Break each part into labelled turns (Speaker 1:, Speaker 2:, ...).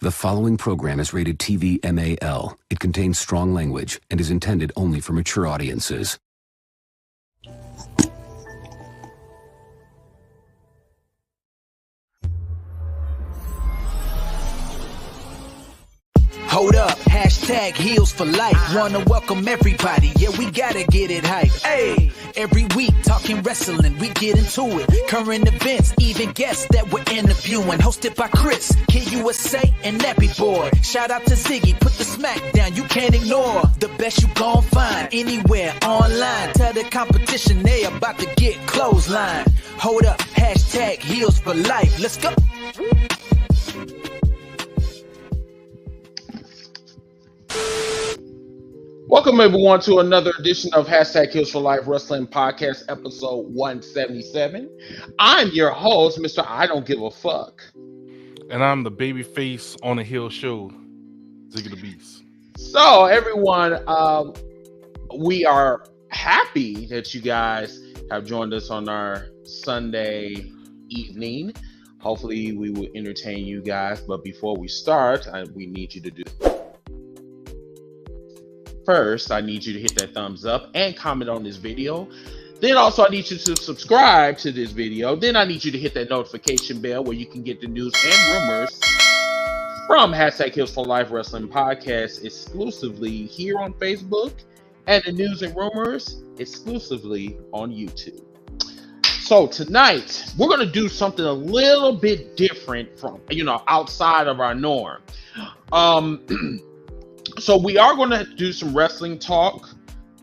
Speaker 1: The following program is rated TV MAL. It contains strong language and is intended only for mature audiences.
Speaker 2: Hold up, hashtag heels for life. Wanna welcome everybody, yeah, we gotta get it hype. Hey, every week talking wrestling, we get into it. Current events, even guests that we're interviewing. Hosted by Chris, Kid USA, and Nappy Boy. Shout out to Ziggy, put the smack down, you can't ignore. The best you gon' find anywhere online. Tell the competition they about to get clothesline. Hold up, hashtag heels for life. Let's go.
Speaker 3: Welcome everyone to another edition of Hashtag Heels for Life Wrestling Podcast, episode 177. I'm your host, Mr. I Don't Give a Fuck.
Speaker 4: And I'm the baby face on the Hill Show, Ziggy the Beast.
Speaker 3: So everyone, we are happy that you guys have joined us on our Sunday evening. Hopefully we will entertain you guys, but before we start, we need you to do First, I need you to hit that thumbs up and comment on this video. Then also I need you to subscribe to this video. Then I need you to hit that notification bell where you can get the news and rumors from Hashtag Heels for Life Wrestling Podcast exclusively here on Facebook, and the news and rumors exclusively on YouTube. So tonight, we're going to do something a little bit different from, outside of our norm. So we are going to do some wrestling talk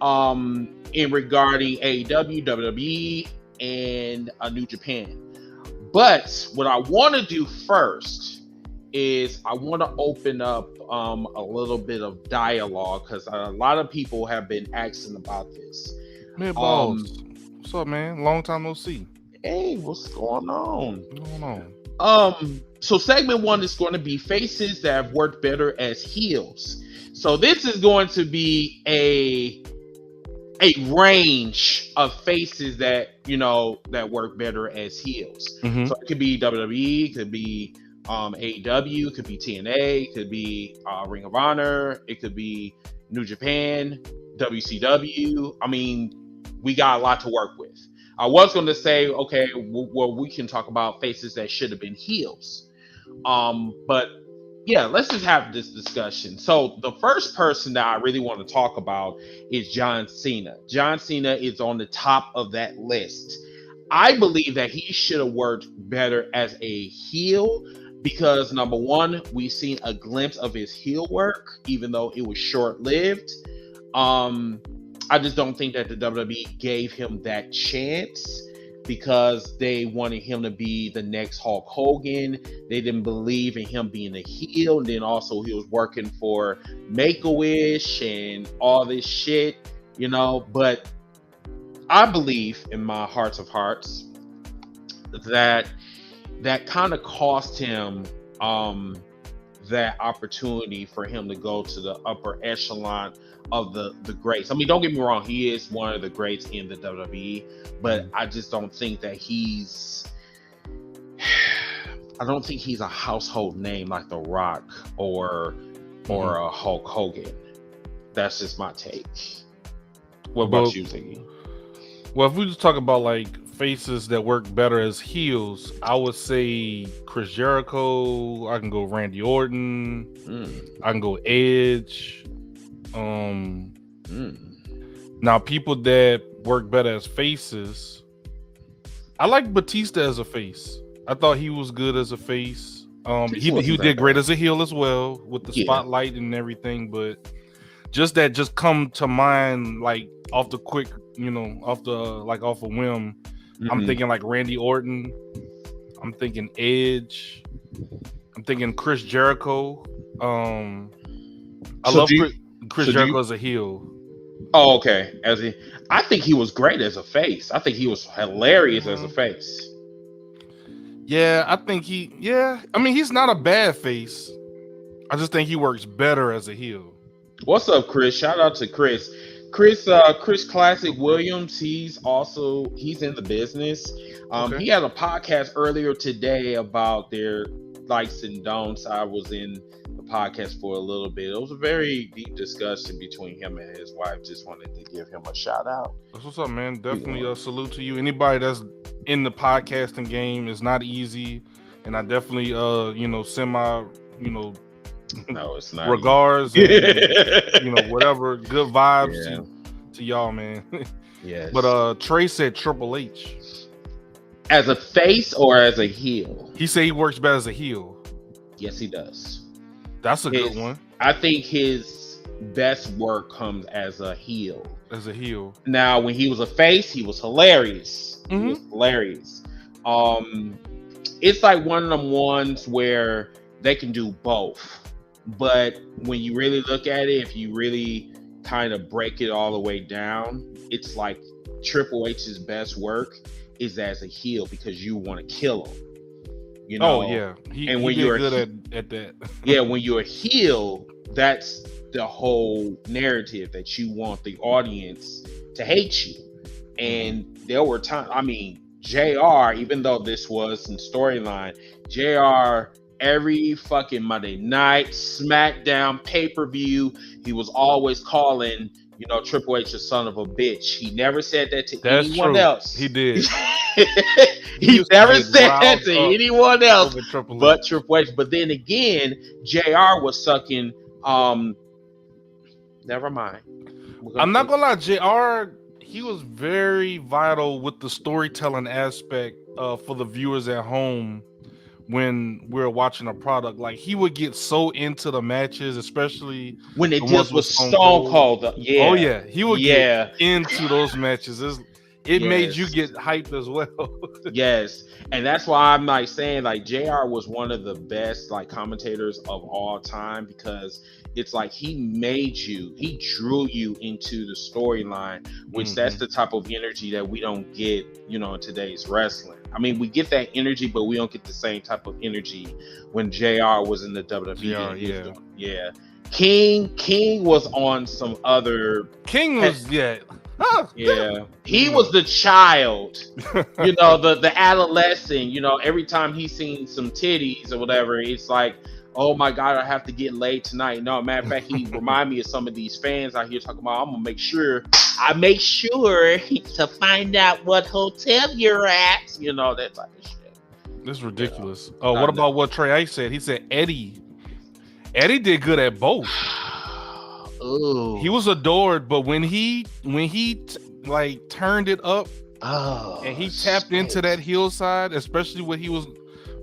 Speaker 3: in regarding AEW, WWE, and New Japan. But what I want to do first is I want to open up a little bit of dialogue because a lot of people have been asking about this.
Speaker 4: Man, balls. What's up, man? Long time no see.
Speaker 3: Hey, what's going on?
Speaker 4: What's going on?
Speaker 3: So segment one is going to be faces that have worked better as heels. So this is going to be a range of faces that that work better as heels. Mm-hmm. So it could be WWE, it could be AEW, it could be TNA, it could be Ring of Honor, it could be New Japan, WCW. I mean, we got a lot to work with. I was going to say, okay, well, we can talk about faces that should have been heels. But yeah, let's just have this discussion. So the first person that I really want to talk about is John Cena. John Cena is on the top of that list. I believe that he should have worked better as a heel because, number one, we've seen a glimpse of his heel work, even though it was short-lived. I just don't think that the WWE gave him that chance because they wanted him to be the next Hulk Hogan. They didn't believe in him being a heel. And then also he was working for Make-A-Wish and all this shit, But I believe in my heart of hearts that kind of cost him that opportunity for him to go to the upper echelon of the greats. I mean, don't get me wrong, he is one of the greats in the WWE, but I just don't think that he's a household name like The Rock or a Hulk Hogan. That's just my take. What about you, Ziggy?
Speaker 4: Well, if we just talk about like faces that work better as heels, I would say Chris Jericho. I can go Randy Orton. I can go Edge. Now people that work better as faces, I like Batista as a face. I thought he was good as a face. He did great as a heel as well with the spotlight and everything, but just come to mind like off the quick, off a whim. I'm thinking like Randy Orton. I'm thinking Edge. I'm thinking Chris Jericho. I love Chris Jericho as a heel.
Speaker 3: Oh, okay. I think he was great as a face. I think he was hilarious as a face.
Speaker 4: Yeah, I think I mean, he's not a bad face. I just think he works better as a heel.
Speaker 3: What's up, Chris? Shout out to Chris. Chris Classic Williams, he's in the business. Okay. He had a podcast earlier today about their likes and don'ts. I was in the podcast for a little bit. It was a very deep discussion between him and his wife. Just wanted to give him a shout out.
Speaker 4: That's what's up, man. Definitely a salute to you. Anybody that's in the podcasting game is not easy, and I definitely send my
Speaker 3: No, it's not
Speaker 4: regards and whatever good vibes to y'all, man.
Speaker 3: Yes.
Speaker 4: But Trey said Triple H.
Speaker 3: As a face or as a heel?
Speaker 4: He said he works better as a heel.
Speaker 3: Yes, he does.
Speaker 4: That's a good one.
Speaker 3: I think his best work comes as a heel.
Speaker 4: As a heel.
Speaker 3: Now, when he was a face, he was hilarious.
Speaker 4: Mm-hmm.
Speaker 3: He was hilarious. It's like one of them ones where they can do both. But when you really look at it, if you really kind of break it all the way down, it's like Triple H's best work is as a heel because you want to kill him. You know?
Speaker 4: Oh yeah,
Speaker 3: and when
Speaker 4: you're good at that.
Speaker 3: Yeah, when you're a heel, that's the whole narrative that you want the audience to hate you. And there were times, I mean, JR, even though this was some storyline, JR every fucking Monday night, SmackDown, pay-per-view, he was always calling, Triple H a son of a bitch. He never said that to anyone else.
Speaker 4: He did.
Speaker 3: He never said that to anyone else but Triple H. But then again, JR was sucking. Never mind.
Speaker 4: I'm not gonna lie, JR. He was very vital with the storytelling aspect for the viewers at home when we're watching a product. Like, he would get so into the matches, especially
Speaker 3: when it deals with Stone Cold. Yeah.
Speaker 4: Oh yeah, he would get into those matches. It made you get hyped as well.
Speaker 3: Yes. And that's why I'm like saying, like, JR was one of the best like commentators of all time, because it's like he drew you into the storyline, which that's the type of energy that we don't get, in today's wrestling. I mean, we get that energy, but we don't get the same type of energy when JR was in the WWE. Yeah. King was on some other.
Speaker 4: King was
Speaker 3: Yeah, he was the child, the adolescent. Every time he seen some titties or whatever, it's like, oh my God, I have to get laid tonight. No, matter of fact, he remind me of some of these fans out here talking about, I'm gonna make sure to find out what hotel you're at. That type of shit.
Speaker 4: This is ridiculous. Oh, what about what Trey Ice said? He said Eddie did good at both.
Speaker 3: Ooh.
Speaker 4: He was adored, but when he like turned it up, and he tapped into that heel side, especially when he was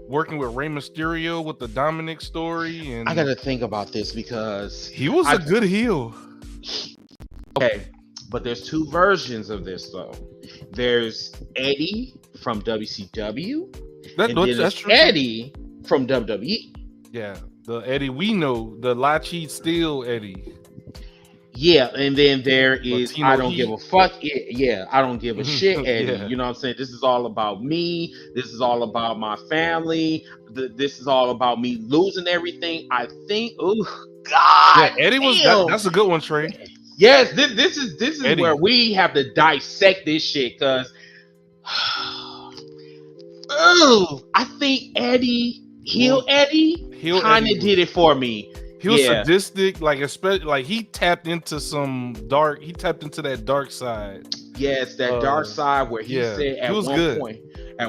Speaker 4: working with Rey Mysterio with the Dominic story, and
Speaker 3: I gotta think about this because
Speaker 4: he was a good heel.
Speaker 3: Okay, but there's two versions of this though. There's Eddie from WCW, and then there's true. Eddie from WWE.
Speaker 4: Yeah, the Eddie we know, the La Cheat Steel Eddie.
Speaker 3: Yeah, and then there is
Speaker 4: Latino
Speaker 3: I don't give a fuck. Yeah, I don't give a shit, Eddie.
Speaker 4: Yeah.
Speaker 3: You know what I'm saying? This is all about me. This is all about my family. This is all about me losing everything. I think. Oh God.
Speaker 4: Yeah, Eddie was. That's a good one, Trey.
Speaker 3: Yes, this is
Speaker 4: Eddie.
Speaker 3: where we have to dissect this shit, because. I think Eddie kind of did it for me.
Speaker 4: He was sadistic, like, especially like he tapped into that dark side.
Speaker 3: Yes, that dark side where he said at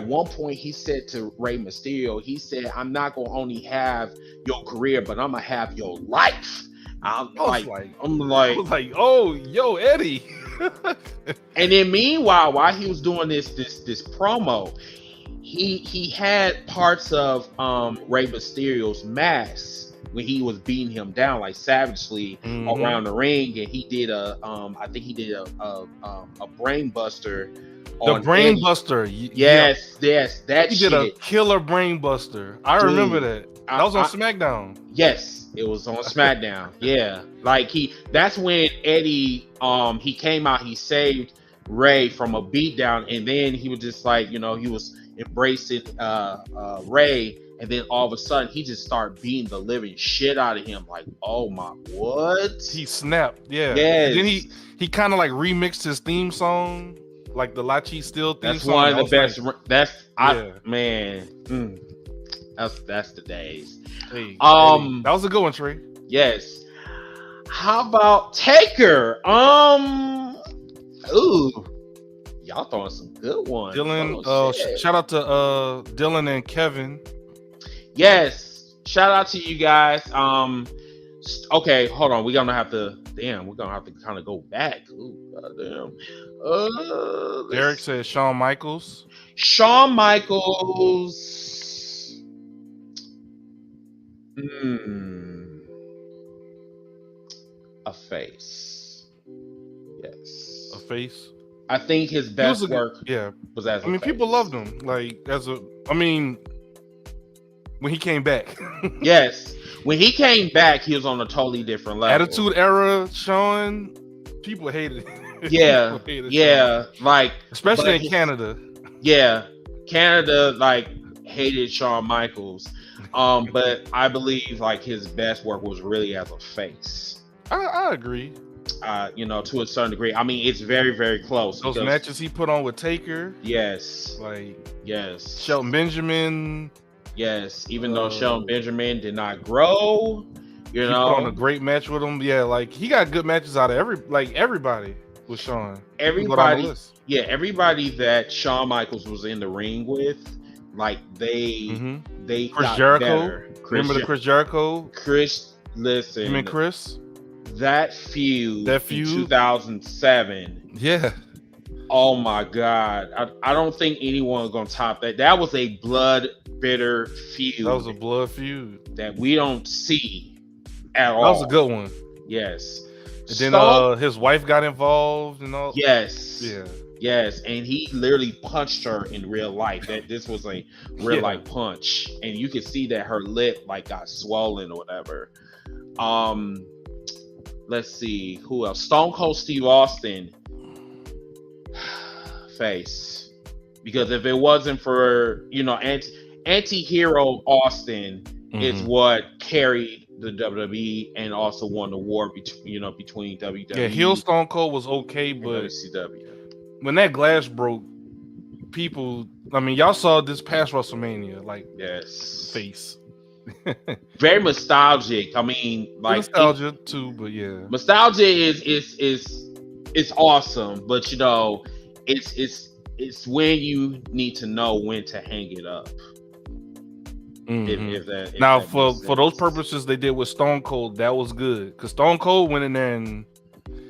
Speaker 3: one point he said to Rey Mysterio, he said, I'm not gonna only have your career, but I'm gonna have your life. I'm like,
Speaker 4: oh, yo, Eddie.
Speaker 3: And then meanwhile, while he was doing this promo, he had parts of Rey Mysterio's mask when he was beating him down like savagely around the ring, and he did I think he did a brain buster.
Speaker 4: The brain buster.
Speaker 3: Yes, that
Speaker 4: he
Speaker 3: shit.
Speaker 4: did a killer brain buster. I remember that. That was on SmackDown.
Speaker 3: Yes, it was on SmackDown. Yeah, like that's when Eddie he came out, he saved Ray from a beatdown, and then he was just like, he was embracing Ray. And then all of a sudden, he just started beating the living shit out of him. Like, oh my, what?
Speaker 4: He snapped, yeah.
Speaker 3: Yes.
Speaker 4: Then he kind of like remixed his theme song, like the La Cheat Steel theme song.
Speaker 3: That's one of the best. Like, That's the days.
Speaker 4: Hey, that was a good one, Trey.
Speaker 3: Yes. How about Taker? Ooh, y'all throwing some good ones.
Speaker 4: Dylan,
Speaker 3: shit.
Speaker 4: shout out to Dylan and Kevin.
Speaker 3: Yes, shout out to you guys. Okay, hold on. We're gonna have to kind of go back. Ooh, goddamn.
Speaker 4: Derek said Shawn Michaels.
Speaker 3: Shawn Michaels. A face. Yes.
Speaker 4: A face.
Speaker 3: I think his best work was as a face.
Speaker 4: people loved him. Like when he came back.
Speaker 3: Yes. When he came back, he was on a totally different level.
Speaker 4: Attitude Era Shawn, people hated it.
Speaker 3: Yeah. Yeah. Shawn. Like
Speaker 4: especially in Canada.
Speaker 3: Yeah. Canada hated Shawn Michaels. But I believe his best work was really as a face.
Speaker 4: I agree.
Speaker 3: To a certain degree. I mean, it's very, very close.
Speaker 4: Those matches he put on with Taker.
Speaker 3: Yes. Yes.
Speaker 4: Shelton Benjamin.
Speaker 3: Yes. Even though Shelton Benjamin did not grow, he put
Speaker 4: on a great match with him. Yeah, he got good matches out of everybody with Shawn.
Speaker 3: Everybody. Yeah, everybody that Shawn Michaels was in the ring with, they
Speaker 4: Chris
Speaker 3: got
Speaker 4: Jericho.
Speaker 3: Better.
Speaker 4: Remember the Chris Jericho?
Speaker 3: Listen.
Speaker 4: You mean Chris?
Speaker 3: That feud in 2007.
Speaker 4: Yeah.
Speaker 3: Oh my God. I don't think anyone's gonna top that. That was a blood bitter feud.
Speaker 4: That was a blood feud
Speaker 3: that we don't see at all.
Speaker 4: That was a good one.
Speaker 3: Yes.
Speaker 4: And then his wife got involved and all.
Speaker 3: Yes.
Speaker 4: Yeah.
Speaker 3: Yes, and he literally punched her in real life. That this was a real life punch, and you could see that her lip got swollen or whatever. Let's see who else. Stone Cold Steve Austin, face, because if it wasn't for anti-hero Austin, is what carried the WWE and also won the war between WWE.
Speaker 4: Yeah, heel Stone Cold was okay, but
Speaker 3: WCW.
Speaker 4: When that glass broke, people, y'all saw this past WrestleMania,
Speaker 3: yes, face.
Speaker 4: Very
Speaker 3: nostalgic. Nostalgia
Speaker 4: too, but yeah,
Speaker 3: nostalgia is awesome, but it's when you need to know when to hang it up.
Speaker 4: For those purposes they did with Stone Cold, that was good because Stone Cold went in there and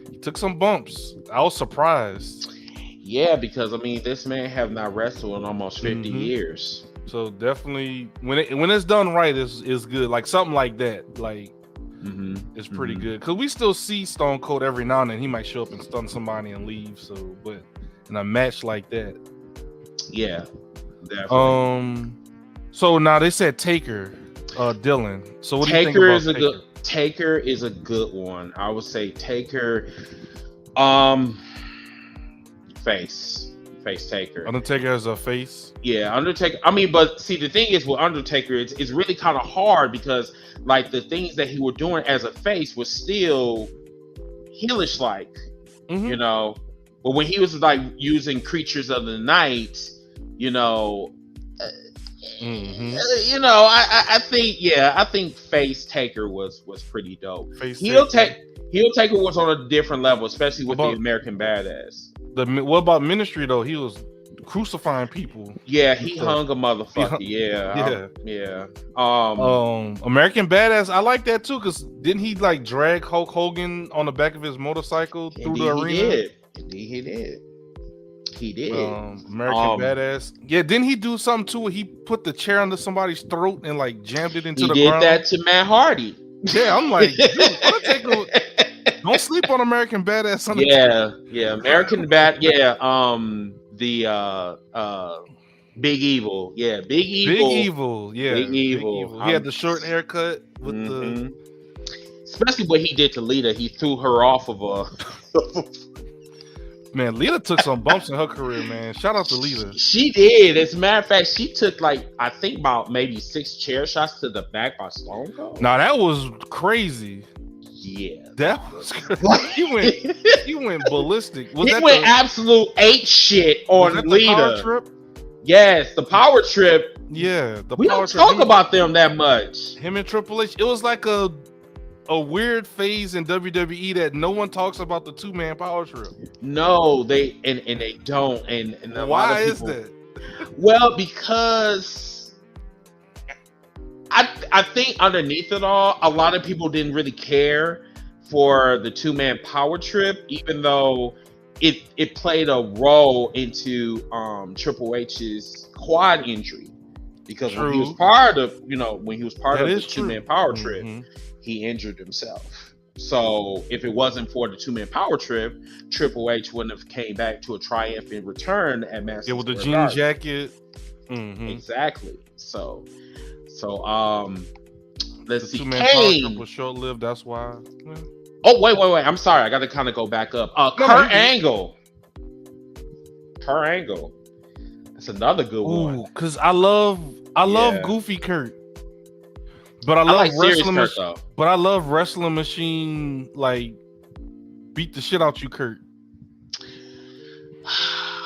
Speaker 4: he took some bumps. I was surprised.
Speaker 3: Yeah, because this man have not wrestled in almost 50 years.
Speaker 4: So definitely, when it's done right, is good. Something like that, it's pretty good. Because we still see Stone Cold every now and then. He might show up and stun somebody and leave. So, but in a match like that,
Speaker 3: yeah, definitely.
Speaker 4: So now they said Taker, Dylan. So what do you think about Taker?
Speaker 3: Taker is a good one. I would say Taker. Face Taker.
Speaker 4: Undertaker as a face.
Speaker 3: Yeah, Undertaker. But see, the thing is with Undertaker, it's really kind of hard because the things that he was doing as a face was still heelish But when he was using Creatures of the Night, I think face Taker was pretty dope. Heel Taker was on a different level, especially with the American Badass.
Speaker 4: What about Ministry though? He was crucifying people.
Speaker 3: Yeah, he hung a motherfucker.
Speaker 4: American Badass, I like that too, because didn't he drag Hulk Hogan on the back of his motorcycle through the arena?
Speaker 3: He did.
Speaker 4: American Badass. Yeah, didn't he do something too where he put the chair under somebody's throat and jammed it into the ground?
Speaker 3: He did that to Matt Hardy.
Speaker 4: Yeah, I'm like, dude, don't sleep on American Badass.
Speaker 3: American Bad. Yeah, the Big Evil. Yeah, Big Evil.
Speaker 4: Yeah, Big Evil. He had the short haircut with the.
Speaker 3: Especially what he did to Lita. He threw her off of a.
Speaker 4: Man, Lita took some bumps in her career, man. Shout out to Lita.
Speaker 3: She did. As a matter of fact, she took I think about maybe 6 chair shots to the back by Stone Cold.
Speaker 4: Now that was crazy.
Speaker 3: Yeah,
Speaker 4: that was crazy. He went ballistic.
Speaker 3: He went absolute 8 shit on Lita.
Speaker 4: The power trip?
Speaker 3: Yes, the power trip.
Speaker 4: Yeah, the
Speaker 3: We
Speaker 4: power
Speaker 3: don't
Speaker 4: trip.
Speaker 3: talk about them that much.
Speaker 4: Him and Triple H. It was like a weird phase in WWE that no one talks about the 2-man power trip.
Speaker 3: No, they and they don't. And a lot
Speaker 4: Why
Speaker 3: of
Speaker 4: is
Speaker 3: people,
Speaker 4: that?
Speaker 3: well, because I think underneath it all, a lot of people didn't really care for the 2-man power trip, even though it played a role into Triple H's quad injury. Because when he was
Speaker 4: True.
Speaker 3: part of, when he was part
Speaker 4: That
Speaker 3: of the
Speaker 4: is true.
Speaker 3: 2-man power trip, he injured himself. So if it wasn't for the 2-man power trip, Triple H wouldn't have came back to a triumphant return at Madison
Speaker 4: Yeah, with the
Speaker 3: Square
Speaker 4: jean
Speaker 3: Garden.
Speaker 4: jacket.
Speaker 3: Exactly. So let's
Speaker 4: The
Speaker 3: see.
Speaker 4: 2-man power trip
Speaker 3: Kane.
Speaker 4: was short-lived. That's why. Yeah.
Speaker 3: Oh, wait. I'm sorry. I got to kind of go back up. Kurt Angle. Kurt Angle. That's another good one.
Speaker 4: Because I love Goofy Kurt. But I love
Speaker 3: like
Speaker 4: wrestling.
Speaker 3: Kurt, though.
Speaker 4: But I love Wrestling Machine, like beat the shit out you, Kurt.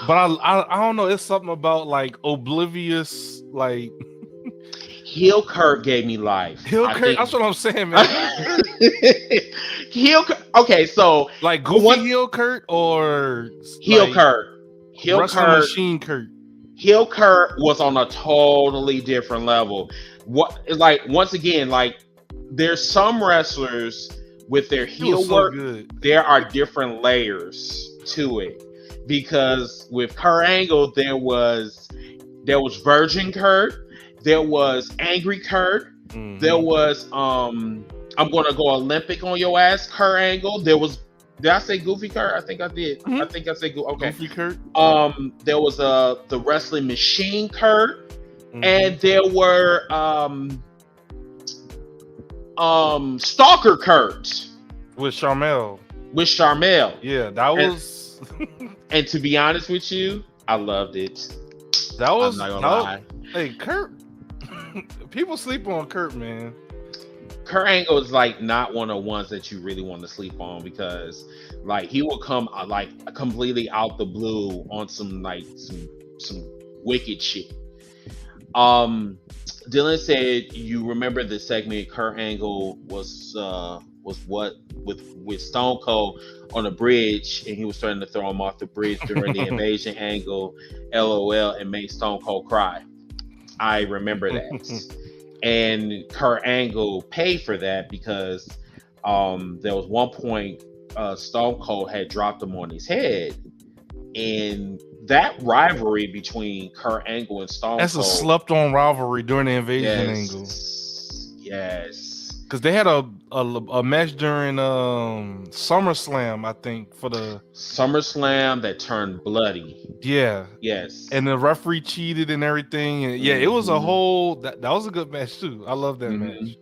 Speaker 4: But I don't know. It's something about like oblivious, like
Speaker 3: heel Kurt gave me life.
Speaker 4: heel Kurt. That's what I'm saying, man.
Speaker 3: Heel. Okay, so
Speaker 4: like Goofy heel Kurt or
Speaker 3: heel
Speaker 4: like
Speaker 3: Kurt. Heel
Speaker 4: Wrestling
Speaker 3: Kurt.
Speaker 4: Machine Kurt.
Speaker 3: Heel Kurt was on a totally different level. Once again, there's some wrestlers with their heel work. There are different layers to it, because with Kurt Angle there was Virgin Kurt, there was Angry Kurt, there was I'm gonna go Olympic on your ass Kurt Angle. Did I say Goofy Kurt? I think I did. I think I said
Speaker 4: Goofy Kurt.
Speaker 3: There was the Wrestling Machine Kurt, and there were Stalker Kurt
Speaker 4: with Sharmell.
Speaker 3: Yeah,
Speaker 4: that was.
Speaker 3: And to be honest with you, I loved it.
Speaker 4: That was.
Speaker 3: I'm not gonna lie.
Speaker 4: Hey, Kurt. People sleep on Kurt, man.
Speaker 3: Kurt Angle is not one of the ones that you really want to sleep on, because he will come completely out the blue on some wicked shit. Dylan said you remember the segment Kurt Angle was what with Stone Cold on a bridge, and he was starting to throw him off the bridge during the invasion angle, LOL, and made Stone Cold cry. I remember that. And Kurt Angle paid for that, because there was one point Stone Cold had dropped him on his head, and that rivalry between Kurt Angle and Stone Cold.
Speaker 4: That's a slept-on rivalry during the invasion angle.
Speaker 3: Yes.
Speaker 4: Because they had a match during SummerSlam, I think, for the
Speaker 3: SummerSlam that turned bloody.
Speaker 4: Yeah.
Speaker 3: Yes.
Speaker 4: And the referee cheated and everything. And yeah, it was a whole that was a good match too. I love that match.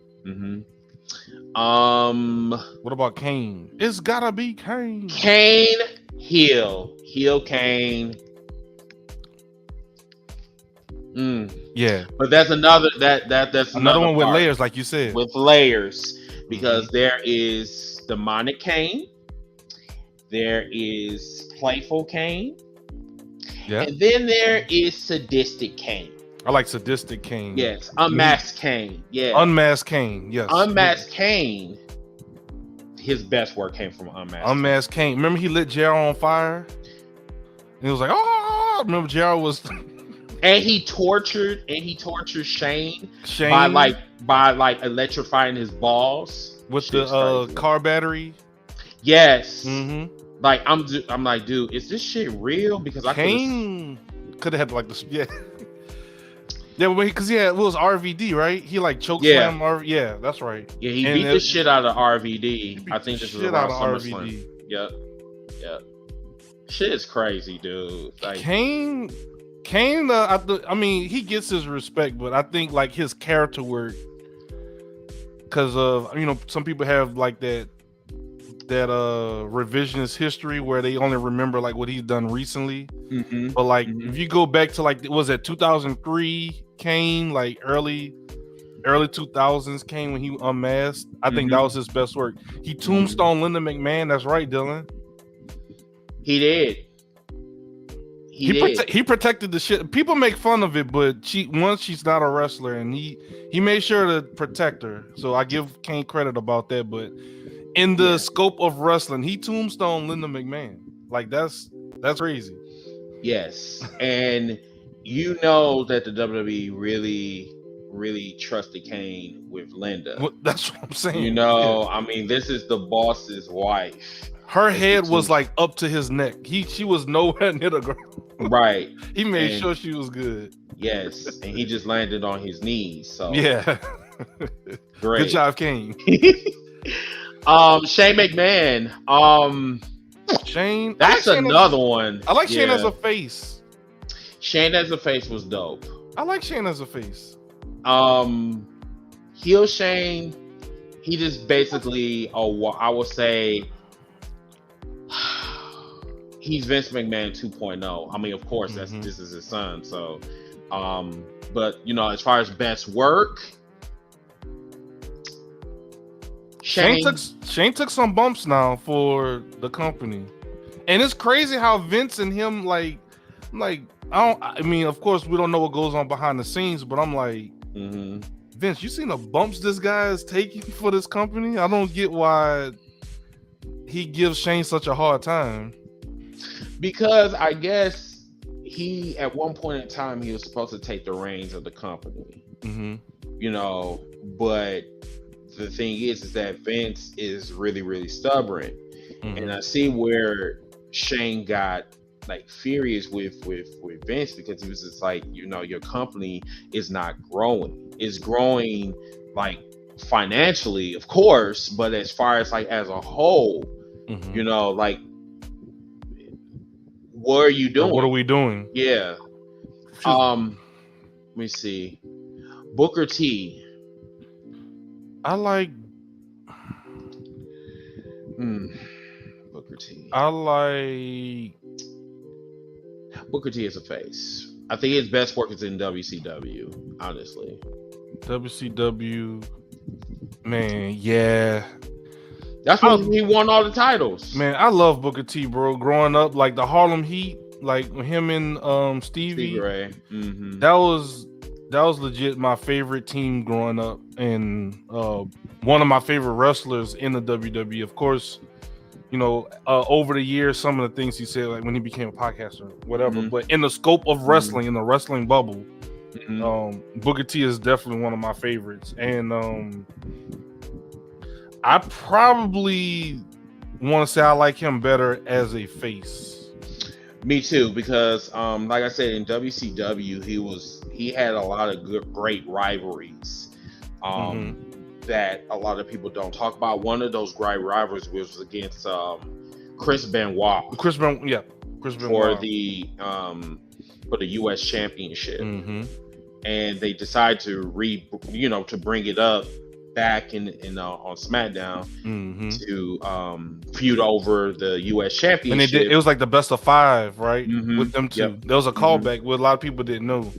Speaker 4: What about Kane? It's gotta be Kane.
Speaker 3: Kane heel Kane.
Speaker 4: Yeah,
Speaker 3: but that's another that's
Speaker 4: another one with
Speaker 3: part.
Speaker 4: Layers, like you said,
Speaker 3: with layers, because there is demonic Kane, there is playful Kane, and then there is sadistic Kane.
Speaker 4: I like sadistic Kane.
Speaker 3: Yes, unmasked Kane. Yeah,
Speaker 4: unmasked Kane. Yes,
Speaker 3: unmasked Kane. His best work came from
Speaker 4: unmasked Kane. Remember he lit JR on fire, and he was like, "Oh!" Remember JR was.
Speaker 3: And he tortured Shane by electrifying his balls
Speaker 4: with the car battery.
Speaker 3: Yes. I'm like, dude, is this shit real? Because
Speaker 4: Kane could have had yeah. Because it was RVD, right? He choked slam RVD. Yeah, that's right.
Speaker 3: Yeah, he beat the shit out of RVD. I think this is around SummerSlam. Yep. Shit is crazy, dude.
Speaker 4: Kane, I mean, he gets his respect, but I think his character work, because of some people have that revisionist history where they only remember what he's done recently. But if you go back to was it 2003 Kane, early 2000s Kane, when he unmasked, I think that was his best work. He tombstone Linda McMahon. That's right, Dylan.
Speaker 3: He did.
Speaker 4: He protected the shit. People make fun of it, but she's not a wrestler, and he made sure to protect her. So I give Kane credit about that. But in the scope of wrestling, he tombstone Linda McMahon. Like that's crazy.
Speaker 3: Yes, and you know that the WWE really trusted Kane with Linda.
Speaker 4: Well, that's what I'm saying.
Speaker 3: You know, I mean, this is the boss's wife.
Speaker 4: Her head was like up to his neck. She was nowhere near the ground.
Speaker 3: Right.
Speaker 4: He made sure she was good.
Speaker 3: Yes, and he just landed on his knees. So
Speaker 4: yeah,
Speaker 3: great.
Speaker 4: Good job, Kane.
Speaker 3: Shane McMahon.
Speaker 4: Shane.
Speaker 3: That's another one.
Speaker 4: I like Shane as a face.
Speaker 3: Shane as a face was dope.
Speaker 4: I like Shane as a face.
Speaker 3: Heel Shane. He just basically, I would say, he's Vince McMahon 2.0. I mean, of course, this is his son. So, but you know, as far as best work, Shane
Speaker 4: took some bumps now for the company, and it's crazy how Vince and him like I mean, of course, we don't know what goes on behind the scenes, but I'm like, Vince, you seen the bumps this guy is taking for this company? I don't get why he gives Shane such a hard time.
Speaker 3: Because I guess he, at one point in time, he was supposed to take the reins of the company. You know, but the thing is that Vince is really stubborn, and I see where Shane got like furious with Vince, because he was just like, you know, your company is not growing. It's growing like financially, of course, but as far as like as a whole, you know, like, what are you doing?
Speaker 4: What are we doing?
Speaker 3: Yeah. Let me see. Booker T.
Speaker 4: I like
Speaker 3: Booker T.
Speaker 4: I like
Speaker 3: Booker T as a face. I think his best work is in WCW, honestly.
Speaker 4: WCW, man, yeah.
Speaker 3: That's when he won all the titles.
Speaker 4: Man, I love Booker T, bro. Growing up, like the Harlem Heat, like him and Stevie
Speaker 3: Ray.
Speaker 4: That was legit my favorite team growing up, and one of my favorite wrestlers in the WWE. Of course, you know, over the years, some of the things he said, like when he became a podcaster, whatever. But in the scope of wrestling, in the wrestling bubble, Booker T is definitely one of my favorites. And I probably want to say I like him better as a face.
Speaker 3: Me too, because like I said, in WCW, he had a lot of great rivalries that a lot of people don't talk about. One of those great rivalries was against Chris Benoit.
Speaker 4: Chris Benoit
Speaker 3: for the U.S. Championship, and they decided to bring it up back in on SmackDown to feud over the U.S. Championship.
Speaker 4: And it was like the best of 5, right? With them two. Yep. There was a callback where a lot of people didn't know.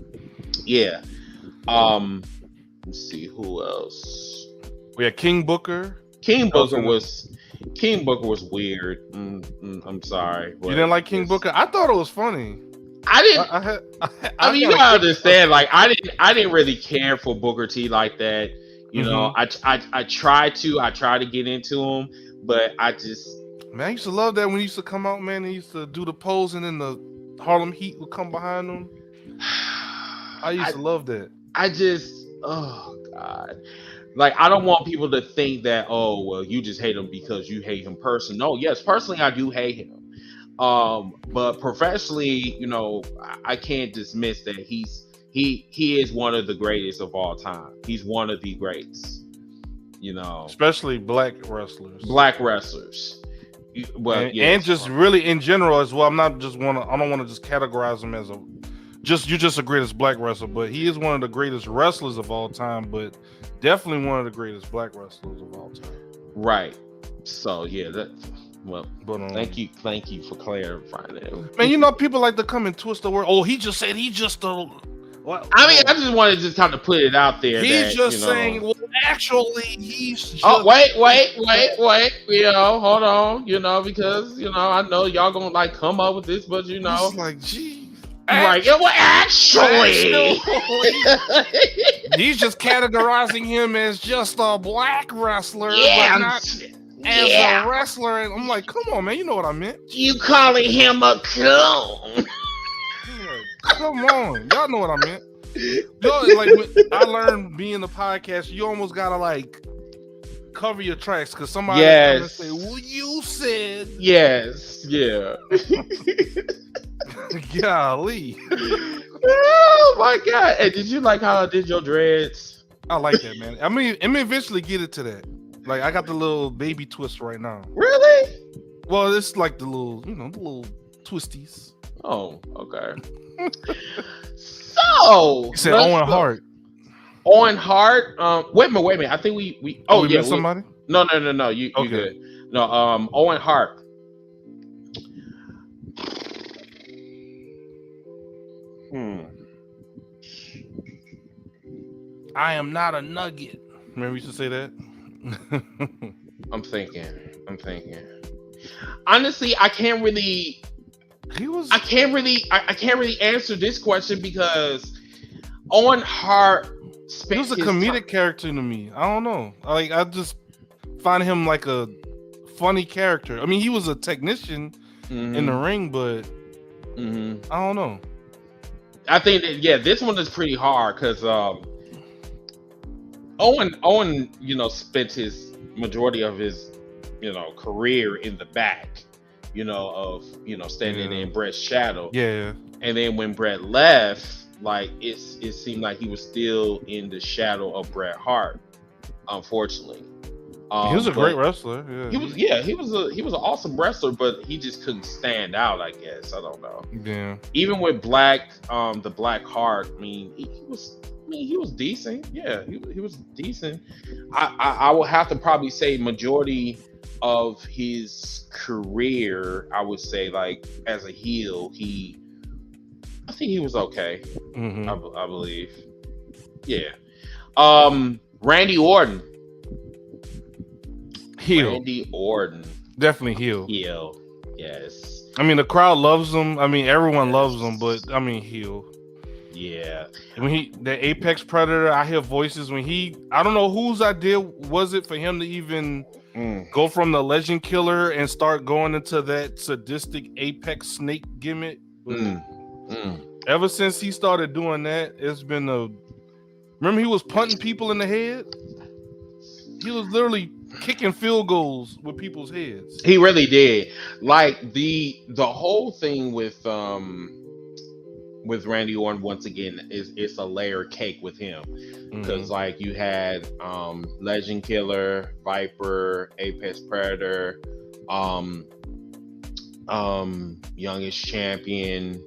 Speaker 3: Yeah. Let's see who else.
Speaker 4: We had King Booker.
Speaker 3: King Booker was weird. I'm sorry.
Speaker 4: You didn't like King Booker? I thought it was funny.
Speaker 3: I didn't. I mean, you gotta understand. Like, I didn't really care for Booker T like that. You know, I tried to get into him, but I just.
Speaker 4: Man, I used to love that when he used to come out, man. He used to do the pose, and then the Harlem Heat would come behind him. I used to love that.
Speaker 3: Oh God. Like, I don't want people to think that, oh, well, you just hate him because you hate him personally. No, yes, personally, I do hate him. But professionally, you know, I can't dismiss that he is one of the greatest of all time. He's one of the greats, you know.
Speaker 4: Especially black wrestlers.
Speaker 3: Well,
Speaker 4: and just really in general as well. I don't want to just categorize him as you're just the greatest black wrestler, but he is one of the greatest wrestlers of all time, but definitely one of the greatest black wrestlers of all time.
Speaker 3: Right. So yeah, thank you for clarifying that.
Speaker 4: Man, you know, people like to come and twist the word. Oh, he just said he just
Speaker 3: well, I mean, I just wanted to just kind of put it out there.
Speaker 4: He's just saying, well, actually, he's just...
Speaker 3: Oh, wait. You know, hold on. You know, because, you know, I know y'all gonna like come up with this, but you know.
Speaker 4: It's like, geez.
Speaker 3: Right. Yeah, well, actually.
Speaker 4: He's just categorizing him as just a black wrestler,
Speaker 3: Yeah.
Speaker 4: but not as a wrestler. And I'm like, come on, man, you know what I meant.
Speaker 3: You calling him a coon?
Speaker 4: Come on, y'all know what I meant. Yo, like I learned being a podcast, you almost gotta like cover your tracks because somebody gonna say, "Well, you said."
Speaker 3: Yes. Yeah.
Speaker 4: Golly.
Speaker 3: Oh my god! And did you like how I did your dreads?
Speaker 4: I like that, man. I mean, eventually get it to that. Like I got the little baby twist right now.
Speaker 3: Really?
Speaker 4: Well, it's like the little, the little twisties.
Speaker 3: Oh, okay. So
Speaker 4: you said Owen Hart.
Speaker 3: Owen Hart. Wait a minute. I think we. Oh, yeah.
Speaker 4: Somebody?
Speaker 3: No. You good? No. Owen Hart.
Speaker 4: I am not a nugget. Remember we used to say that?
Speaker 3: I'm thinking. Honestly, I can't really answer this question because Owen Hart
Speaker 4: he was a comedic character to me. I don't know. Like I just find him like a funny character. I mean, he was a technician in the ring, but I don't know.
Speaker 3: I think that this one is pretty hard because Owen, spent his majority of his, career in the back, of standing in Brett's shadow.
Speaker 4: Yeah.
Speaker 3: And then when Brett left, like it seemed like he was still in the shadow of Bret Hart. Unfortunately,
Speaker 4: he was a great wrestler. Yeah.
Speaker 3: He was an awesome wrestler, but he just couldn't stand out. I guess I don't know.
Speaker 4: Yeah.
Speaker 3: Even with the Black Heart, I mean, he was decent. Yeah, he was decent. I will have to probably say majority of his career, I would say, like as a heel, I think he was okay. I believe. Yeah. Randy Orton.
Speaker 4: Heel.
Speaker 3: Randy Orton.
Speaker 4: Definitely heel.
Speaker 3: Heel. Yes.
Speaker 4: I mean, the crowd loves him. I mean, everyone loves him, but I mean, heel.
Speaker 3: Yeah.
Speaker 4: When the Apex Predator, I hear voices when I don't know whose idea was it for him to even go from the Legend Killer and start going into that sadistic Apex Snake gimmick. Ever since he started doing that, it's been remember he was punting people in the head? He was literally kicking field goals with people's heads.
Speaker 3: He really did. Like the whole thing with Randy Orton, once again, it's a layer cake with him because like you had Legend Killer, Viper, Apex Predator, Youngest Champion.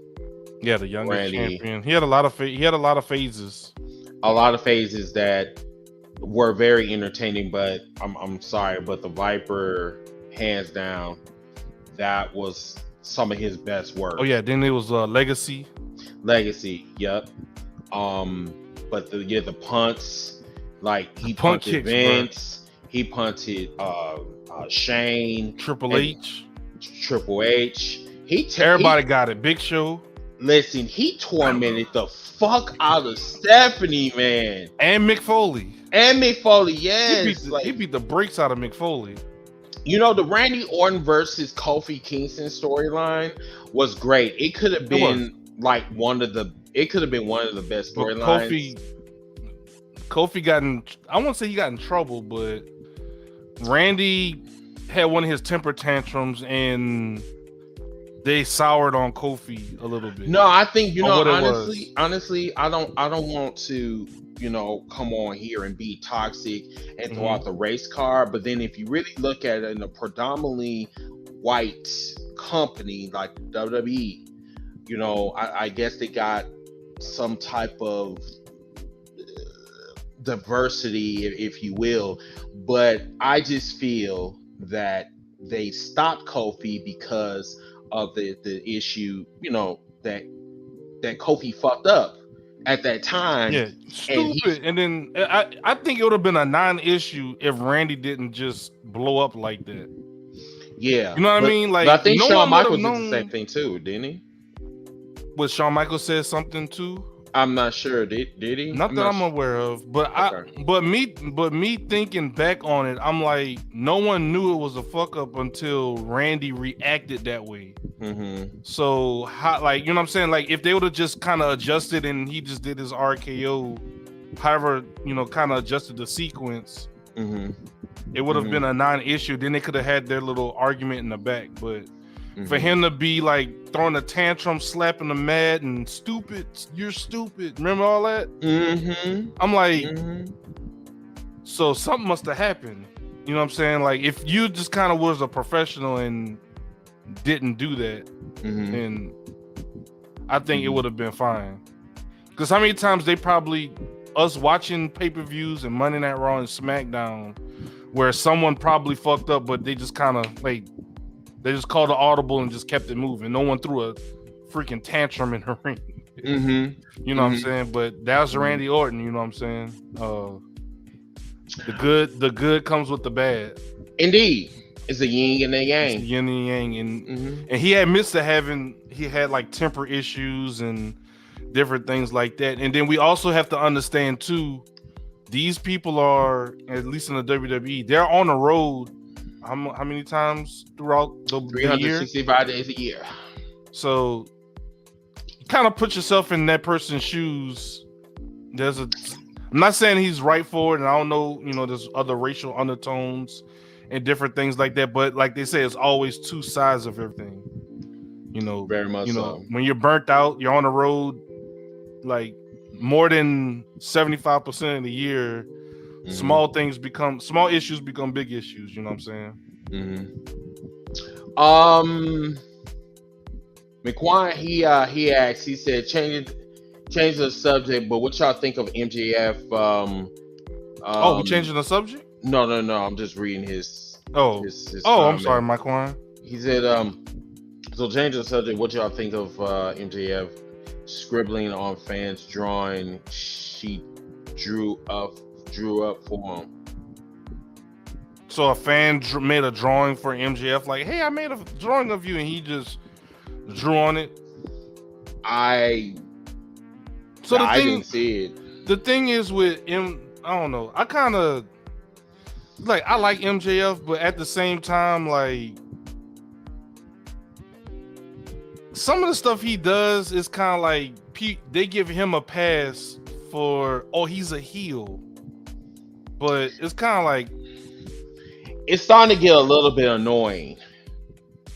Speaker 4: Yeah, the youngest champion. He had a lot of phases.
Speaker 3: A lot of phases that were very entertaining, but I'm sorry, but the Viper, hands down, that was some of his best work.
Speaker 4: Oh yeah, then it was Legacy.
Speaker 3: Yep. But the punts, like he
Speaker 4: kicks,
Speaker 3: punted Vince, bro. He punted Shane,
Speaker 4: Triple H.
Speaker 3: Everybody
Speaker 4: got it. Big Show.
Speaker 3: Listen, he tormented the fuck out of Stephanie, man.
Speaker 4: And Mick Foley.
Speaker 3: Yes.
Speaker 4: He beat the brakes out of Mick Foley.
Speaker 3: The Randy Orton versus Kofi Kingston storyline was great. It could have been one of the best storylines.
Speaker 4: Kofi got in, I won't say he got in trouble, but Randy had one of his temper tantrums and they soured on Kofi a little bit.
Speaker 3: No, I think honestly, I don't want to, come on here and be toxic and throw out the race card. But then if you really look at it in a predominantly white company like WWE, I guess they got some type of diversity, if you will. But I just feel that they stopped Kofi because of the issue, that Kofi fucked up at that time.
Speaker 4: Yeah, stupid. And then I think it would have been a non-issue if Randy didn't just blow up like that.
Speaker 3: Yeah,
Speaker 4: you know what I mean? Like,
Speaker 3: but I think Shawn Michaels did the same thing too, didn't he?
Speaker 4: what Shawn Michaels said something too.
Speaker 3: I'm not sure. Did he?
Speaker 4: Not that I'm aware of, but
Speaker 3: Okay.
Speaker 4: but me thinking back on it, I'm like, no one knew it was a fuck up until Randy reacted that way.
Speaker 3: Mm-hmm.
Speaker 4: So how, like, you know what I'm saying? Like, if they would have just kind of adjusted and he just did his RKO, however, you know, kind of adjusted the sequence, it would have been a non-issue. Then they could have had their little argument in the back. But for him to be like throwing a tantrum, slapping the mat, and stupid, you're stupid. Remember all that? I'm like, so something must have happened. You know what I'm saying? Like, if you just kind of was a professional and didn't do that, then I think it would have been fine. Because how many times they probably, us watching pay-per-views and Monday Night Raw and SmackDown, where someone probably fucked up, but they just kind of like, they just called an audible and just kept it moving. No one threw a freaking tantrum in the ring. You know what I'm saying? But that's Randy Orton. You know what I'm saying? The good comes with the bad.
Speaker 3: Indeed, it's a yin and a yang.
Speaker 4: It's a yin and yang, and he admits to he had like temper issues and different things like that. And then we also have to understand too, these people are, at least in the WWE, they're on the road. How many times throughout the
Speaker 3: 365 days a year.
Speaker 4: So you kind of put yourself in that person's shoes. I'm not saying he's right for it, and I don't know, you know, there's other racial undertones and different things like that, but like they say, it's always two sides of everything. You know,
Speaker 3: very much.
Speaker 4: You know, when you're burnt out, you're on the road like more than 75% of the year. Small issues become big issues. You know what I'm
Speaker 3: saying? McQuine, he asked. He said, change the subject. But what y'all think of MJF?
Speaker 4: We changing the subject?
Speaker 3: No. I'm just reading his.
Speaker 4: His I'm sorry, McQuine.
Speaker 3: He said, so change the subject. What y'all think of MJF scribbling on fans' drawing she drew up for him?
Speaker 4: So a fan made a drawing for MJF, like, hey, I made a drawing of you, and he just drew on it.
Speaker 3: I didn't see it.
Speaker 4: The thing is with I don't know. I kind of like, I like MJF, but at the same time, like, some of the stuff he does is kind of like they give him a pass for, he's a heel. But it's kind of like,
Speaker 3: it's starting to get a little bit annoying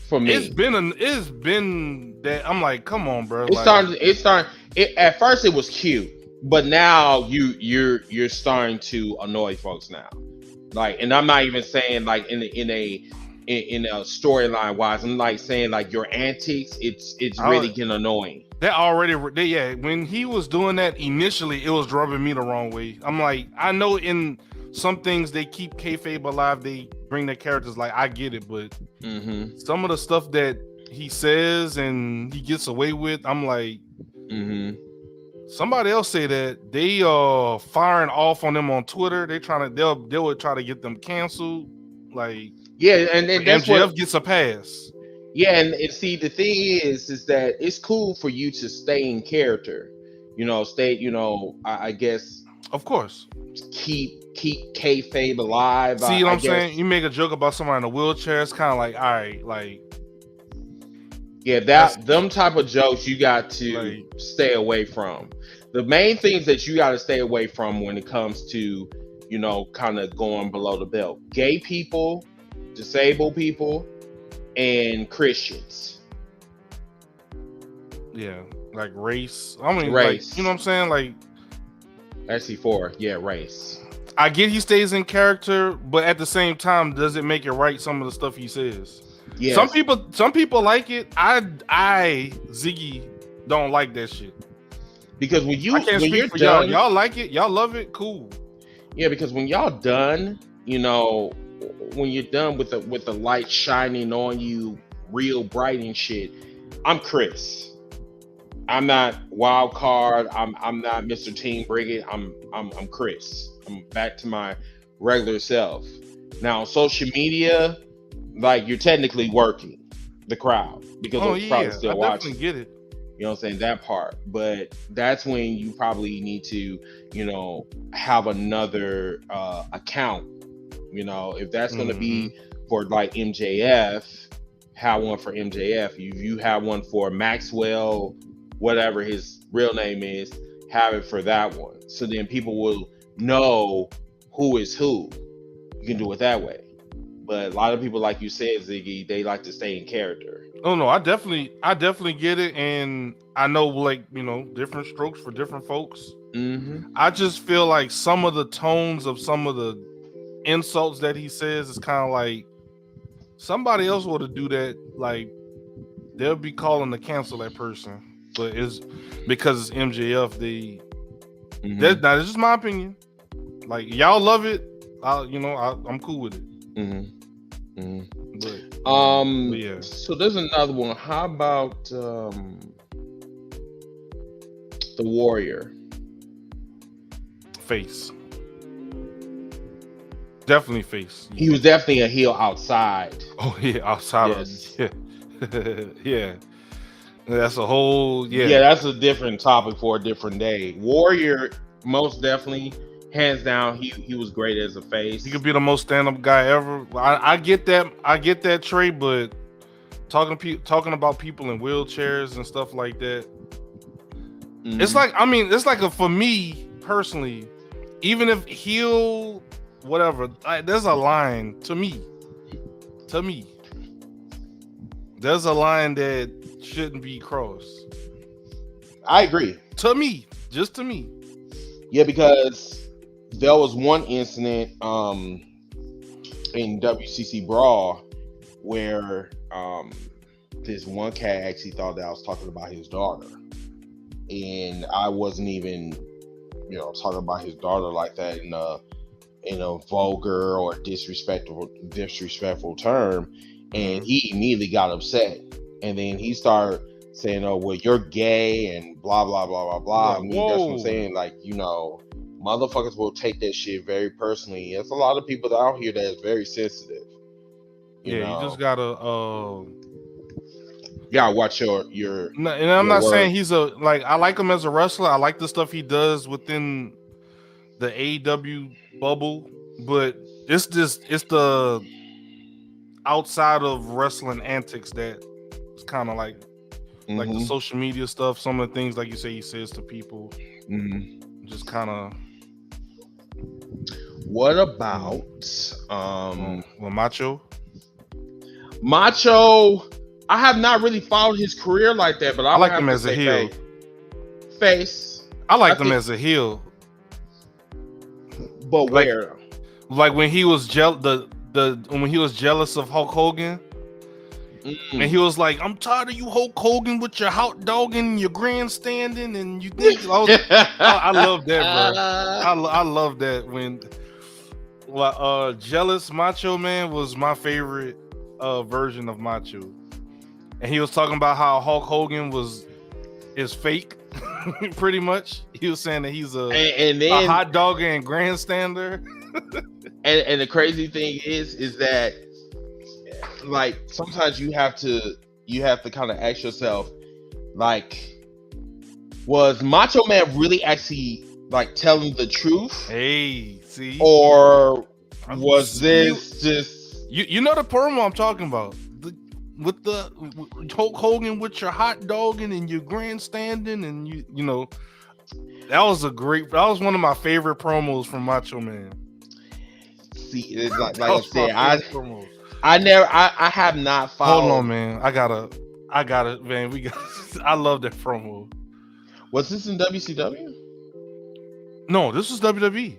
Speaker 3: for me.
Speaker 4: It's been that I'm like, come on, bro.
Speaker 3: It's starting. At first it was cute, but now you're starting to annoy folks now. Like, and I'm not even saying like in a storyline wise. I'm like saying like your antics. It's really getting annoying.
Speaker 4: When he was doing that initially, it was rubbing me the wrong way. I'm like, I know in some things they keep kayfabe alive, they bring their characters, like, I get it, but some of the stuff that he says and he gets away with, I'm like, somebody else say that they firing off on them on Twitter. They would try to get them canceled. Like,
Speaker 3: yeah, and then
Speaker 4: MJF gets a pass.
Speaker 3: Yeah, and see, the thing is that it's cool for you to stay in character, I guess,
Speaker 4: of course,
Speaker 3: keep kayfabe alive.
Speaker 4: See what I'm saying? You make a joke about somebody in a wheelchair, it's kind of like, all right, like,
Speaker 3: yeah, them type of jokes you got to stay away from. The main things that you got to stay away from when it comes to, kind of going below the belt: gay people, disabled people, and Christians.
Speaker 4: Yeah, like race. I mean,
Speaker 3: race.
Speaker 4: Like, you know what I'm saying? Like,
Speaker 3: SC4, yeah, race.
Speaker 4: I get he stays in character, but at the same time, does it make it right? Some of the stuff he says.
Speaker 3: Yes.
Speaker 4: Some people like it. I Ziggy don't like that shit.
Speaker 3: Because when you're
Speaker 4: for
Speaker 3: done,
Speaker 4: y'all like it, y'all love it, cool.
Speaker 3: Yeah, because when y'all done, when you're done with the light shining on you real bright and shit, I'm Chris. I'm not Wild Card. I'm not Mr. Team Brigade. I'm Chris. I'm back to my regular self. Now on social media, like, you're technically working the crowd because the crowd is still watching.
Speaker 4: I definitely get it.
Speaker 3: You know what I'm saying? That part. But that's when you probably need to, have another account. If that's going to be for like MJF, have one for MJF. If you have one for Maxwell, whatever his real name is, have it for that one. So then people will know who is who. You can do it that way. But a lot of people, like you said, Ziggy, they like to stay in character.
Speaker 4: Oh no, I definitely get it, and I know, like, different strokes for different folks. I just feel like some of the tones of some of the insults that he says is kind of like somebody else were to do that, like they'll be calling to cancel that person, but it's because it's MJF. Now this is my opinion. Like, y'all love it, I'm cool with it. But yeah.
Speaker 3: So there's another one. How about the Warrior?
Speaker 4: Face. Definitely face.
Speaker 3: He was definitely a heel outside.
Speaker 4: Oh yeah, outside.
Speaker 3: Yes.
Speaker 4: Yeah. That's a whole
Speaker 3: Yeah, that's a different topic for a different day. Warrior, most definitely, hands down, he was great as a face.
Speaker 4: He could be the most stand-up guy ever. I get that, Trey, but talking about people in wheelchairs and stuff like that, it's like, for me personally, even if heel, whatever, there's a line to me. There's a line that shouldn't be crossed.
Speaker 3: I agree.
Speaker 4: Just to me.
Speaker 3: Yeah, because there was one incident in WCC Brawl where this one cat actually thought that I was talking about his daughter, and I wasn't even talking about his daughter like that in a vulgar or disrespectful term, and he immediately got upset, and then he started saying, "Oh, well, you're gay," and blah blah blah blah blah. I mean, that's what I'm saying. Like, motherfuckers will take that shit very personally. There's a lot of people out here that is very sensitive.
Speaker 4: You just gotta
Speaker 3: watch your.
Speaker 4: And I'm not saying he's I like him as a wrestler. I like the stuff he does within the AEW bubble, but it's the outside of wrestling antics that it's kind of like the social media stuff. Some of the things, like you say, he says to people, just kind of.
Speaker 3: What about
Speaker 4: Macho?
Speaker 3: Macho, I have not really followed his career like that, but I
Speaker 4: like him as a heel.
Speaker 3: Face.
Speaker 4: I liked him as a heel.
Speaker 3: But where?
Speaker 4: Like when he was when he was jealous of Hulk Hogan. And he was like, "I'm tired of you, Hulk Hogan, with your hot dogging and your grandstanding, and you think." I love that, bro. I love that when jealous Macho Man was my favorite version of Macho, and he was talking about how Hulk Hogan is fake, pretty much. He was saying that he's a hot dogger and grandstander.
Speaker 3: and the crazy thing is that, like, sometimes you have to kind of ask yourself, like, was Macho Man really actually like telling the truth?
Speaker 4: Hey, see,
Speaker 3: or was this just
Speaker 4: you know the promo I'm talking about, with Hulk Hogan with your hot dogging and your grandstanding, and that was one of my favorite promos from Macho Man.
Speaker 3: See, it's like I said, I have not followed.
Speaker 4: Hold on, man. I got it, man. I love that promo.
Speaker 3: Was this in WCW?
Speaker 4: No, this was WWE.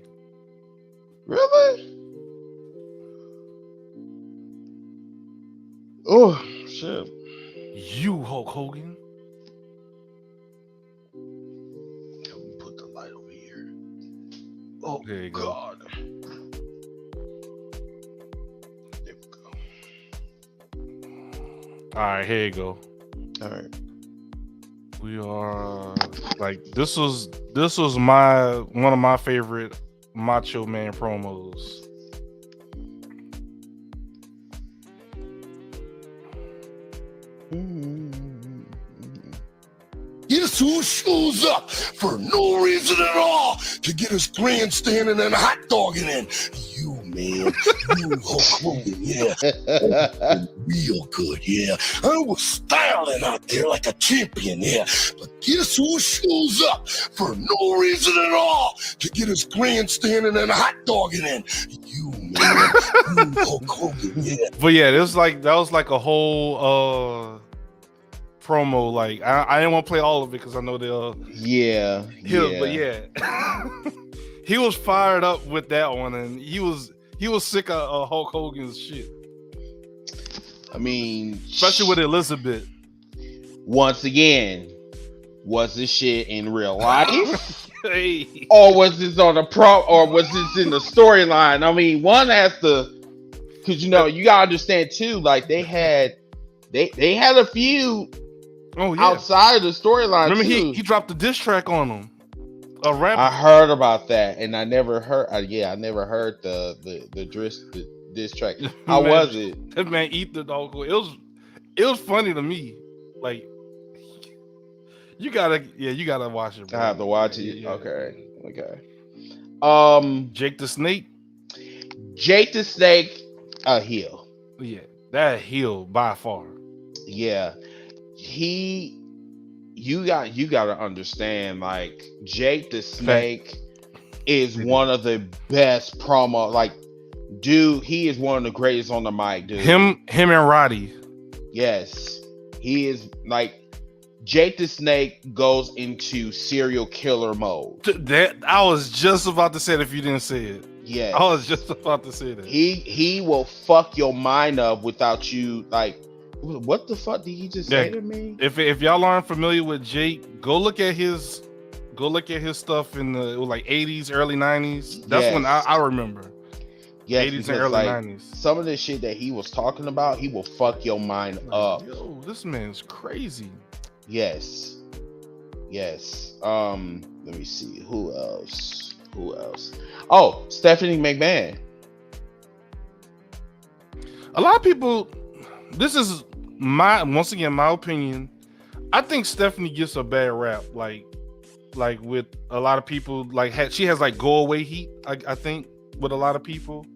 Speaker 3: Really? Oh shit!
Speaker 4: You Hulk Hogan.
Speaker 3: Put the light over here. Oh,
Speaker 4: there you
Speaker 3: God.
Speaker 4: Go. All right, here you go.
Speaker 3: All right.
Speaker 4: We are like, this was one of my favorite Macho Man promos.
Speaker 5: guess who shows up for no reason at all to get his grandstanding and hot dogging in? You, man. You, Hulk Hogan, yeah. Real good, yeah. I was styling out there like a champion, yeah. But guess who shows up for no reason at all to get his grandstanding and hot dogging in? You, man. You, Hulk Hogan, yeah.
Speaker 4: But yeah, that was like a whole promo. Like I didn't want to play all of it because I know they'll but yeah. He was fired up with that one, and he was sick of Hulk Hogan's shit.
Speaker 3: I mean,
Speaker 4: especially with Elizabeth.
Speaker 3: Once again, was this shit in real life?
Speaker 4: Hey.
Speaker 3: Or was this on a or was this in the storyline? I mean, one has to, because you gotta understand too, like they had a few outside of the storyline.
Speaker 4: Remember
Speaker 3: too.
Speaker 4: he dropped the diss track on him. A rap.
Speaker 3: I heard about that, and I never heard. I never heard the diss track. How was it?
Speaker 4: That man eat the dog. It was funny to me. Like you gotta watch it. Bro.
Speaker 3: I have to watch it.
Speaker 4: Yeah.
Speaker 3: Okay.
Speaker 4: Jake the Snake.
Speaker 3: Jake the Snake, a heel.
Speaker 4: Yeah, that heel by far.
Speaker 3: Yeah, you got to understand, like Jake the Snake is one of the best promo. Like, dude, he is one of the greatest on the mic, dude.
Speaker 4: Him and Roddy.
Speaker 3: Yes, he is. Like, Jake the Snake goes into serial killer mode.
Speaker 4: That I was just about to say it if you didn't say it.
Speaker 3: Yes,
Speaker 4: I was just about to say that.
Speaker 3: He will fuck your mind up without you. Like, what the fuck did he just say to me?
Speaker 4: If y'all aren't familiar with Jake, go look at his stuff in the like 80s, early 90s. That's when I remember.
Speaker 3: Yes,
Speaker 4: 80s and early 90s.
Speaker 3: Some of the shit that he was talking about, he will fuck your mind up.
Speaker 4: Yo, this man's crazy.
Speaker 3: Yes. Let me see. Who else? Oh, Stephanie McMahon.
Speaker 4: A lot of people, this is once again my opinion. I think Stephanie gets a bad rap, like with a lot of people. Like she has like go away heat. I think with a lot of people.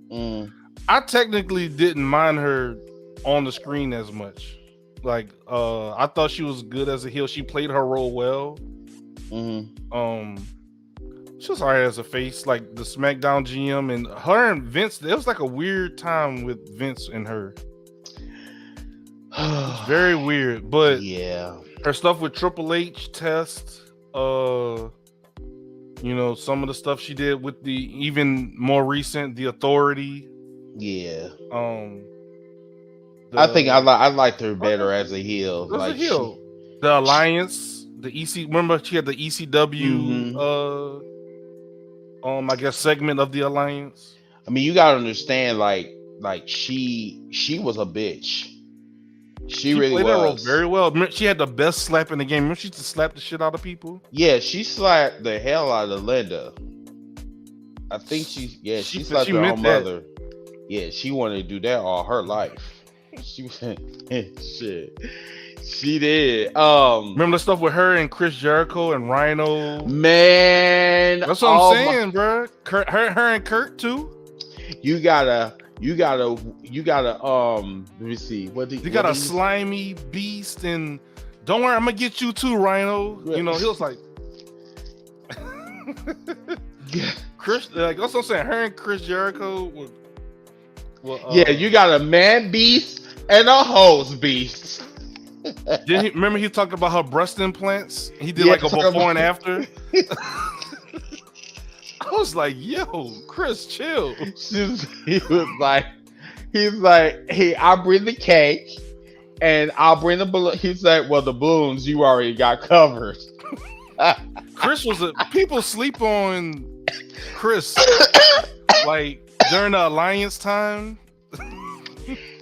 Speaker 4: I technically didn't mind her on the screen as much. Like I thought she was good as a heel. She played her role well. She was alright as a face, like the SmackDown GM, and her and Vince. It was like a weird time with Vince and her. It's very weird, but
Speaker 3: yeah,
Speaker 4: her stuff with Triple H, Test, some of the stuff she did with the even more recent, The Authority.
Speaker 3: Yeah.
Speaker 4: I
Speaker 3: think I liked her better as a heel.
Speaker 4: As a heel. The Alliance, the EC. Remember, she had the ECW. I guess segment of the Alliance.
Speaker 3: I mean, you gotta understand, like she was a bitch. She really
Speaker 4: played that role
Speaker 3: was
Speaker 4: very well. She had the best slap in the game. Remember, she used to slap the shit out of people.
Speaker 3: Yeah, she slapped the hell out of Linda. I think she slapped her own mother. Yeah, she wanted to do that all her life. She shit. She did.
Speaker 4: Remember the stuff with her and Chris Jericho and Rhino?
Speaker 3: Man,
Speaker 4: that's what I'm saying, bro. Her and Kurt too.
Speaker 3: You gotta. Let me see.
Speaker 4: You got a slimy beast, and don't worry, I'm gonna get you too, Rhino. He was like, Chris. Like that's what I'm saying. Her and Chris Jericho.
Speaker 3: You got a man beast and a hose beast.
Speaker 4: Remember he talked about her breast implants? He did like a before and after. I was like, yo, Chris, chill.
Speaker 3: He's like, hey, I'll bring the cake and I'll bring the balloon. He's like, well, the balloons you already got covered.
Speaker 4: Chris people sleep on Chris like during the Alliance time.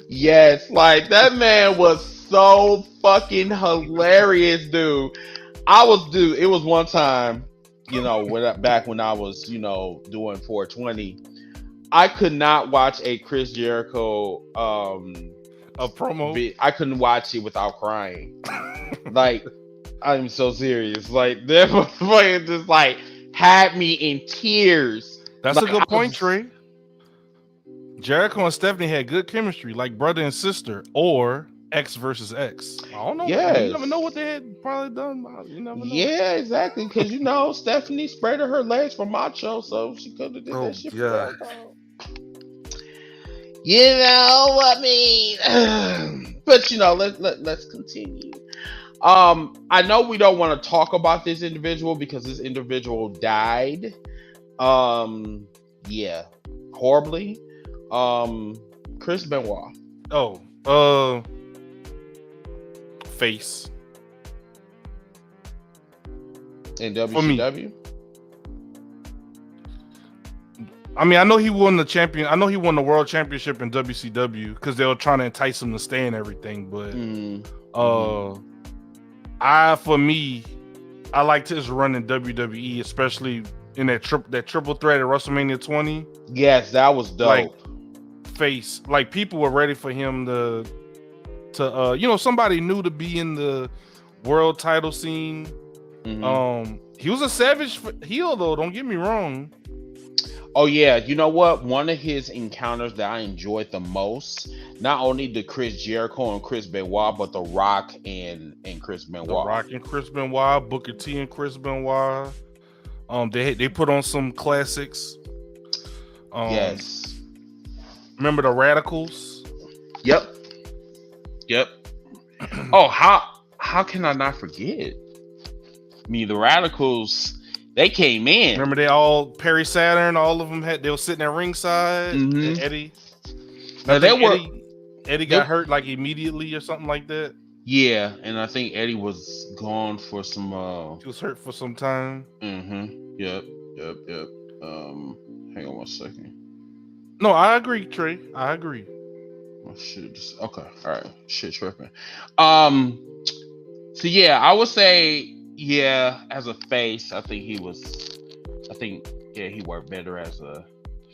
Speaker 3: Yes, like that man was so fucking hilarious, dude. It was one time, back when I was, doing 420, I could not watch a Chris Jericho
Speaker 4: a promo.
Speaker 3: I couldn't watch it without crying. Like I'm so serious. Like that motherfucker just like had me in tears.
Speaker 4: That's
Speaker 3: Like,
Speaker 4: a good
Speaker 3: I
Speaker 4: point,
Speaker 3: was-
Speaker 4: Trey. Jericho and Stephanie had good chemistry, like brother and sister, or X versus X. I don't know. You never know what they had probably done. You never know.
Speaker 3: Yeah, exactly. Because Stephanie spreaded her legs for Macho, so she could have did that shit for Jericho. You know what I mean? But let's continue. I know we don't want to talk about this individual because this individual died. Yeah, horribly. Chris Benoit.
Speaker 4: Face.
Speaker 3: In WCW.
Speaker 4: I mean, I know he won the champion. I know he won the world championship in WCW because they were trying to entice him to stay and everything. But I liked his run in WWE, especially in that triple threat at WrestleMania 20.
Speaker 3: Yes, that was dope.
Speaker 4: Like face, like people were ready for him to somebody new to be in the world title scene. He was a savage heel though. Don't get me wrong.
Speaker 3: Oh yeah, you know what? One of his encounters that I enjoyed the most, not only the Chris Jericho and Chris Benoit, but The Rock and Chris Benoit.
Speaker 4: The Rock and Chris Benoit, Booker T and Chris Benoit. They put on some classics.
Speaker 3: Yes.
Speaker 4: Remember the Radicals?
Speaker 3: Yep. Oh, how can I not forget? I mean, the Radicals. They came in.
Speaker 4: Remember they all Perry Saturn, all of them they were sitting at ringside. And Eddie.
Speaker 3: Now
Speaker 4: Eddie got hurt like immediately or something like that.
Speaker 3: Yeah, and I think Eddie was gone for some
Speaker 4: he was hurt for some time.
Speaker 3: Yep. Hang on one second.
Speaker 4: No, I agree, Trey. I agree.
Speaker 3: Oh shit. Okay. All right. Shit tripping. So yeah, I would say as a face, I think he worked better as a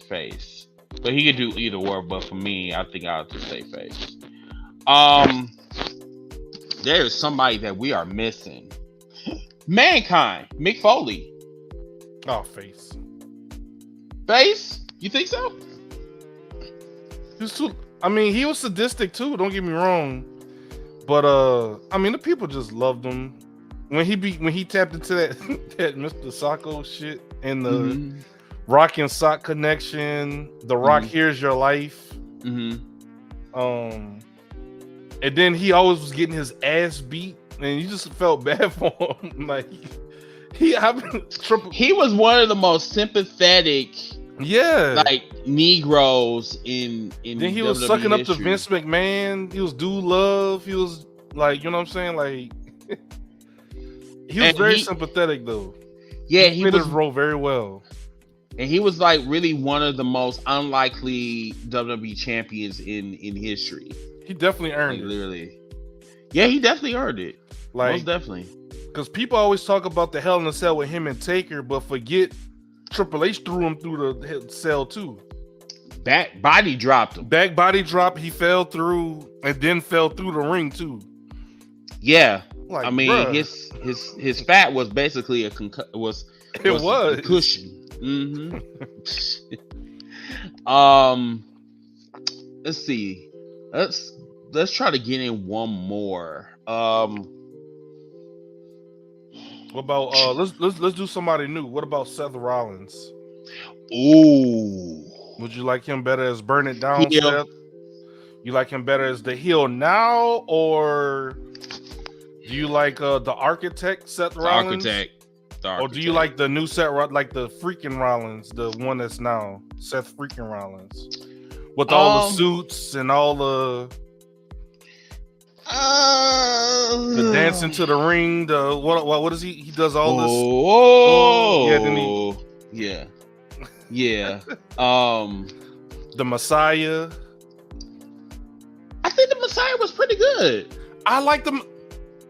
Speaker 3: face. But he could do either or, but for me, I think I'll just say face. There is somebody that we are missing. Mankind, Mick Foley.
Speaker 4: Oh, face.
Speaker 3: Face? You think so?
Speaker 4: He was sadistic too, don't get me wrong. But the people just loved him. When he tapped into that Mr. Sacco shit and the Rock and Sock connection, the Rock Here's Your Life. And then he always was getting his ass beat, and you just felt bad for him. Like he
Speaker 3: was one of the most sympathetic, like Negroes in. Then
Speaker 4: he was
Speaker 3: WWE
Speaker 4: sucking
Speaker 3: history.
Speaker 4: up to Vince McMahon. He was Dude Love. He was like, you know what I'm saying, like. He was very sympathetic though.
Speaker 3: Yeah,
Speaker 4: he played his role very well.
Speaker 3: And he was like really one of the most unlikely WWE champions in history.
Speaker 4: He definitely earned it.
Speaker 3: Literally. Yeah, he definitely earned it. Like, most definitely.
Speaker 4: Because people always talk about the Hell in a Cell with him and Taker, but forget Triple H threw him through the cell too.
Speaker 3: Back body dropped him.
Speaker 4: Back body drop. He fell through and then fell through the ring too.
Speaker 3: Yeah.
Speaker 4: Like,
Speaker 3: I mean, bruh. his fat was basically a cushion. Let's see. Let's try to get in one more.
Speaker 4: What about let's do somebody new. What about Seth Rollins?
Speaker 3: Ooh.
Speaker 4: Would you like him better as Burn It Down Seth? You like him better as the heel now, or do you like the Architect Seth Rollins? The Architect. Or do you like the new Seth, like the freaking Rollins, the one that's now Seth freaking Rollins, with all the suits and all the dancing to the ring? The what is he? He does all this.
Speaker 3: Yeah.
Speaker 4: The Messiah.
Speaker 3: I think the Messiah was pretty good.
Speaker 4: I like them.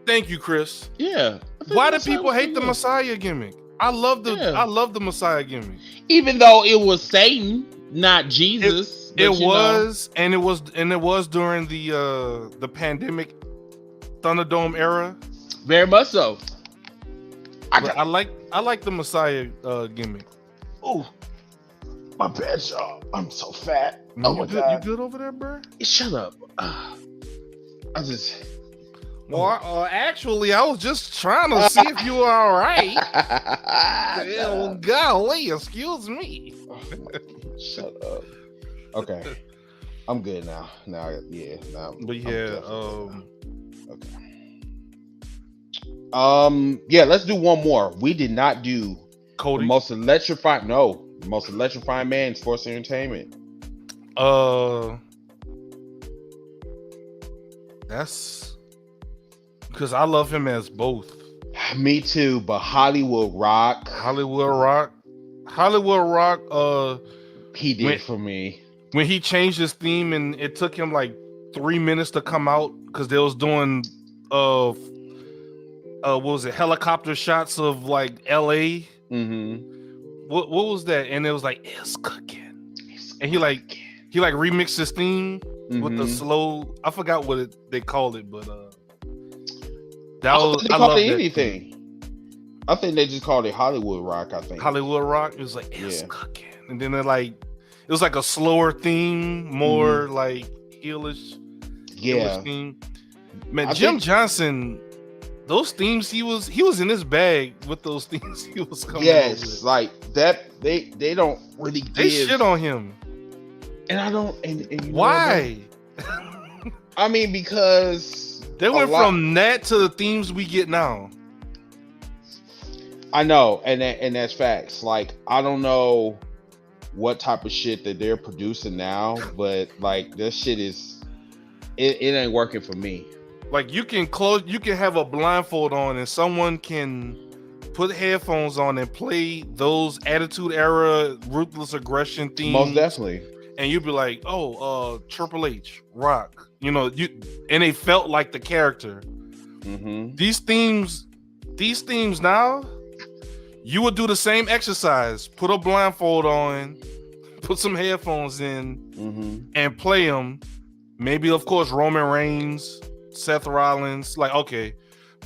Speaker 4: Thank you, Chris.
Speaker 3: Yeah.
Speaker 4: Why do people hate the Messiah gimmick? I love the Messiah gimmick.
Speaker 3: Even though it was Satan, not Jesus.
Speaker 4: It was during the pandemic Thunderdome era.
Speaker 3: Very much so.
Speaker 4: I like the Messiah gimmick.
Speaker 3: Oh, my bad, y'all. I'm so fat.
Speaker 4: No,
Speaker 3: Oh my
Speaker 4: you
Speaker 3: god.
Speaker 4: good over there, bro?
Speaker 3: Shut up. I just.
Speaker 4: Well, actually, I was just trying to see if you were all right. Oh, golly, excuse me.
Speaker 3: Shut up. Okay, I'm good now. Now, yeah. Now,
Speaker 4: But yeah,
Speaker 3: okay. Yeah. Let's do one more. We did not do
Speaker 4: Cody.
Speaker 3: the most electrifying. No, the most electrifying man in sports entertainment.
Speaker 4: That's because I love him as both.
Speaker 3: Me too, but Hollywood Rock. He did for me.
Speaker 4: When he changed his theme and it took him like 3 minutes to come out because they was doing what was it, helicopter shots of like LA. What was that? And it was like it's cooking. And he remixed his theme with the slow. I forgot what they called it, but
Speaker 3: I love anything. I think they just called it Hollywood Rock. I think
Speaker 4: Hollywood Rock. It was like it's cooking, and then it was like a slower theme, more like heelish.
Speaker 3: Yeah,
Speaker 4: theme. Man, Jim Johnson, those themes he was in his bag with those themes he was coming.
Speaker 3: Yes, like that. They don't really give.
Speaker 4: They shit on him,
Speaker 3: and I don't. And you
Speaker 4: why?
Speaker 3: I mean, because
Speaker 4: they went from that to the themes we get now.
Speaker 3: I know, and that's facts. Like, I don't know what type of shit that they're producing now, but like this shit is, it ain't working for me.
Speaker 4: Like you can have a blindfold on and someone can put headphones on and play those Attitude Era Ruthless Aggression themes.
Speaker 3: Most definitely.
Speaker 4: And you'd be like, oh, Triple H, Rock, and they felt like the character. These themes now, you would do the same exercise, put a blindfold on, put some headphones in, and play them. Maybe, of course, Roman Reigns, Seth Rollins, like, okay.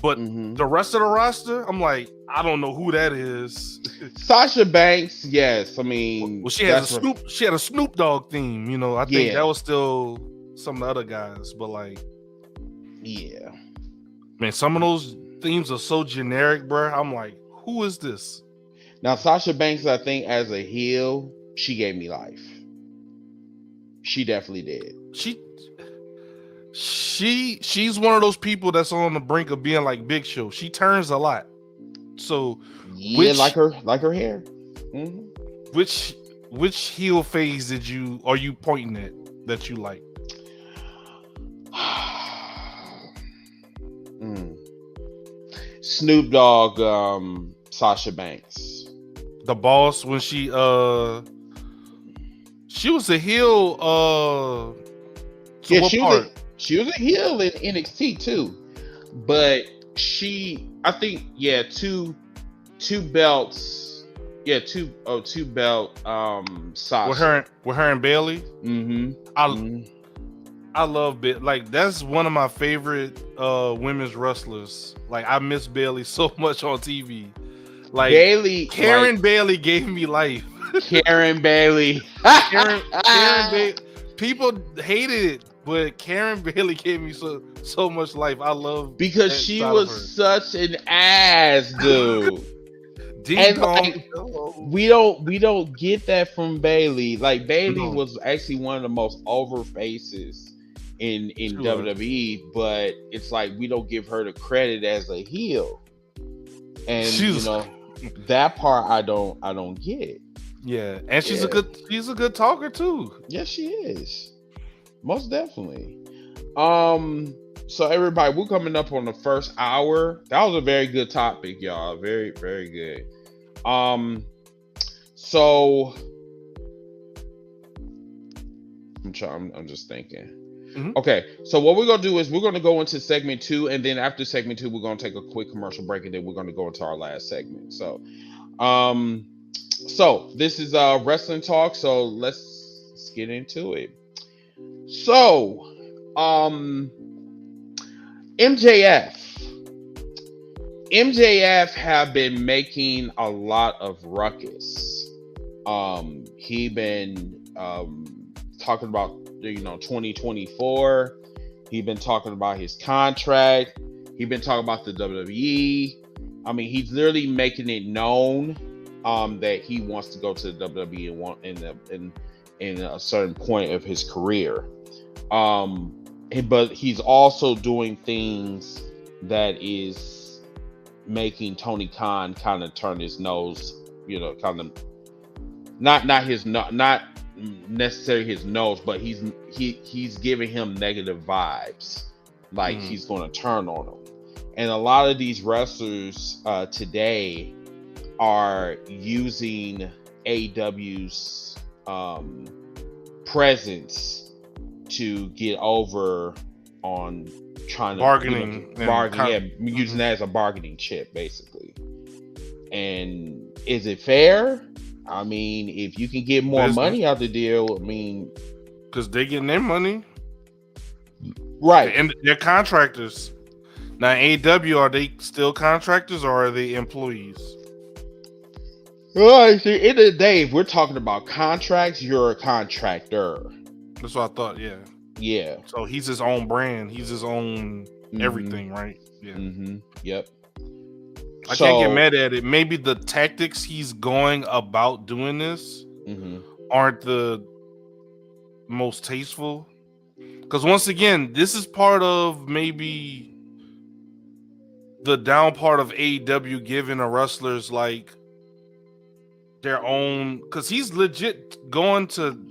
Speaker 4: But the rest of the roster, I'm like, I don't know who that is.
Speaker 3: Sasha Banks, yes. I mean,
Speaker 4: well, she had a Snoop Dogg theme, I think that was still some of the other guys, but like,
Speaker 3: yeah.
Speaker 4: Man, some of those themes are so generic, bro. I'm like, who is this?
Speaker 3: Now, Sasha Banks, I think as a heel, she gave me life. She definitely did.
Speaker 4: She's one of those people that's on the brink of being like Big Show. She turns a lot. So
Speaker 3: yeah, like her hair.
Speaker 4: Which heel phase are you pointing at that you like?
Speaker 3: Snoop Dogg, Sasha Banks.
Speaker 4: The Boss, when she was a heel.
Speaker 3: She was a heel in NXT too, but I think two belts, two belt Sasha
Speaker 4: with her and Bailey. I love Bailey. Like, that's one of my favorite women's wrestlers. Like, I miss Bailey so much on TV. Like, Karen Bailey gave me life.
Speaker 3: Karen Bailey.
Speaker 4: Karen Bailey. People hated it, but Karen Bailey gave me so much life. I love
Speaker 3: because she was such an ass, dude. And like, we don't get that from Bailey. Like, Bailey was actually one of the most over faces in WWE, but it's like we don't give her the credit as a heel. And that part I don't get.
Speaker 4: Yeah, and she's a good talker too.
Speaker 3: Yes, she is. Most definitely. So everybody, we're coming up on the first hour. That was a very good topic, y'all. Very, very good. So I'm just thinking. Okay, so what we're gonna do is we're gonna go into segment 2, and then after segment 2, we're gonna take a quick commercial break, and then we're gonna go into our last segment. So, so this is wrestling talk. So let's get into it. So, MJF MJF have been making a lot of ruckus. He been talking about 2024. He been talking about his contract. He been talking about the WWE. I mean, he's literally making it known that he wants to go to the WWE in a certain point of his career. But he's also doing things that is making Tony Khan kind of turn his nose, kind of not necessarily his nose, but he's giving him negative vibes, like he's going to turn on him. And a lot of these wrestlers today are using AEW's presence to get over on trying
Speaker 4: bargaining,
Speaker 3: using that as a bargaining chip, basically. And is it fair? I mean, if you can get more money out the deal, I mean,
Speaker 4: because they getting their money,
Speaker 3: right?
Speaker 4: And they're contractors. Now, AEW, are they still contractors or are they employees?
Speaker 3: Well, at the end of the day, if we're talking about contracts, you're a contractor.
Speaker 4: That's what I thought. Yeah.
Speaker 3: Yeah.
Speaker 4: So he's his own brand. He's his own everything, right? Yeah.
Speaker 3: Yep.
Speaker 4: I can't get mad at it. Maybe the tactics he's going about doing this aren't the most tasteful. Because once again, this is part of maybe the down part of AEW giving the wrestlers like their own, because he's legit going to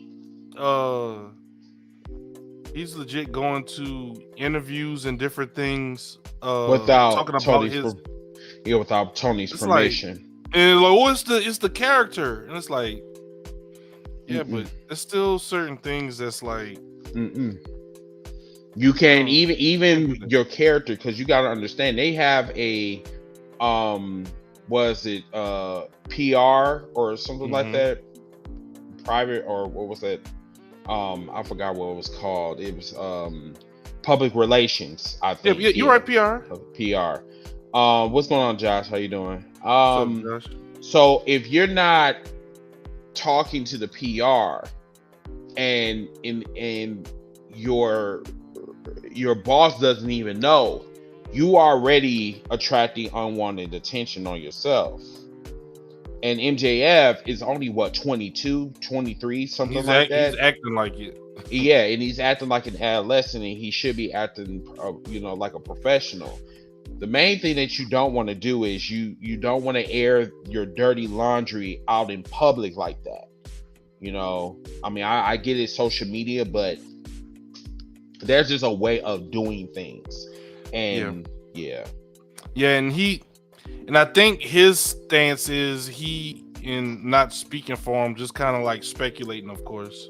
Speaker 4: interviews and different things
Speaker 3: without
Speaker 4: talking about
Speaker 3: without Tony's permission.
Speaker 4: Like, and like, well, it's the character, and it's like, yeah, but there's still certain things that's like,
Speaker 3: you can even your character, because you got to understand they have a was it PR or something like that, private, or what was that? I forgot what it was called. It was public relations, I think.
Speaker 4: Yeah, you're right, PR.
Speaker 3: PR. What's going on, Josh? How you doing? So if you're not talking to the PR and your boss doesn't even know, you already attracting unwanted attention on yourself. And MJF is only 22, 23, something like that.
Speaker 4: He's acting like it.
Speaker 3: Yeah, and he's acting like an adolescent, and he should be acting, like a professional. The main thing that you don't want to do is you don't want to air your dirty laundry out in public like that. I mean, I get it, social media, but there's just a way of doing things. And
Speaker 4: and I think his stance is in not speaking for him, just kind of like speculating, of course.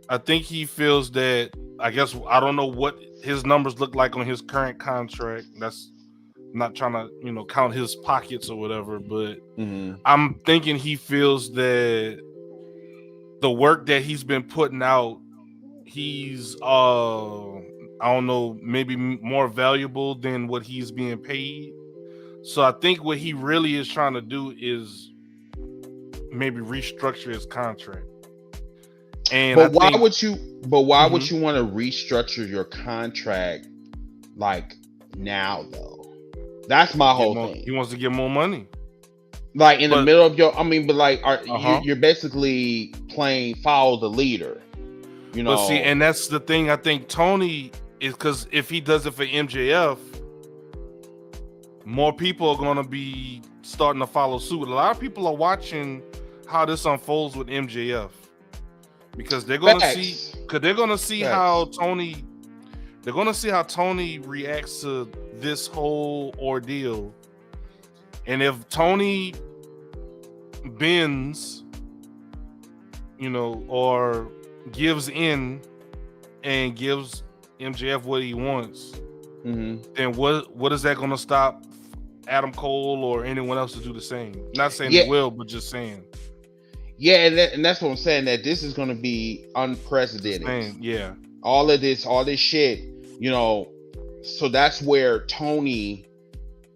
Speaker 4: I think he feels that, I guess, I don't know what his numbers look like on his current contract. That's not trying to, count his pockets or whatever, but I'm thinking he feels that the work that he's been putting out, he's, I don't know, maybe more valuable than what he's being paid. So I think what he really is trying to do is maybe restructure his contract. And
Speaker 3: why would you want to restructure your contract like now though? That's my whole thing.
Speaker 4: He wants to get more money.
Speaker 3: Like in the middle of you're basically playing follow the leader.
Speaker 4: But see, and that's the thing. I think Tony is, because if he does it for MJF, more people are going to be starting to follow suit. A lot of people are watching how this unfolds with MJF, because they're going to see how Tony reacts to this whole ordeal. And if Tony bends, or gives in and gives MJF what he wants, then what is that going to stop Adam Cole or anyone else to do the same? Not saying they will, but just saying.
Speaker 3: Yeah, and that's what I'm saying, that this is going to be unprecedented. All this shit, so that's where Tony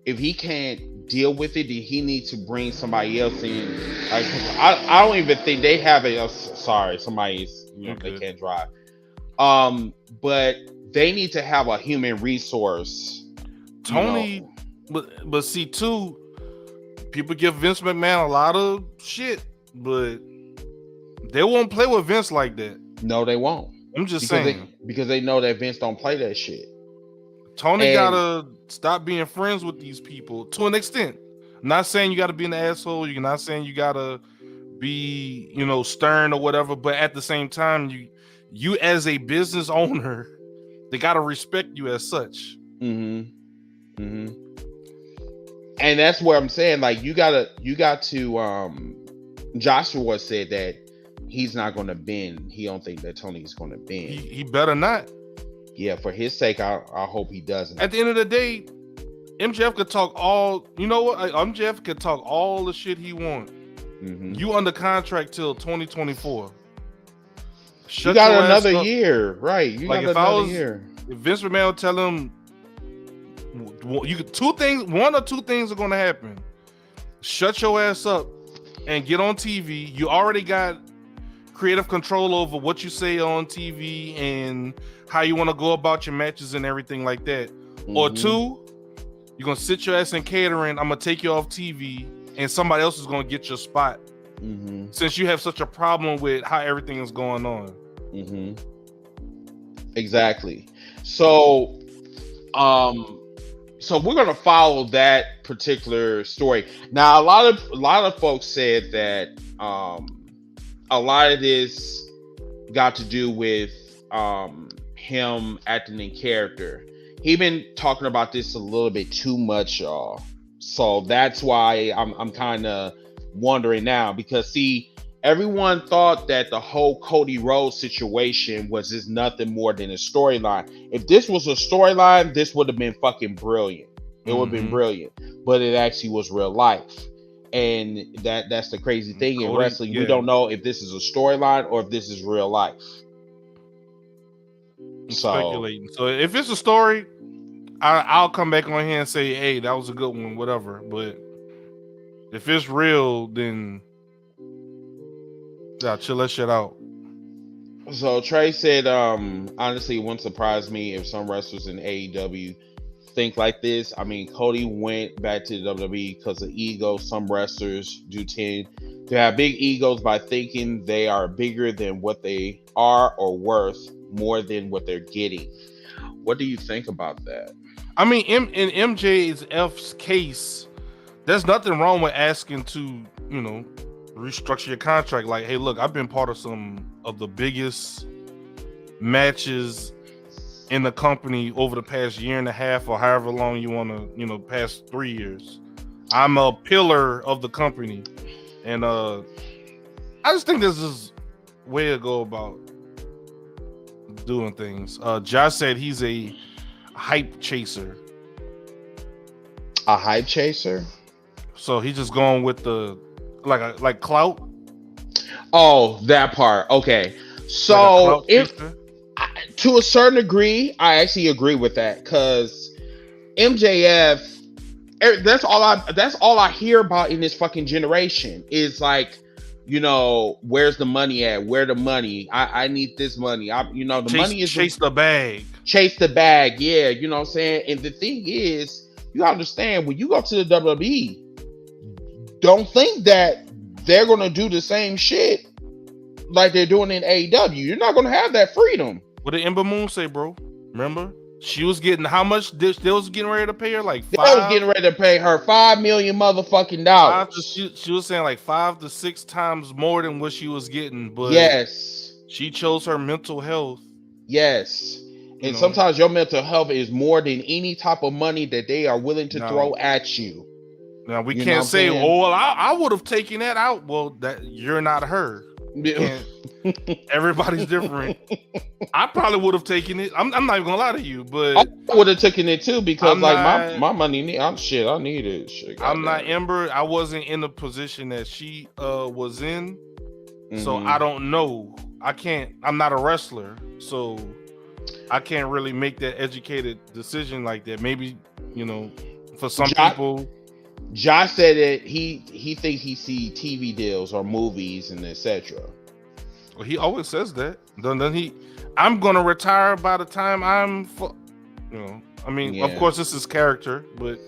Speaker 3: if he can't deal with it, then he needs to bring somebody else in. Like, I don't even think they have a. Sorry, somebody's they can't drive. But they need to have a human resource.
Speaker 4: Tony, but see too, people give Vince McMahon a lot of shit, but they won't play with Vince like that.
Speaker 3: No, they won't.
Speaker 4: I'm just saying
Speaker 3: because they know that Vince don't play that shit.
Speaker 4: Tony gotta stop being friends with these people to an extent. I'm not saying you gotta be an asshole. You're not saying you gotta be, stern or whatever. But at the same time, you as a business owner, they gotta respect you as such.
Speaker 3: And that's where I'm saying, like, you got to. Joshua said that he's not going to bend. He don't think that Tony is going to bend.
Speaker 4: He better not.
Speaker 3: Yeah, for his sake, I hope he doesn't.
Speaker 4: At the end of the day, MJF could talk all. You know what? MJF could talk all the shit he wants. You under contract till 2024.
Speaker 3: You got another year, right? You got another year.
Speaker 4: If Vince McMahon would tell him, one or two things are going to happen. Shut your ass up and get on TV. You already got creative control over what you say on TV and how you want to go about your matches and everything like that. Or two, you're going to sit your ass in catering. I'm going to take you off TV and somebody else is going to get your spot. Since you have such a problem with how everything is going on.
Speaker 3: Exactly. So we're going to follow that particular story. Now, a lot of folks said that a lot of this got to do with him acting in character. He been talking about this a little bit too much, y'all. So that's why I'm kind of wondering now, because see, everyone thought that the whole Cody Rhodes situation was just nothing more than a storyline. If this was a storyline, this would have been fucking brilliant. It would have been brilliant, but it actually was real life. And that's the crazy thing in wrestling. We don't know if this is a storyline or if this is real life.
Speaker 4: Speculating. So if it's a story, I'll come back on here and say, hey, that was a good one, whatever. But if it's real, then chill that shit out.
Speaker 3: So Trey said, honestly, it wouldn't surprise me if some wrestlers in AEW think like this. I mean, Cody went back to the WWE because of ego. Some wrestlers do tend to have big egos by thinking they are bigger than what they are or worth more than what they're getting. What do you think about that? I mean,
Speaker 4: in MJF's case, there's nothing wrong with asking to, restructure your contract. Like, hey, look, I've been part of some of the biggest matches in the company over the past year and a half or however long you want to, past 3 years. I'm a pillar of the company. And I just think this is a way to go about doing things. Josh said he's a hype chaser.
Speaker 3: A hype chaser?
Speaker 4: So he's just going with the like clout.
Speaker 3: Oh, that part. Okay. So to a certain degree, I actually agree with that, because MJF, that's all I hear about in this fucking generation is like, where's the money at? Where the money? I need this money. Money is
Speaker 4: chase the bag.
Speaker 3: Chase the bag. Yeah. You know what I'm saying? And the thing is, you understand, when you go to the WWE, don't think that they're going to do the same shit like they're doing in AEW. You're not going to have that freedom.
Speaker 4: What did Ember Moon say, bro? Remember? She was getting how much? They was getting ready to pay her like $5.
Speaker 3: They was getting ready to pay her $5 million motherfucking dollars.
Speaker 4: She was saying like 5 to 6 times more than what she was getting. But
Speaker 3: yes,
Speaker 4: she chose her mental health.
Speaker 3: Yes. And sometimes your mental health is more than any type of money that they are willing to throw at you.
Speaker 4: Now we can't say, "Oh, well, I would have taken that out." Well, that you're not her. Everybody's different. I probably would have taken it. I'm not even gonna lie to you, but
Speaker 3: I would have taken it too, because my money. I need it. Shit,
Speaker 4: I'm not Ember. I wasn't in the position that she was in, so I don't know. I'm not a wrestler, so I can't really make that educated decision like that. Maybe for some people.
Speaker 3: Josh said that he thinks he see TV deals or movies and etc.
Speaker 4: Well, he always says that. Doesn't he? I'm gonna retire by the time I'm. I mean, of course, this is character, but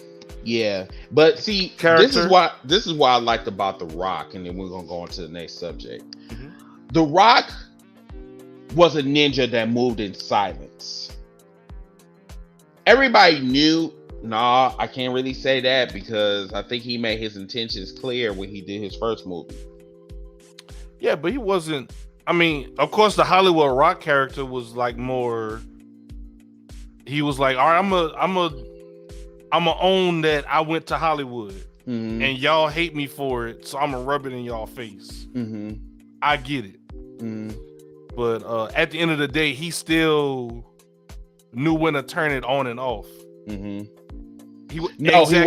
Speaker 3: yeah. But see,
Speaker 4: character.
Speaker 3: this is what I liked about The Rock, and then we're gonna go on to the next subject. The Rock was a ninja that moved in silence. Everybody knew. Nah, I can't really say that because I think he made his intentions clear when he did his first movie.
Speaker 4: Yeah, but he wasn't. I mean, of course, the Hollywood Rock character was like more. He was like, all right, I'm a own that I went to Hollywood, and y'all hate me for it, so I'm gonna rub it in y'all face. I get it, but at the end of the day, he still knew when to turn it on and off. He wasn't.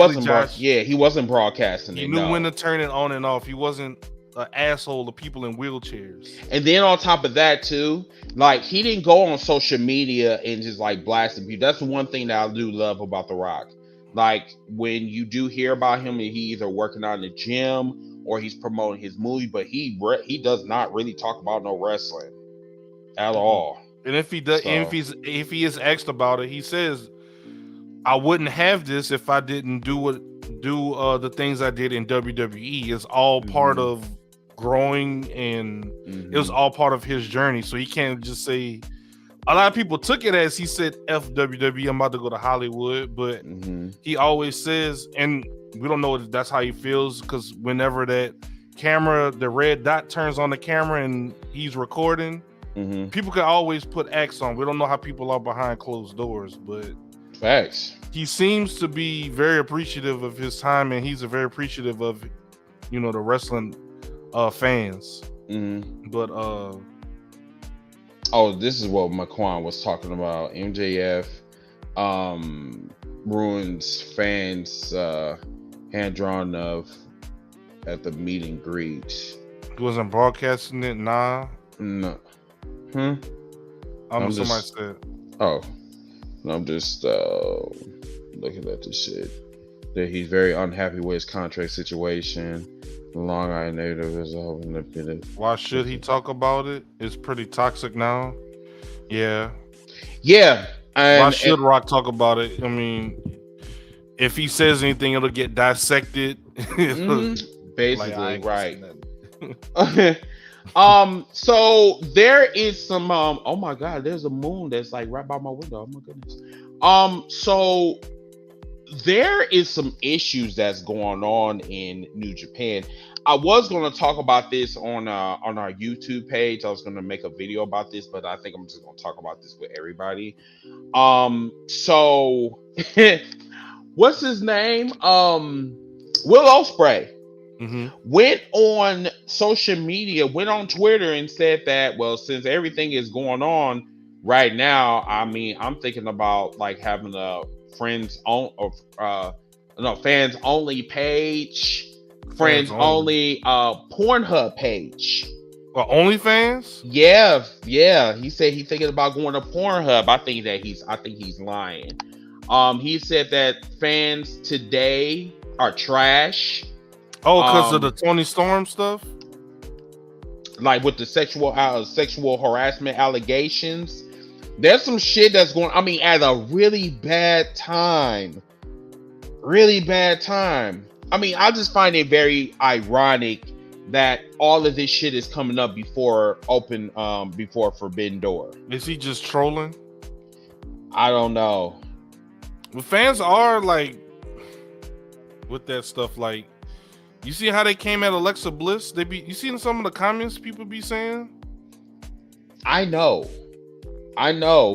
Speaker 3: He wasn't broadcasting.
Speaker 4: He knew when to turn it on and off. He wasn't an asshole to people in wheelchairs.
Speaker 3: And then on top of that too, like he didn't go on social media and just like blasting people. That's the one thing that I do love about The Rock. Like when you do hear about him, and he either working out in the gym or he's promoting his movie, but he does not really talk about no wrestling at all.
Speaker 4: And if he does, if he is asked about it, he says, I wouldn't have this if I didn't do the things I did in WWE. It's all part of growing, and it was all part of his journey. So he can't just say. A lot of people took it as he said, "F WWE, I'm about to go to Hollywood," but he always says, and we don't know if that's how he feels, because whenever that camera, the red dot turns on the camera and he's recording, people can always put acts on. We don't know how people are behind closed doors, but.
Speaker 3: Facts.
Speaker 4: He seems to be very appreciative of his time, and he's very appreciative of, the wrestling fans. But
Speaker 3: this is what McQuan was talking about. MJF ruins fans hand drawn of at the meet and greet.
Speaker 4: He wasn't broadcasting it. Nah.
Speaker 3: No.
Speaker 4: Somebody said.
Speaker 3: Oh. I'm just looking at this shit. That he's very unhappy with his contract situation. The Long Island native is hoping to get it.
Speaker 4: Why should he talk about it? It's pretty toxic now. Yeah.
Speaker 3: Yeah.
Speaker 4: Why should Rock talk about it? I mean, if he says anything, it'll get dissected.
Speaker 3: Basically, right. So there is some oh my god, there's a moon that's like right by my window. Oh my goodness. So there is some issues that's going on in New Japan. I was going to talk about this on our YouTube page. I was going to make a video about this, but I think I'm just going to talk about this with everybody. So what's his name? Will Ospreay. Went on social media, went on Twitter and said that, well, since everything is going on right now, I mean, I'm thinking about like having a fans only page, friends only Pornhub page.
Speaker 4: Well, OnlyFans?
Speaker 3: Yeah. He said he's thinking about going to Pornhub. I think he's lying. He said that fans today are trash.
Speaker 4: Oh, because of the Tony Storm stuff?
Speaker 3: Like with the sexual harassment allegations. There's some shit that's going, I mean, at a really bad time. I mean, I just find it very ironic that all of this shit is coming up before Forbidden Door.
Speaker 4: Is he just trolling?
Speaker 3: I don't know.
Speaker 4: The fans are like, with that stuff, like, you see how they came at Alexa Bliss? You seen some of the comments people be saying?
Speaker 3: I know,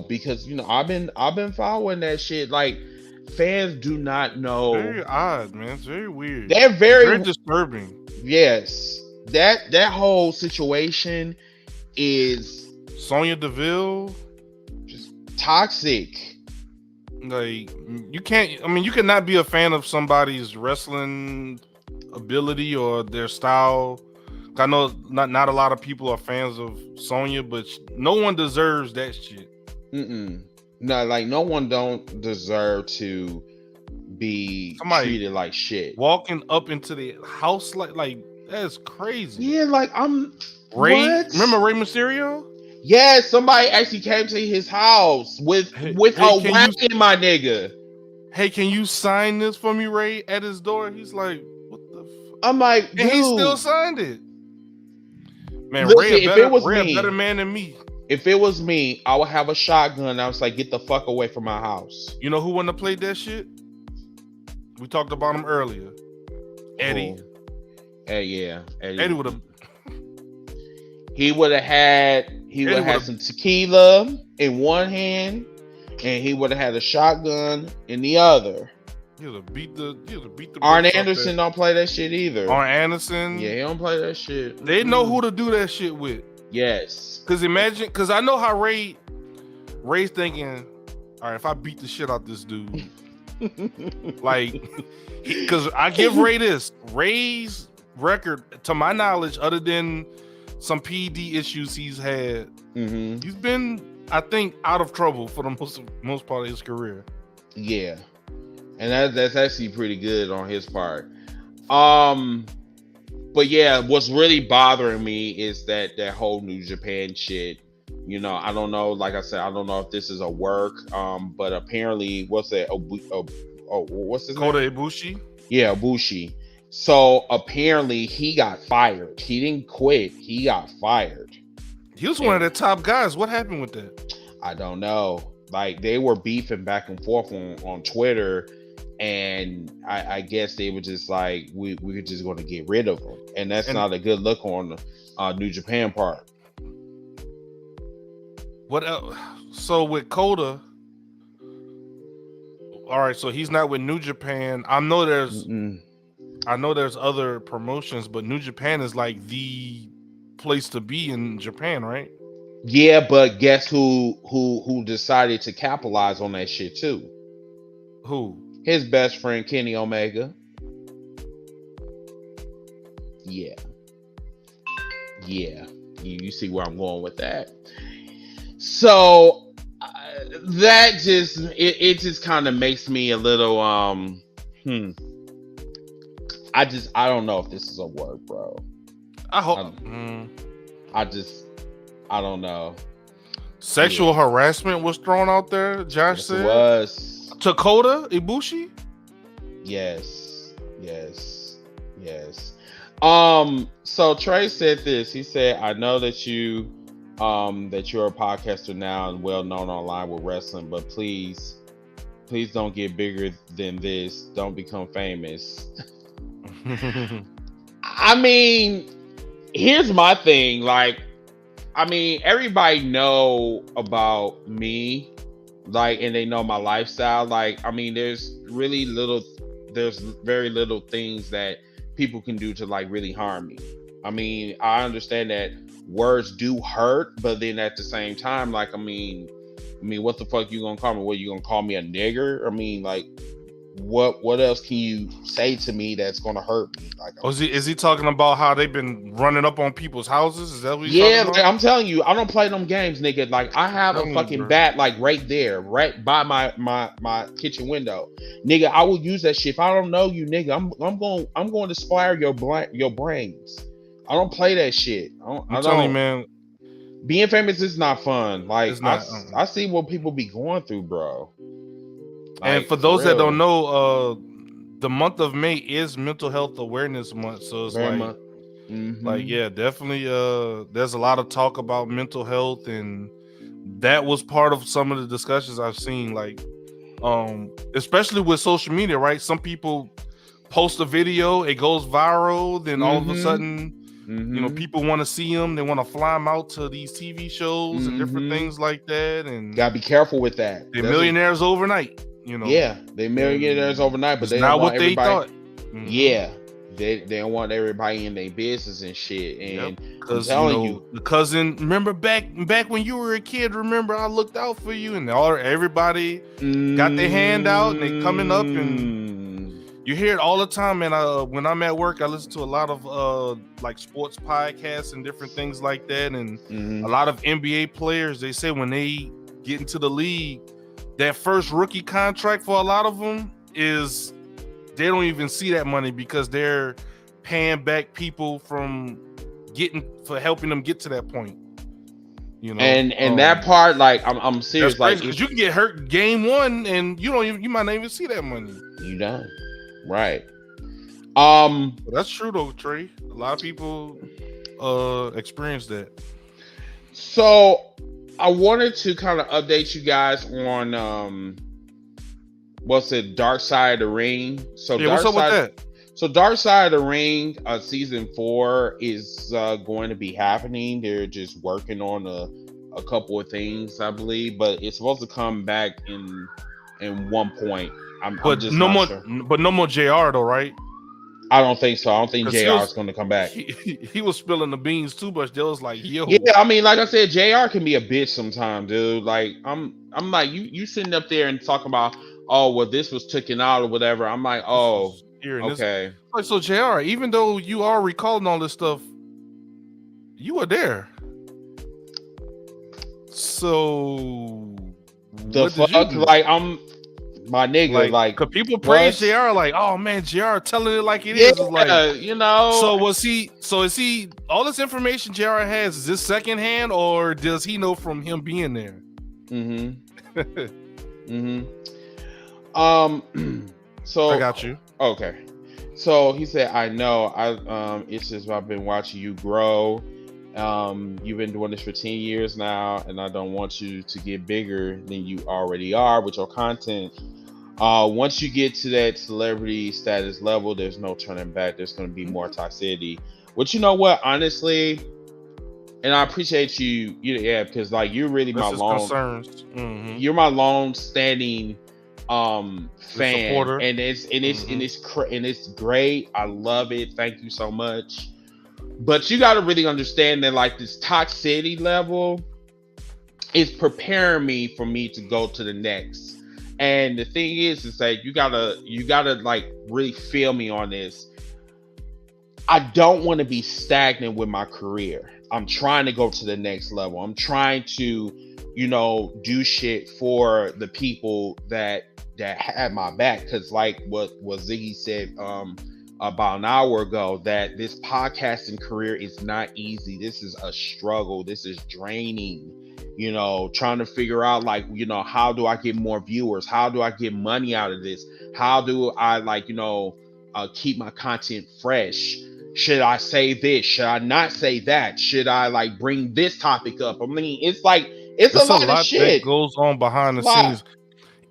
Speaker 3: because I've been following that shit. Like, fans do not know.
Speaker 4: Very odd, man. It's very weird.
Speaker 3: They're very
Speaker 4: disturbing.
Speaker 3: Yes, that whole situation is
Speaker 4: Sonya Deville,
Speaker 3: just toxic.
Speaker 4: Like, you can't. I mean, you cannot be a fan of somebody's wrestling ability or their style. I know not a lot of people are fans of Sonya, but no one deserves that shit.
Speaker 3: No, like no one don't deserve to be
Speaker 4: Somebody
Speaker 3: treated like shit.
Speaker 4: walking up into the house like that's crazy.
Speaker 3: Yeah, like
Speaker 4: Ray,
Speaker 3: what?
Speaker 4: remember Ray Mysterio?
Speaker 3: Yeah, somebody actually came to his house with
Speaker 4: Hey,
Speaker 3: a
Speaker 4: can
Speaker 3: wagon, my nigga.
Speaker 4: Hey, can you sign this for me, Ray? At his door, he's like, "What the?"
Speaker 3: I'm like, dude.
Speaker 4: And he still signed it. Man,
Speaker 3: Listen,
Speaker 4: Ray,
Speaker 3: if it was
Speaker 4: Ray
Speaker 3: me,
Speaker 4: a better man than me.
Speaker 3: If it was me, I would have a shotgun. I was like, get the fuck away from my house.
Speaker 4: You know who wouldn't have played that shit? We talked about him earlier. Eddie.
Speaker 3: Yeah.
Speaker 4: Eddie would have.
Speaker 3: He would have had some tequila in one hand, and he would have had a shotgun in the other.
Speaker 4: He would have beat the.
Speaker 3: Arn Anderson don't play that shit either.
Speaker 4: Arn Anderson.
Speaker 3: Yeah, he don't play that shit.
Speaker 4: They know who to do that shit with.
Speaker 3: Yes.
Speaker 4: Because I know how Ray's thinking. All right, if I beat the shit out this dude, like, because I give Ray this. Ray's record, to my knowledge, other than some PD issues he's had, he's been, I think, out of trouble for the most part of his career.
Speaker 3: Yeah, and that's actually pretty good on his part. But yeah, what's really bothering me is that whole New Japan shit. You know, I don't know. Like I said, I don't know if this is a work. But apparently, what's that? What's his name?
Speaker 4: Kota Ibushi.
Speaker 3: Yeah, Ibushi. So apparently he got fired. He didn't quit. He got fired.
Speaker 4: He was one of the top guys. What happened with that?
Speaker 3: I don't know. Like they were beefing back and forth on Twitter, and I guess they were just like, we're just going to get rid of him, and that's not a good look on New Japan part.
Speaker 4: What else? So with Kota, all right. So he's not with New Japan. I know there's other promotions, but New Japan is like the place to be in Japan, right?
Speaker 3: Yeah, but guess who decided to capitalize on that shit too?
Speaker 4: Who?
Speaker 3: His best friend Kenny Omega. Yeah. You see where I'm going with that. So that just it just kind of makes me a little I don't know if this is a word, bro.
Speaker 4: I hope.
Speaker 3: I don't know.
Speaker 4: Sexual harassment was thrown out there. Josh said
Speaker 3: it was
Speaker 4: to Kota Ibushi.
Speaker 3: Yes. So Trey said this. He said, "I know that you're a podcaster now and well known online with wrestling, but please don't get bigger than this. Don't become famous." I mean, here's my thing. Like, I mean, everybody know about me, like, and they know my lifestyle. Like, I mean, there's very little things that people can do to like really harm me. I mean, I understand that words do hurt, but then at the same time, like, I mean, what the fuck you gonna call me? What, you gonna call me a nigger? I mean, like, what else can you say to me that's gonna hurt me? Like,
Speaker 4: is he talking about how they've been running up on people's houses? Is that what he's
Speaker 3: yeah,
Speaker 4: talking about?
Speaker 3: like, I'm telling you, I don't play them games, nigga. Like, I have a fucking bat like right there, right by my kitchen window, nigga. I will use that shit. If I don't know you, nigga, I'm going to spire your brains. I don't play that shit.
Speaker 4: I'm telling you, man.
Speaker 3: Being famous is not fun. Like,
Speaker 4: it's not,
Speaker 3: I see what people be going through, bro. Like,
Speaker 4: and for those that don't know, the month of May is Mental Health Awareness Month, so it's like yeah, definitely. There's a lot of talk about mental health, and that was part of some of the discussions I've seen. Like, especially with social media, right? Some people post a video, it goes viral, then all of a sudden, you know, people want to see them. They want to fly them out to these TV shows and different things like that. And
Speaker 3: gotta be careful with that.
Speaker 4: They're millionaires overnight. You know,
Speaker 3: yeah, they millionaires overnight, but they
Speaker 4: not
Speaker 3: don't
Speaker 4: what
Speaker 3: want
Speaker 4: they
Speaker 3: everybody.
Speaker 4: thought.
Speaker 3: Yeah, they don't want everybody in their business and shit. And
Speaker 4: because
Speaker 3: I'm telling you,
Speaker 4: the cousin, remember back when you were a kid. Remember, I looked out for you, and everybody got their hand out, and they coming up, and you hear it all the time. And when I'm at work, I listen to a lot of like sports podcasts and different things like that, and a lot of NBA players. They say when they get into the league, that first rookie contract for a lot of them is they don't even see that money because they're paying back people for helping them get to that point. You know,
Speaker 3: and that part, like, I'm serious.
Speaker 4: That's crazy
Speaker 3: like,
Speaker 4: because you can get hurt game one and you might not even see that money.
Speaker 3: You don't, right?
Speaker 4: That's true though, Trey. A lot of people experience that.
Speaker 3: So I wanted to kind of update you guys on what's it, Dark Side of the Ring. So
Speaker 4: yeah, what's up with that?
Speaker 3: So Dark Side of the Ring, season 4 is going to be happening. They're just working on a couple of things, I believe, but it's supposed to come back in one point. I'm just
Speaker 4: no
Speaker 3: not
Speaker 4: more,
Speaker 3: sure.
Speaker 4: But no more JR though, right?
Speaker 3: I don't think so. I don't think JR is going to come back.
Speaker 4: He was spilling the beans too much. They was like, yo.
Speaker 3: Yeah, I mean, like I said, JR can be a bitch sometimes, dude. Like, I'm like, you sitting up there and talking about, oh, well, this was taken out or whatever. I'm like, oh, okay.
Speaker 4: Like, so JR, even though you are recalling all this stuff, you were there. So
Speaker 3: the fuck, like, I'm my nigga, like,
Speaker 4: cause people praise JR, like, oh man, JR telling it like it is. It's like,
Speaker 3: you know.
Speaker 4: So is he all this information JR has, is this secondhand or does he know from him being there? So I got you.
Speaker 3: Okay. So he said, I know. It's just I've been watching you grow. You've been doing this for 10 years now, and I don't want you to get bigger than you already are with your content. Once you get to that celebrity status level, there's no turning back. There's going to be more toxicity. But you know what? Honestly, and I appreciate you. Yeah, because like you're really my long standing fan,
Speaker 4: supporter.
Speaker 3: and it's great. I love it. Thank you so much. But you got to really understand that like this toxicity level is preparing me for me to go to the next. And the thing is that you gotta like really feel me on this. I don't want to be stagnant with my career. I'm trying to go to the next level. I'm trying to, do shit for the people that had my back. Because like what Ziggy said about an hour ago, that this podcasting career is not easy. This is a struggle. This is draining. Trying to figure out like, how do I get more viewers? How do I get money out of this? How do I like, keep my content fresh? Should I say this? Should I not say that? Should I like bring this topic up? I mean, it's like, it's a lot of shit
Speaker 4: that goes on behind the scenes.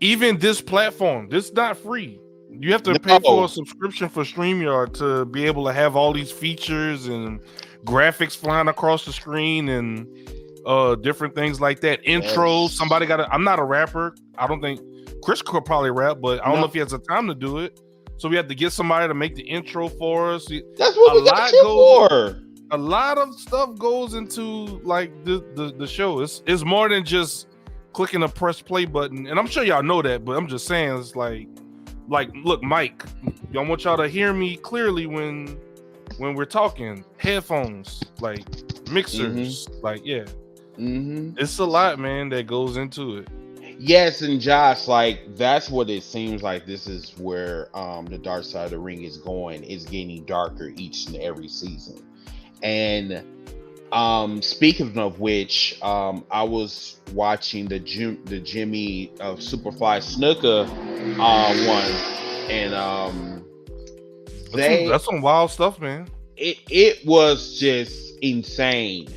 Speaker 4: Even this platform, this is not free. You have to pay for a subscription for StreamYard to be able to have all these features and graphics flying across the screen and different things like that. Intros. Somebody I'm not a rapper. I don't think Chris could probably rap, but I don't know if he has the time to do it. So we have to get somebody to make the intro for us.
Speaker 3: That's what we got you for.
Speaker 4: A lot of stuff goes into like the show. It's more than just clicking a press play button. And I'm sure y'all know that, but I'm just saying it's like look, Mike, I want y'all to hear me clearly when we're talking. Headphones, like mixers, like yeah. It's a lot, man, that goes into it.
Speaker 3: Yes, and Josh, like that's what it seems like. This is where the Dark Side of the Ring is going. It's getting darker each and every season. And speaking of which, I was watching the Jimmy of Superfly Snuka one, and
Speaker 4: that's some wild stuff, man.
Speaker 3: It was just insane.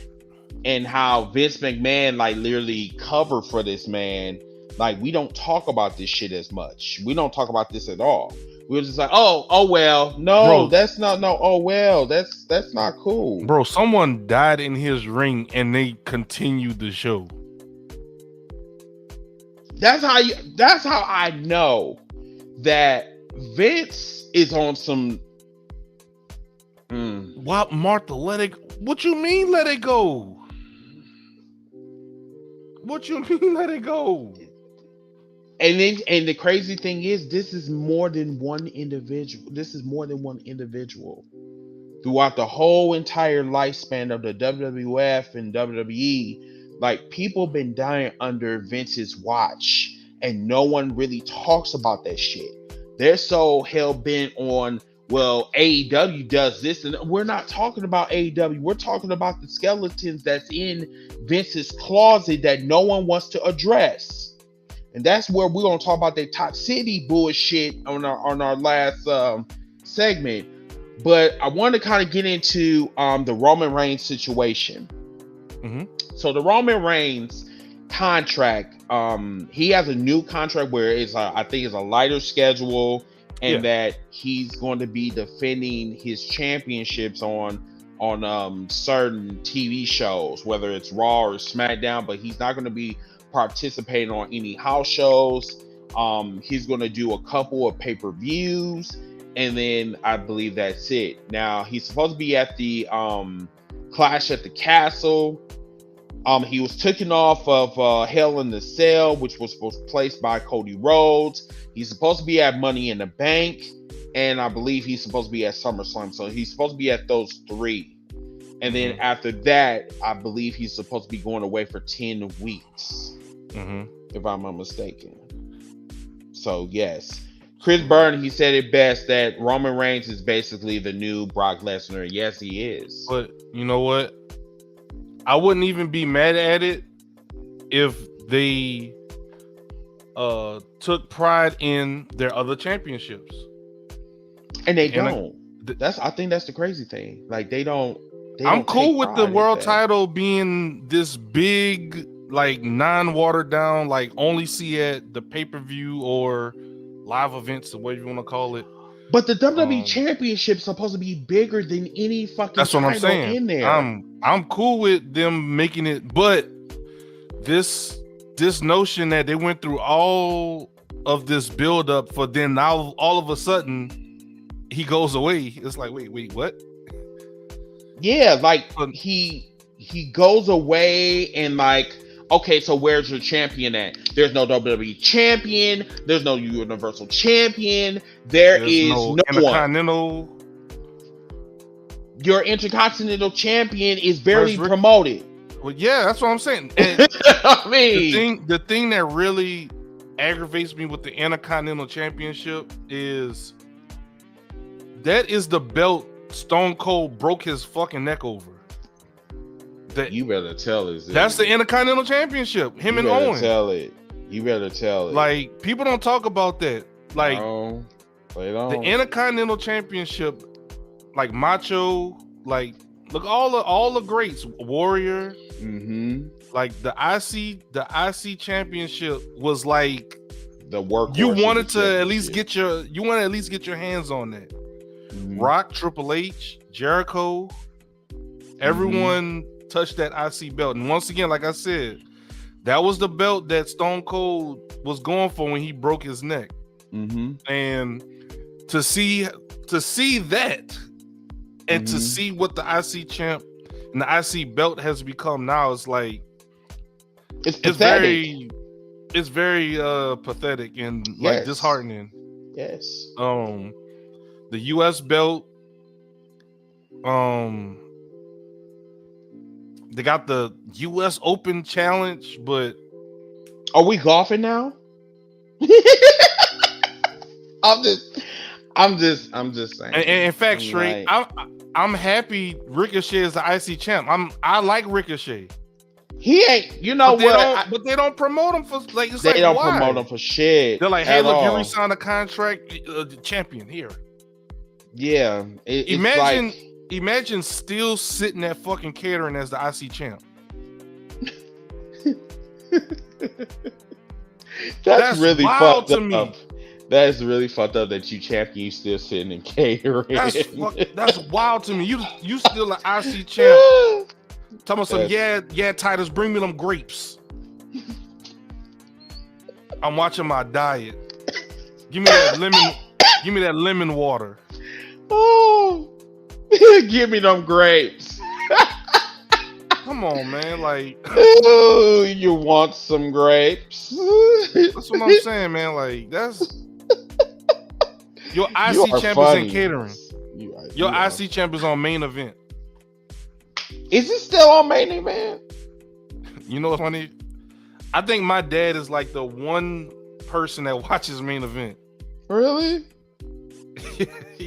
Speaker 3: And how Vince McMahon like literally covered for this man. Like, we don't talk about this shit as much. We don't talk about this at all. We were just like, oh well, no, bro, that's not that's not cool.
Speaker 4: Bro, someone died in his ring and they continued the show.
Speaker 3: That's how I know that Vince is on some
Speaker 4: What, Martha, what you mean let it go? What you mean let it go?
Speaker 3: And the crazy thing is, this is more than one individual. This is more than one individual. Throughout the whole entire lifespan of the WWF and WWE, like people been dying under Vince's watch, and no one really talks about that shit. they're so hell bent on, well, AEW does this, and we're not talking about AEW. We're talking about the skeletons that's in Vince's closet that no one wants to address. And that's where we're gonna talk about that toxicity bullshit on our last segment. But I want to kind of get into the Roman Reigns situation.
Speaker 4: Mm-hmm.
Speaker 3: So the Roman Reigns contract, he has a new contract where I think it's a lighter schedule, and that he's going to be defending his championships on certain TV shows, whether it's Raw or SmackDown, but he's not going to be participating on any house shows. He's going to do a couple of pay-per-views, and then I believe that's it. Now, he's supposed to be at the Clash at the Castle. He was taken off of Hell in the Cell, which was placed by Cody Rhodes. He's supposed to be at Money in the Bank, and I believe he's supposed to be at SummerSlam. So he's supposed to be at those three. And then after that, I believe he's supposed to be going away for 10 weeks, if I'm not mistaken. So, yes. Chris Byrne, he said it best that Roman Reigns is basically the new Brock Lesnar. Yes, he is.
Speaker 4: But you know what? I wouldn't even be mad at it if they took pride in their other championships.
Speaker 3: And they don't. I think that's the crazy thing. Like, they don't.
Speaker 4: I'm cool with the world title being this big, like, non-watered down, like only see at the pay-per-view or live events, or whatever you want to call it.
Speaker 3: But the WWE Championship is supposed to be bigger than any fucking
Speaker 4: that's what I'm saying.
Speaker 3: in there.
Speaker 4: I'm cool with them making it, but this notion that they went through all of this build up for then now all of a sudden he goes away. It's like, wait, what?
Speaker 3: Yeah, like he goes away and like, okay, so where's your champion at? There's no WWE champion. There's no Universal champion. There's no
Speaker 4: Intercontinental.
Speaker 3: One. Your Intercontinental champion is barely promoted.
Speaker 4: Well, yeah, that's what I'm saying. And
Speaker 3: I mean,
Speaker 4: the thing that really aggravates me with the Intercontinental Championship is that is the belt Stone Cold broke his fucking neck over.
Speaker 3: You better tell us.
Speaker 4: That's the Intercontinental Championship. Him and Owen.
Speaker 3: You better tell it.
Speaker 4: Like, people don't talk about that. Like,
Speaker 3: no, they don't.
Speaker 4: The Intercontinental Championship, like Macho, like, look, all the greats, Warrior. Like the IC Championship was like
Speaker 3: the work.
Speaker 4: You wanted to at least get your hands on that. Rock, Triple H, Jericho, everyone touched that IC belt. And once again, like I said, that was the belt that Stone Cold was going for when he broke his neck. And to see that and to see what the IC champ and the IC belt has become now, is like it's very pathetic and like disheartening.
Speaker 3: Yes.
Speaker 4: The US belt, they got the US Open Challenge, but
Speaker 3: are we golfing now? I'm just saying.
Speaker 4: And in fact, straight, I'm happy Ricochet is the IC champ. I like Ricochet.
Speaker 3: He ain't, you know what?
Speaker 4: But they don't promote him for like. It's
Speaker 3: they
Speaker 4: like,
Speaker 3: don't
Speaker 4: why?
Speaker 3: promote him for shit.
Speaker 4: They're like, hey, look, you re-signed a contract, champion here.
Speaker 3: Yeah.
Speaker 4: Imagine still sitting at fucking catering as the IC champ.
Speaker 3: That's really fucked
Speaker 4: to me.
Speaker 3: up. That's really fucked up that you champion, you still sitting in catering.
Speaker 4: That's wild to me. You still an IC champ. Tell me some, yeah, Titus, bring me them grapes. I'm watching my diet. Give me that lemon water.
Speaker 3: Oh, give me them grapes.
Speaker 4: Come on, man. Like,
Speaker 3: ooh, you want some grapes?
Speaker 4: That's what I'm saying, man. Like, that's your IC champ is in catering. Your IC champ is on main event.
Speaker 3: Is it still on main event?
Speaker 4: You know what's funny? I think my dad is like the one person that watches main event.
Speaker 3: Really?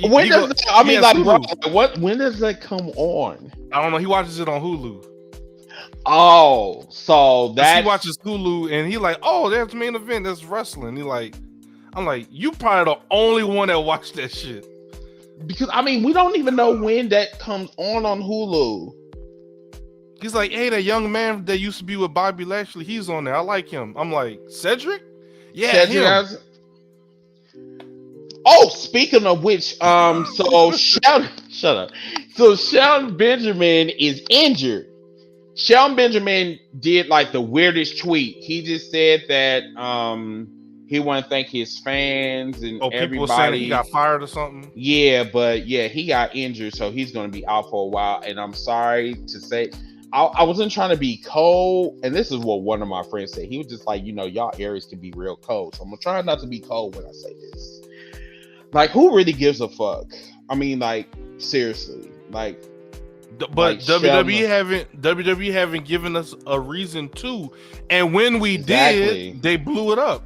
Speaker 4: When
Speaker 3: does that, I mean, like, bro, when does that come on?
Speaker 4: I don't know. He watches it on Hulu.
Speaker 3: Oh, so
Speaker 4: he watches Hulu and he like, oh, there's the main event. That's wrestling. I'm like, you probably the only one that watched that shit.
Speaker 3: Because I mean, we don't even know when that comes on Hulu.
Speaker 4: He's like, hey, that young man that used to be with Bobby Lashley, he's on there. I like him. I'm like, Cedric? Yeah, him.
Speaker 3: Oh, speaking of which, so shut up. So Shelton Benjamin is injured. Shelton Benjamin did like the weirdest tweet. He just said that he want to thank his fans and everybody.
Speaker 4: People saying he got fired or something.
Speaker 3: Yeah, but yeah, he got injured, so he's going to be out for a while. And I'm sorry to say, I wasn't trying to be cold, and this is what one of my friends said. He was just like, y'all Aries can be real cold, so I'm gonna try not to be cold when I say this. Like, who really gives a fuck? I mean, like, seriously, like.
Speaker 4: But
Speaker 3: like
Speaker 4: WWE haven't given us a reason to, and when we did, they blew it up.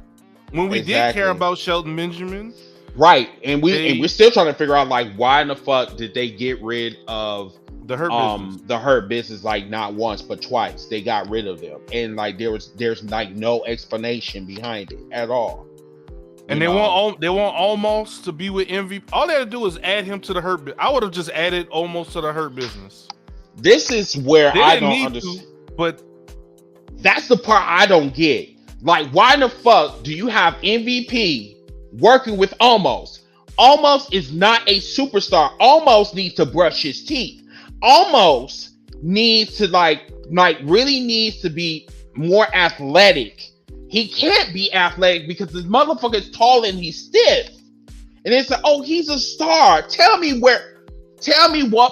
Speaker 4: When we did care about Shelton Benjamin,
Speaker 3: right? And we're still trying to figure out like why in the fuck did they get rid of
Speaker 4: the Hurt Business?
Speaker 3: The Hurt Business, like not once but twice. They got rid of them, and like there's like no explanation behind it at all.
Speaker 4: And they want Almost to be with MVP. All they had to do is add him to the Hurt Business. I would have just added Almost to the Hurt Business.
Speaker 3: This is where I don't understand.
Speaker 4: But
Speaker 3: that's the part I don't get. Like, why in the fuck do you have MVP working with Almost? Almost is not a superstar. Almost needs to brush his teeth. Almost needs to like really needs to be more athletic. He can't be athletic because this motherfucker is tall and he's stiff. And it's like, oh, he's a star. Tell me what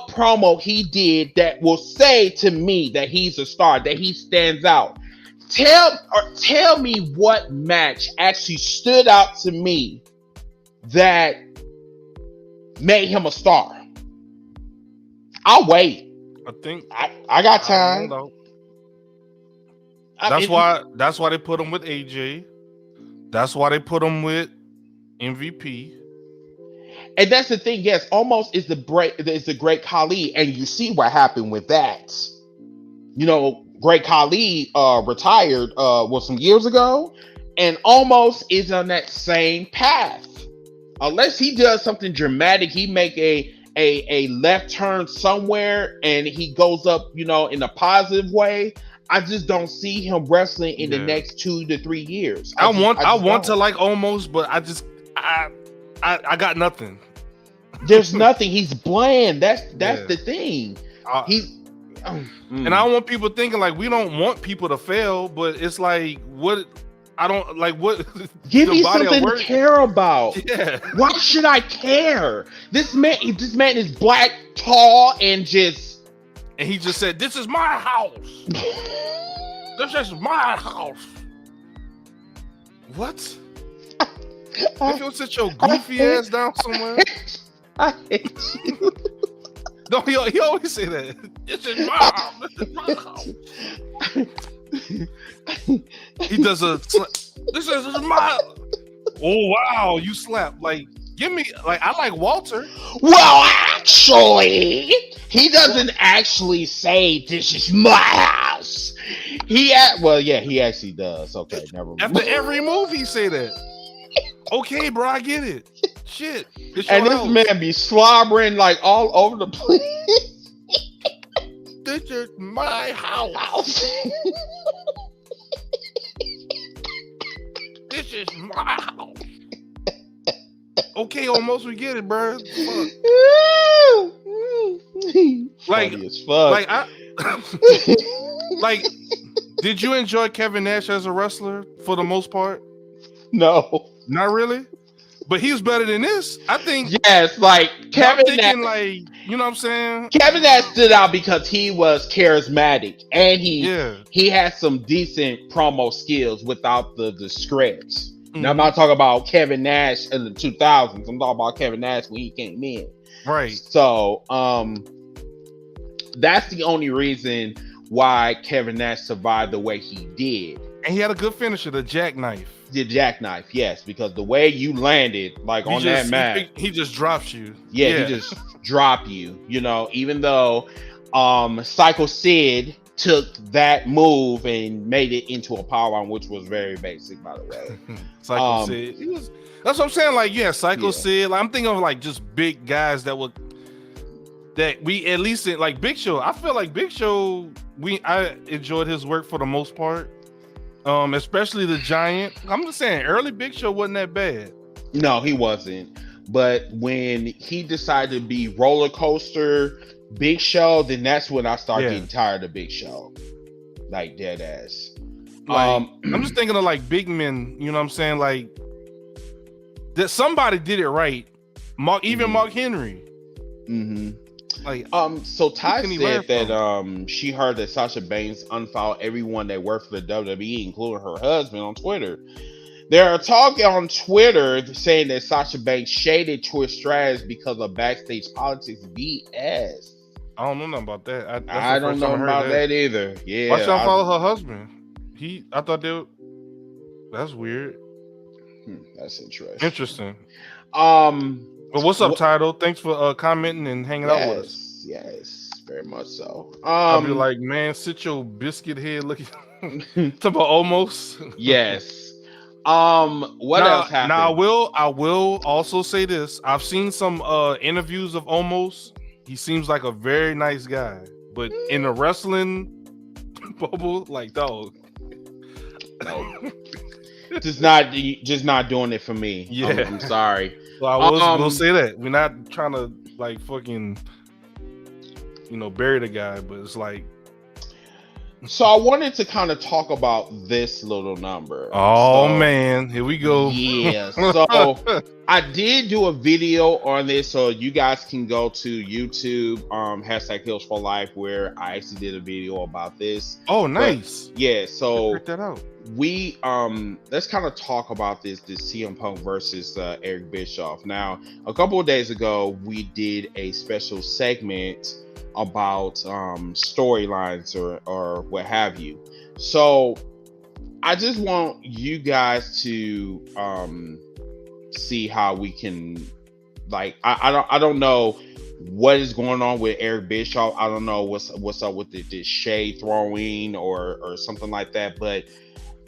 Speaker 3: promo he did that will say to me that he's a star, that he stands out. Tell me what match actually stood out to me that made him a star. I'll wait.
Speaker 4: I think
Speaker 3: I got time.
Speaker 4: That's why they put him with AJ. That's why they put him with MVP.
Speaker 3: And that's the thing. Yes, Almost is the great Khali, and you see what happened with that. Great Khali retired some years ago, and Almost is on that same path. Unless he does something dramatic, he make a left turn somewhere, and he goes up, in a positive way. I just don't see him wrestling in the next 2 to 3 years.
Speaker 4: I want to like Almost, but I got nothing.
Speaker 3: There's nothing. He's bland. That's the thing.
Speaker 4: And I don't want people thinking like we don't want people to fail, but it's like what I don't like. What
Speaker 3: give me something to care about?
Speaker 4: Yeah.
Speaker 3: Why should I care? This man is black, tall, and
Speaker 4: he just said, "This is my house. This is my house." What? If you sit your goofy ass down somewhere.
Speaker 3: I hate you.
Speaker 4: No, he always say that. This is my house. This is my house. He does this is my. Oh wow, you slap. Like, give me I like Walter.
Speaker 3: Well, actually, he doesn't actually say this is my house. He actually does. Okay, never mind.
Speaker 4: After every move, he say that. Okay, bro, I get it. Shit.
Speaker 3: And this man be slobbering like all over the place.
Speaker 4: This is my house. This is my house. Okay, Almost we get it, bro. Fuck.
Speaker 3: Funny as fuck.
Speaker 4: Did you enjoy Kevin Nash as a wrestler for the most part?
Speaker 3: No.
Speaker 4: Not really? But he was better than this, I think.
Speaker 3: Yes, like Kevin Nash,
Speaker 4: you know what I'm saying?
Speaker 3: Kevin Nash stood out because he was charismatic and he had some decent promo skills without the scripts. Mm-hmm. Now I'm not talking about Kevin Nash in the 2000s. I'm talking about Kevin Nash when he came in.
Speaker 4: Right.
Speaker 3: So that's the only reason why Kevin Nash survived the way he did.
Speaker 4: And he had a good finisher, the jackknife.
Speaker 3: The jackknife, yes, because the way you landed, like on that mat,
Speaker 4: he just drops you.
Speaker 3: Yeah, he just drop you. You know, even though Psycho Sid took that move and made it into a powerbomb, which was very basic, by the way.
Speaker 4: Psycho Sid. That's what I'm saying. Like, Psycho Sid. Like, I'm thinking of like just big guys that we at least like Big Show. I feel like Big Show. I enjoyed his work for the most part. Especially the Giant. I'm just saying, early Big Show wasn't that bad.
Speaker 3: No, he wasn't. But when he decided to be roller coaster Big Show, then that's when I started getting tired of Big Show. Like dead ass.
Speaker 4: Like, I'm just thinking of like big men, you know what I'm saying? Like that somebody did it right. Mark Henry.
Speaker 3: Mm-hmm.
Speaker 4: Like,
Speaker 3: so Ty said that she heard that Sasha Banks unfollowed everyone that worked for the WWE, including her husband, on Twitter. There are talk on Twitter saying that Sasha Banks shaded Trish Stratus because of backstage politics. BS.
Speaker 4: I don't know nothing about that.
Speaker 3: I don't know about that either. Yeah.
Speaker 4: Why should I follow her husband? I thought that's weird.
Speaker 3: That's interesting.
Speaker 4: Interesting. But what's up, Tidal? Thanks for commenting and hanging out with us.
Speaker 3: Yes, very much so.
Speaker 4: I'll be like, man, sit your biscuit head looking. Talk about almost.
Speaker 3: Yes. What else happened?
Speaker 4: Now I will also say this. I've seen some interviews of Omos. He seems like a very nice guy, but in the wrestling bubble, like, dog.
Speaker 3: No. just not doing it for me.
Speaker 4: Yeah.
Speaker 3: I'm sorry.
Speaker 4: Well, I will say that we're not trying to like fucking, bury the guy, but it's like.
Speaker 3: So I wanted to kind of talk about this little number.
Speaker 4: Oh man, here we go.
Speaker 3: Yeah. So I did do a video on this, so you guys can go to YouTube, #Heels for Life, where I actually did a video about this.
Speaker 4: Oh, nice.
Speaker 3: But, yeah. So
Speaker 4: check that out.
Speaker 3: We let's kind of talk about this CM Punk versus Eric Bischoff. Now, a couple of days ago, we did a special segment about storylines or what have you. So I just want you guys to see how we can, like, I don't know what is going on with Eric Bischoff. I don't know what's up with this shade throwing or something like that, but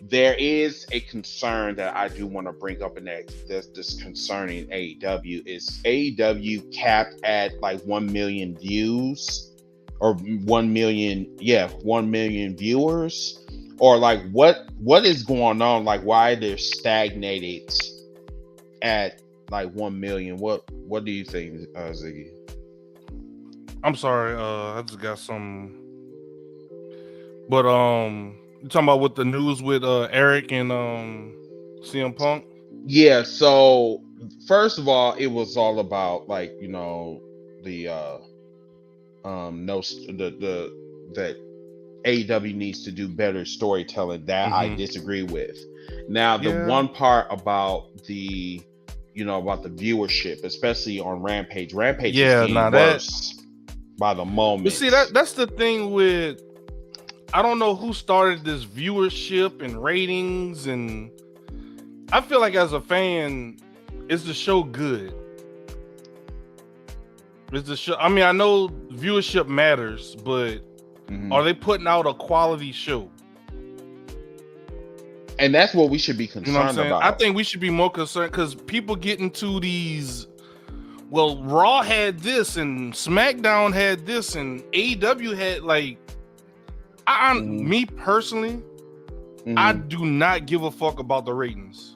Speaker 3: there is a concern that I do want to bring up, and this concerning AEW is AEW capped at like 1 million views or 1 million viewers, or like what is going on? Like, why they're stagnated at like 1 million? What do you think, Ziggy?
Speaker 4: I'm sorry, I just got some, but you talking about with the news with Eric and CM Punk? Yeah,
Speaker 3: so first of all, it was all about like, that AEW needs to do better storytelling. That I disagree with. Now, the one part about the viewership, especially on Rampage is getting worse by the moment.
Speaker 4: But see, that's the thing with, I don't know who started this viewership and ratings, and I feel like as a fan, is the show good? Is the show? I mean, I know viewership matters, but are they putting out a quality show?
Speaker 3: And that's what we should be concerned about.
Speaker 4: I think we should be more concerned because people get into these. Well, Raw had this, and SmackDown had this, and AEW had like. Me personally, I do not give a fuck about the ratings.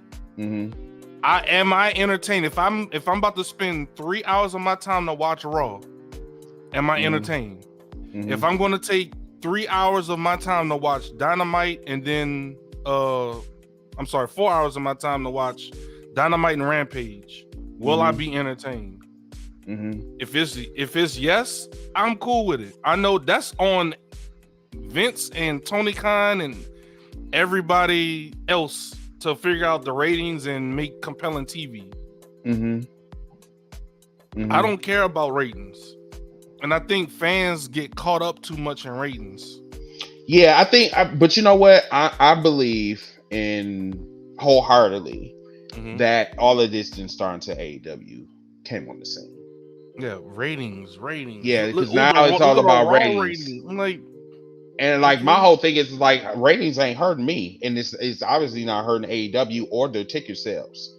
Speaker 4: I entertained? If I'm about to spend 3 hours of my time to watch Raw, am I entertained? If I'm going to take 3 hours of my time to watch Dynamite and then 4 hours of my time to watch Dynamite and Rampage, will I be entertained? If it's yes, I'm cool with it. I know that's on Vince and Tony Khan and everybody else to figure out the ratings and make compelling TV. I don't care about ratings, and I think fans get caught up too much in ratings.
Speaker 3: Yeah, I think, but you know what? I believe in wholeheartedly that all of this didn't start until AEW came on the scene.
Speaker 4: Yeah, ratings.
Speaker 3: Yeah,
Speaker 4: Look,
Speaker 3: because now it's all about ratings.
Speaker 4: I'm like,
Speaker 3: and like my whole thing is like ratings ain't hurting me, and it's obviously not hurting AEW or their ticket sales.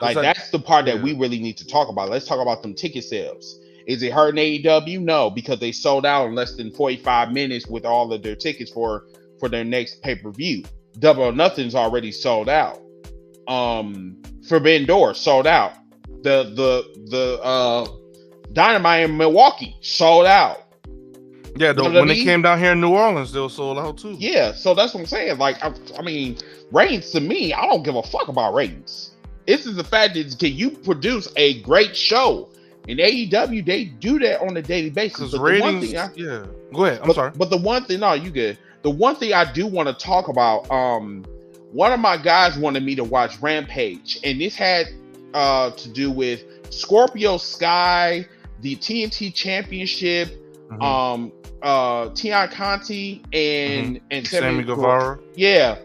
Speaker 3: Like that's the part that we really need to talk about. Let's talk about them ticket sales. Is it hurting AEW? No, because they sold out in less than 45 minutes with all of their tickets for their next pay-per-view. Double or Nothing's already sold out. Forbidden Door sold out. The Dynamite in Milwaukee sold out.
Speaker 4: Yeah, when they came down here in New Orleans, they were sold out too.
Speaker 3: Yeah, so that's what I'm saying. Like, I mean, ratings to me, I don't give a fuck about ratings. This is the fact that can you produce a great show? In AEW, they do that on a daily basis.
Speaker 4: But ratings, yeah. Go ahead. I'm sorry.
Speaker 3: But the one thing, no, you good. The one thing I do want to talk about, one of my guys wanted me to watch Rampage, and this had to do with Scorpio Sky, the TNT Championship, T.I. Conti, and
Speaker 4: Sammy Guevara.
Speaker 3: Yeah.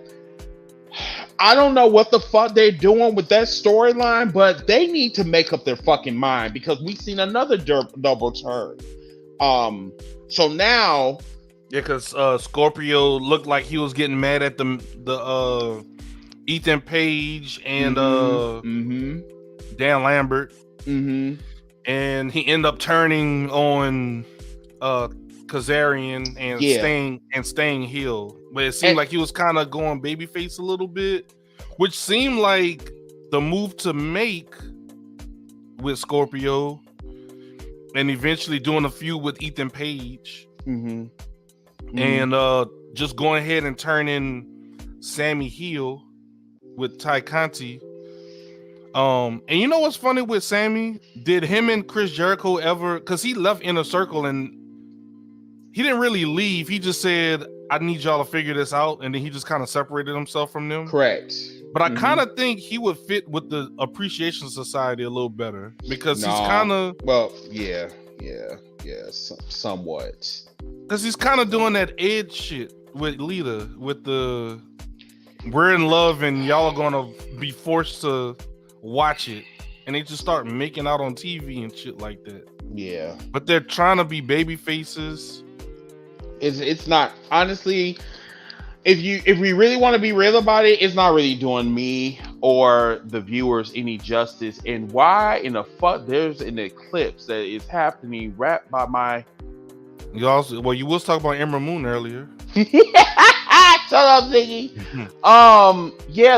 Speaker 3: I don't know what the fuck they're doing with that storyline, but they need to make up their fucking mind because we've seen another double turn. So now,
Speaker 4: yeah, because Scorpio looked like he was getting mad at the Ethan Page and Dan Lambert, and he ended up turning on Kazarian and staying heel. But it seemed like he was kind of going babyface a little bit, which seemed like the move to make with Scorpio, and eventually doing a feud with Ethan Page, and just going ahead and turning Sammy heel with Ty Conti. And you know what's funny with Sammy? Did him and Chris Jericho ever? Because he left Inner Circle and he didn't really leave. He just said, I need y'all to figure this out. And then he just kind of separated himself from them.
Speaker 3: Correct.
Speaker 4: But I kind of think he would fit with the Appreciation Society a little better because he's kind of...
Speaker 3: Well, yeah, somewhat.
Speaker 4: Because he's kind of doing that Edge shit with Lita, with the we're in love and y'all are going to be forced to watch it. And they just start making out on TV and shit like that. Yeah. But they're trying to be baby faces.
Speaker 3: It's not, honestly, if we really want to be real about it, it's not really doing me or the viewers any justice. And why in the fuck there's an eclipse that is happening right by my...
Speaker 4: You was talking about Ember Moon earlier.
Speaker 3: Shut up, Ziggy. Yeah,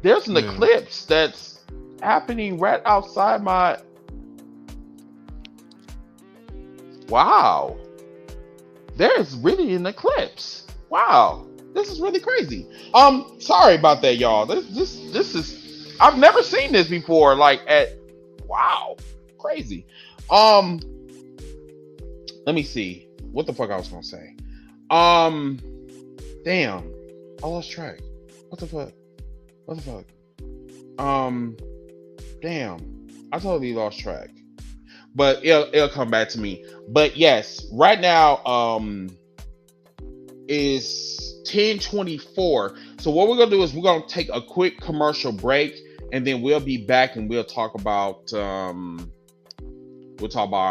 Speaker 3: there's an eclipse that's happening right outside my... Wow. There's really an eclipse. Wow. This is really crazy. Sorry about that, y'all. This is... I've never seen this before. Wow. Crazy. Let me see. What the fuck I was gonna say? Damn. I lost track. What the fuck? Damn. I totally lost track. But it'll come back to me. But yes, right now is 10:24. So what we're gonna do is we're gonna take a quick commercial break, and then we'll be back and we'll talk about our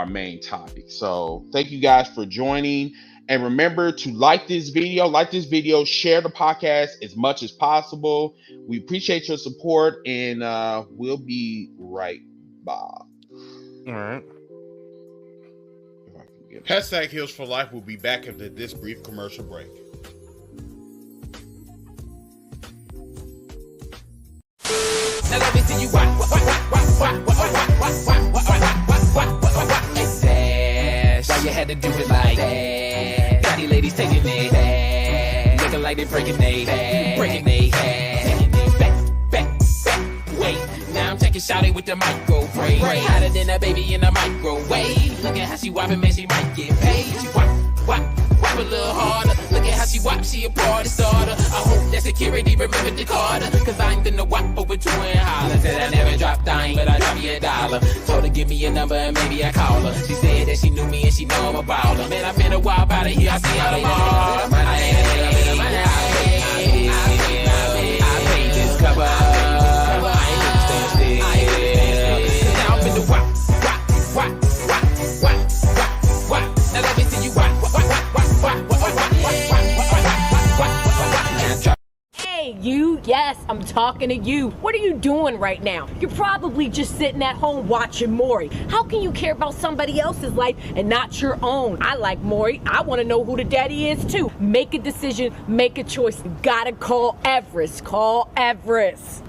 Speaker 3: main topic. So thank you guys for joining. And remember to like this video, share the podcast as much as possible. We appreciate your support, and we'll be right back. All
Speaker 4: right.
Speaker 6: Hashtag Heels for Life will be back after this brief commercial break.
Speaker 2: Now let me see you why you had to do it like that? Body ladies taking it back, looking like they breaking they back. Wait, now I'm taking shawty with the microwave, hotter than a baby in a microwave. Look at how she whopping, man, she might get paid. She whop a little harder. Look at how she whop, she a party starter. I hope that security remember the Carter, cause I ain't been to whop over two and holler. Said I never dropped dime, but I drop you $1. Told her give me a number and maybe I call her. She said that she knew me and she know I'm a baller. Man, I been a while by out of here, I see how tomorrow. I paid this cover. I ain't gonna stand still. Now I'm finna wop. Now let me see you wop.
Speaker 7: Hey, you, yes, I'm talking to you. What are you doing right now? You're probably just sitting at home watching Maury. How can you care about somebody else's life and not your own? I like Maury. I want to know who the daddy is too. Make a decision, make a choice. You gotta call Everest. Call Everest.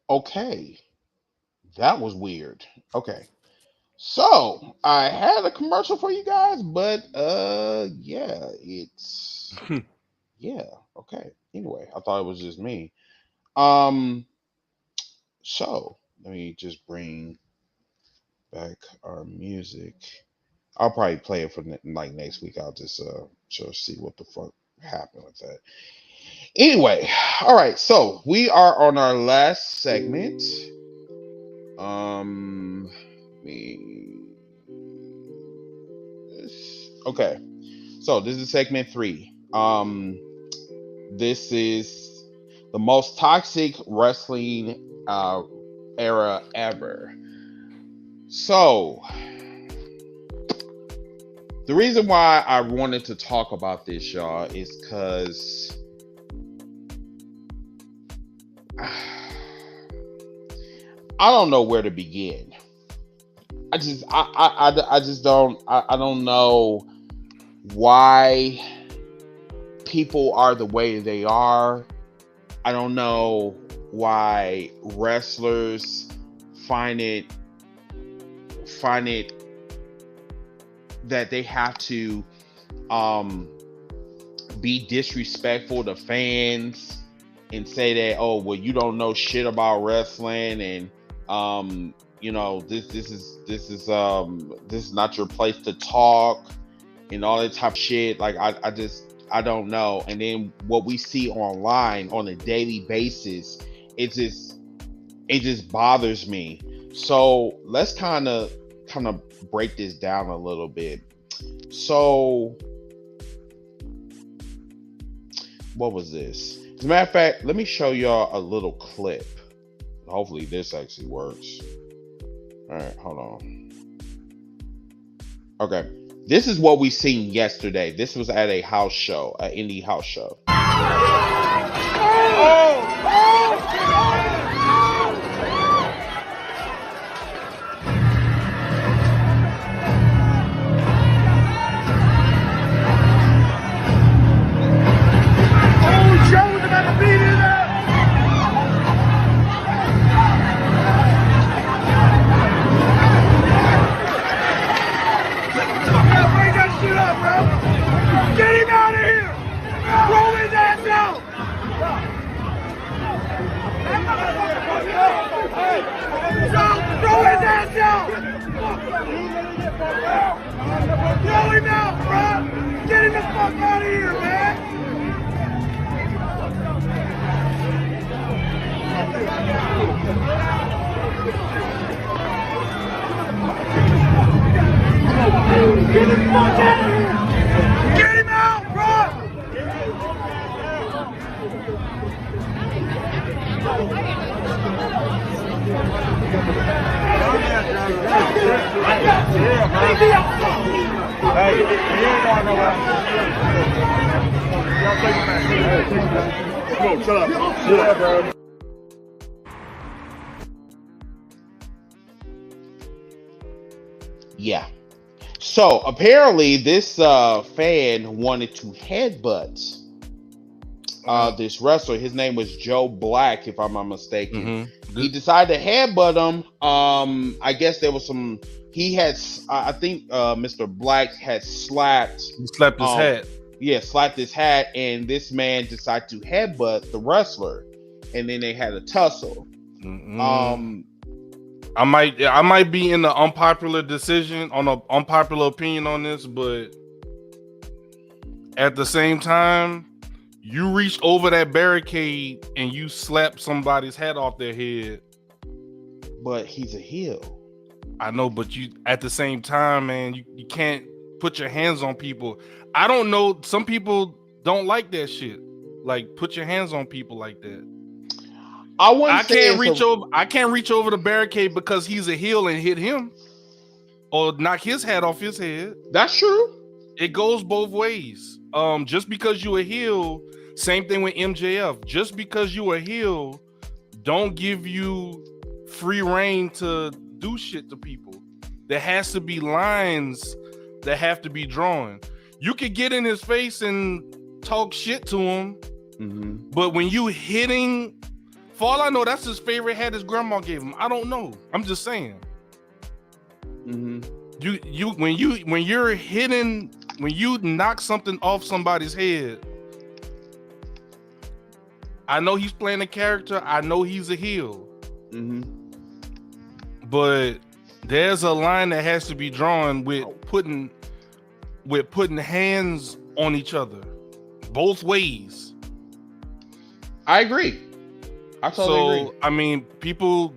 Speaker 3: Okay, that was weird. Okay, so I had a commercial for you guys, but yeah, it's yeah. Okay. Anyway, I thought it was just me. Um, so let me just bring back our music. I'll probably play it for like next week. I'll just see what the fuck happened with that. Anyway, all right. So we are on our last segment. Okay. So this is segment 3. This is the most toxic wrestling era ever. So the reason why I wanted to talk about this, y'all, is because I don't know where to begin. I just don't know why people are the way they are. I don't know why wrestlers find it that they have to be disrespectful to fans and say that, oh, well, you don't know shit about wrestling, and you know, this is not your place to talk and all that type of shit. Like I don't know. And then what we see online on a daily basis, it just bothers me. So let's kind of break this down a little bit. So what was this? As a matter of fact, let me show y'all a little clip. Hopefully this actually works. All right, hold on. Okay, this is what we seen yesterday. This was at a house show, an indie house show.
Speaker 8: Get him out of here! Throw his ass out! Throw his ass out! Throw him out, bro! Get him the fuck out of here, man! Get him the fuck out of here! Get him out, bro! Shut up, bro.
Speaker 3: Yeah. So apparently this fan wanted to headbutt this wrestler. His name was Joe Black, if I'm not mistaken. He decided to headbutt him. I guess there was some I think Mr. Black had slapped.
Speaker 4: He slapped his hat.
Speaker 3: Yeah, slapped his hat, and this man decided to headbutt the wrestler, and then they had a tussle.
Speaker 4: I might be in the unpopular decision on an unpopular opinion on this, but at the same time, you reached over that barricade and you slapped somebody's hat off their head.
Speaker 3: But he's a heel.
Speaker 4: I know, but you at the same time, man, you can't put your hands on people. I don't know. Some people don't like that shit. Like, put your hands on people like that. I can't reach over the barricade because he's a heel and hit him or knock his hat off his head.
Speaker 3: That's true.
Speaker 4: It goes both ways. Just because you a heel, same thing with MJF. Just because you a heel, don't give you free reign to do shit to people. There has to be lines that have to be drawn. You could get in his face and talk shit to him, but when you hitting, for all I know, that's his favorite hat his grandma gave him. I don't know. I'm just saying. When you're hitting, when you knock something off somebody's head, I know he's playing a character. I know he's a heel. But there's a line that has to be drawn with putting hands on each other, both ways.
Speaker 3: I agree. I totally agree.
Speaker 4: I mean, people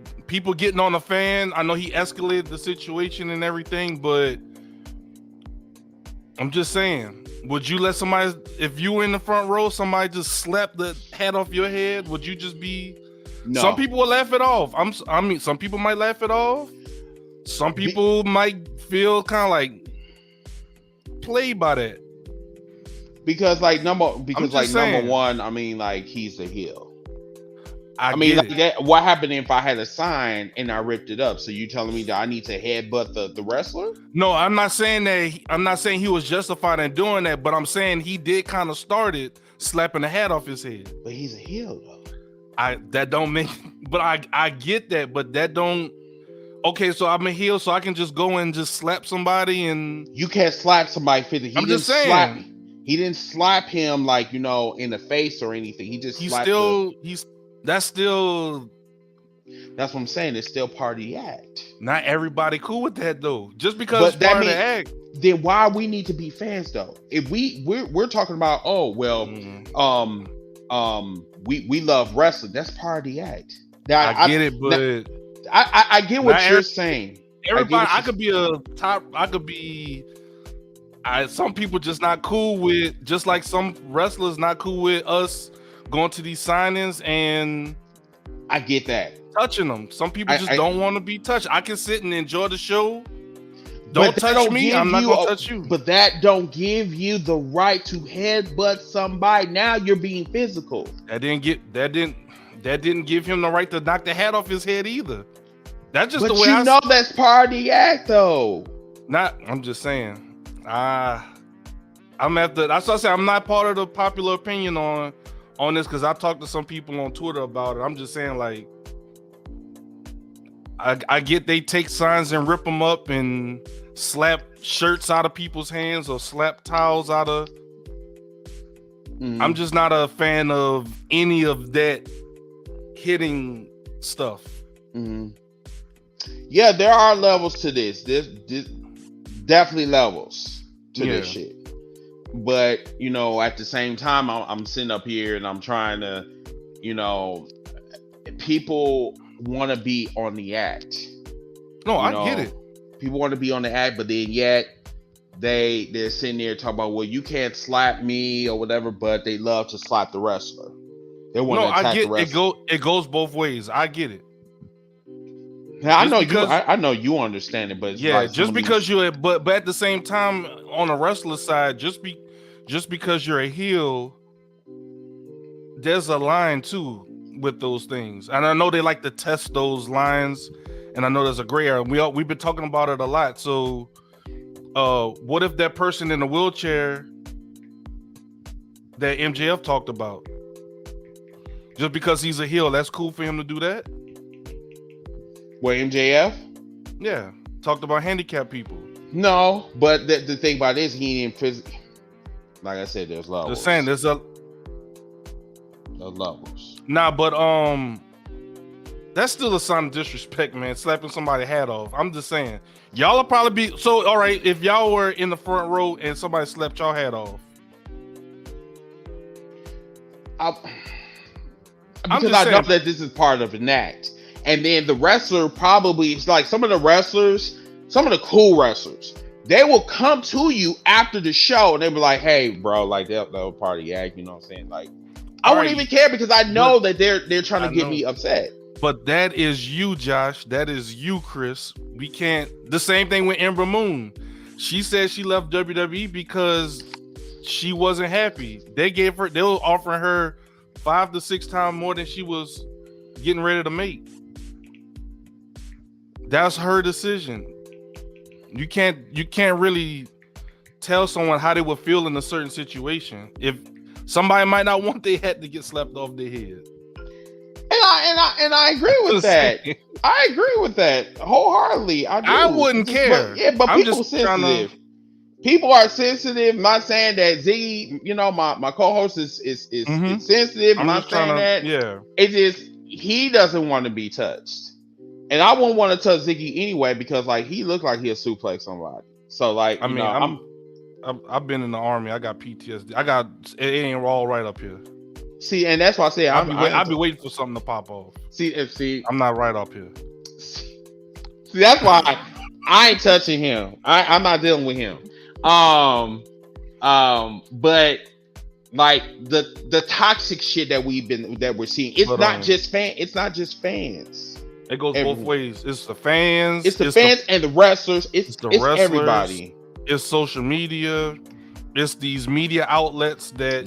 Speaker 4: getting on the fan. I know he escalated the situation and everything, but I'm just saying, would you let somebody, if you were in the front row, somebody just slap the hat off your head? Would you just be?
Speaker 3: No.
Speaker 4: Some people will laugh it off. I mean, some people might laugh it off. Some people might feel kind of like played by that.
Speaker 3: Because number one, I mean, like, he's a heel.
Speaker 4: I
Speaker 3: mean, like,
Speaker 4: it.
Speaker 3: that, what happened if I had a sign and I ripped it up? So you telling me that I need to headbutt the wrestler?
Speaker 4: No, I'm not saying that. I'm not saying he was justified in doing that, but I'm saying he did kind of started slapping the hat off his head.
Speaker 3: But he's a heel, though.
Speaker 4: That don't make. But I get that, but that don't. Okay, so I'm a heel, so I can just go and just slap somebody, and
Speaker 3: you can't slap somebody physically.
Speaker 4: I'm just saying.
Speaker 3: He didn't slap him like, in the face or anything. He just slapped
Speaker 4: that's
Speaker 3: what I'm saying. It's still part of the act.
Speaker 4: Not everybody cool with that though. Just because it's part of the act.
Speaker 3: Then why we need to be fans though? If we're talking about, we love wrestling. That's part of the act. Now,
Speaker 4: I get it, but
Speaker 3: I get what you're saying.
Speaker 4: Everybody, I could be a top. I could be. Some people just not cool with. Just like some wrestlers not cool with us going to these signings, and
Speaker 3: I get that.
Speaker 4: Touching them. Some people just don't want to be touched. I can sit and enjoy the show. Don't touch me. I'm not gonna touch you.
Speaker 3: But that don't give you the right to headbutt somebody. Now you're being physical.
Speaker 4: That didn't give him the right to knock the hat off his head either. That's just the way I
Speaker 3: know that's part of the act though.
Speaker 4: I'm just saying. I'm at the. That's what I say. I'm not part of the popular opinion on this because I talked to some people on Twitter about it. I'm just saying, like, I get they take signs and rip them up and slap shirts out of people's hands or slap towels out of. I'm just not a fan of any of that hitting stuff.
Speaker 3: Yeah, there are levels to this. There's definitely levels to this shit. But at the same time, I'm sitting up here and I'm trying to, people want to be on the act.
Speaker 4: No, I get it.
Speaker 3: People want to be on the act, but then yet they're sitting there talking about, well, you can't slap me or whatever, but they love to slap the wrestler. They want to attack the wrestler.
Speaker 4: It goes both ways. I get it.
Speaker 3: Now, I know you understand it, but it's like
Speaker 4: just because but at the same time, on the wrestler side, just because you're a heel, there's a line too with those things, and I know they like to test those lines, and I know there's a gray area. We've been talking about it a lot. So, what if that person in the wheelchair that MJF talked about, just because he's a heel, that's cool for him to do that?
Speaker 3: Where MJF?
Speaker 4: Yeah. Talked about handicapped people.
Speaker 3: No, but the thing about this, he didn't physically. Like I said, there's levels.
Speaker 4: Just saying, there's
Speaker 3: levels.
Speaker 4: Nah, but that's still a sign of disrespect, man. Slapping somebody's hat off. I'm just saying, y'all will probably be so. All right, if y'all were in the front row and somebody slapped y'all hat off,
Speaker 3: because I know that this is part of an act, and then the wrestler probably, it's like some of the wrestlers, some of the cool wrestlers, they will come to you after the show and they be like, "Hey, bro, like they'll party act," you know what I'm saying? Like, I wouldn't even care because I know that they're trying to get me upset.
Speaker 4: But that is you, Josh. That is you, Chris. We can't. The same thing with Ember Moon. She said she left WWE because she wasn't happy. They were offering her 5 to 6 times more than she was getting ready to make. That's her decision. You can't really tell someone how they would feel in a certain situation. If somebody might not want their head to get slapped off their head.
Speaker 3: And I agree with that. I agree with that wholeheartedly.
Speaker 4: I wouldn't care.
Speaker 3: But people sensitive. People are sensitive. I'm not saying that Z, my co-host is sensitive. I'm not saying that.
Speaker 4: Yeah.
Speaker 3: It's just he doesn't want to be touched. And I wouldn't want to touch Ziggy anyway because like he looked like he'll suplex somebody. So like
Speaker 4: I've been in the army. I got PTSD. It ain't all right up here.
Speaker 3: See, and that's why I say
Speaker 4: I'll be waiting for something to pop off. See, I'm not right up here.
Speaker 3: See, that's why I ain't touching him. I'm not dealing with him. But like the toxic shit that we're seeing, it's not just fans.
Speaker 4: It goes both ways. It's the fans.
Speaker 3: It's the fans and the wrestlers. It's everybody.
Speaker 4: It's social media. It's these media outlets that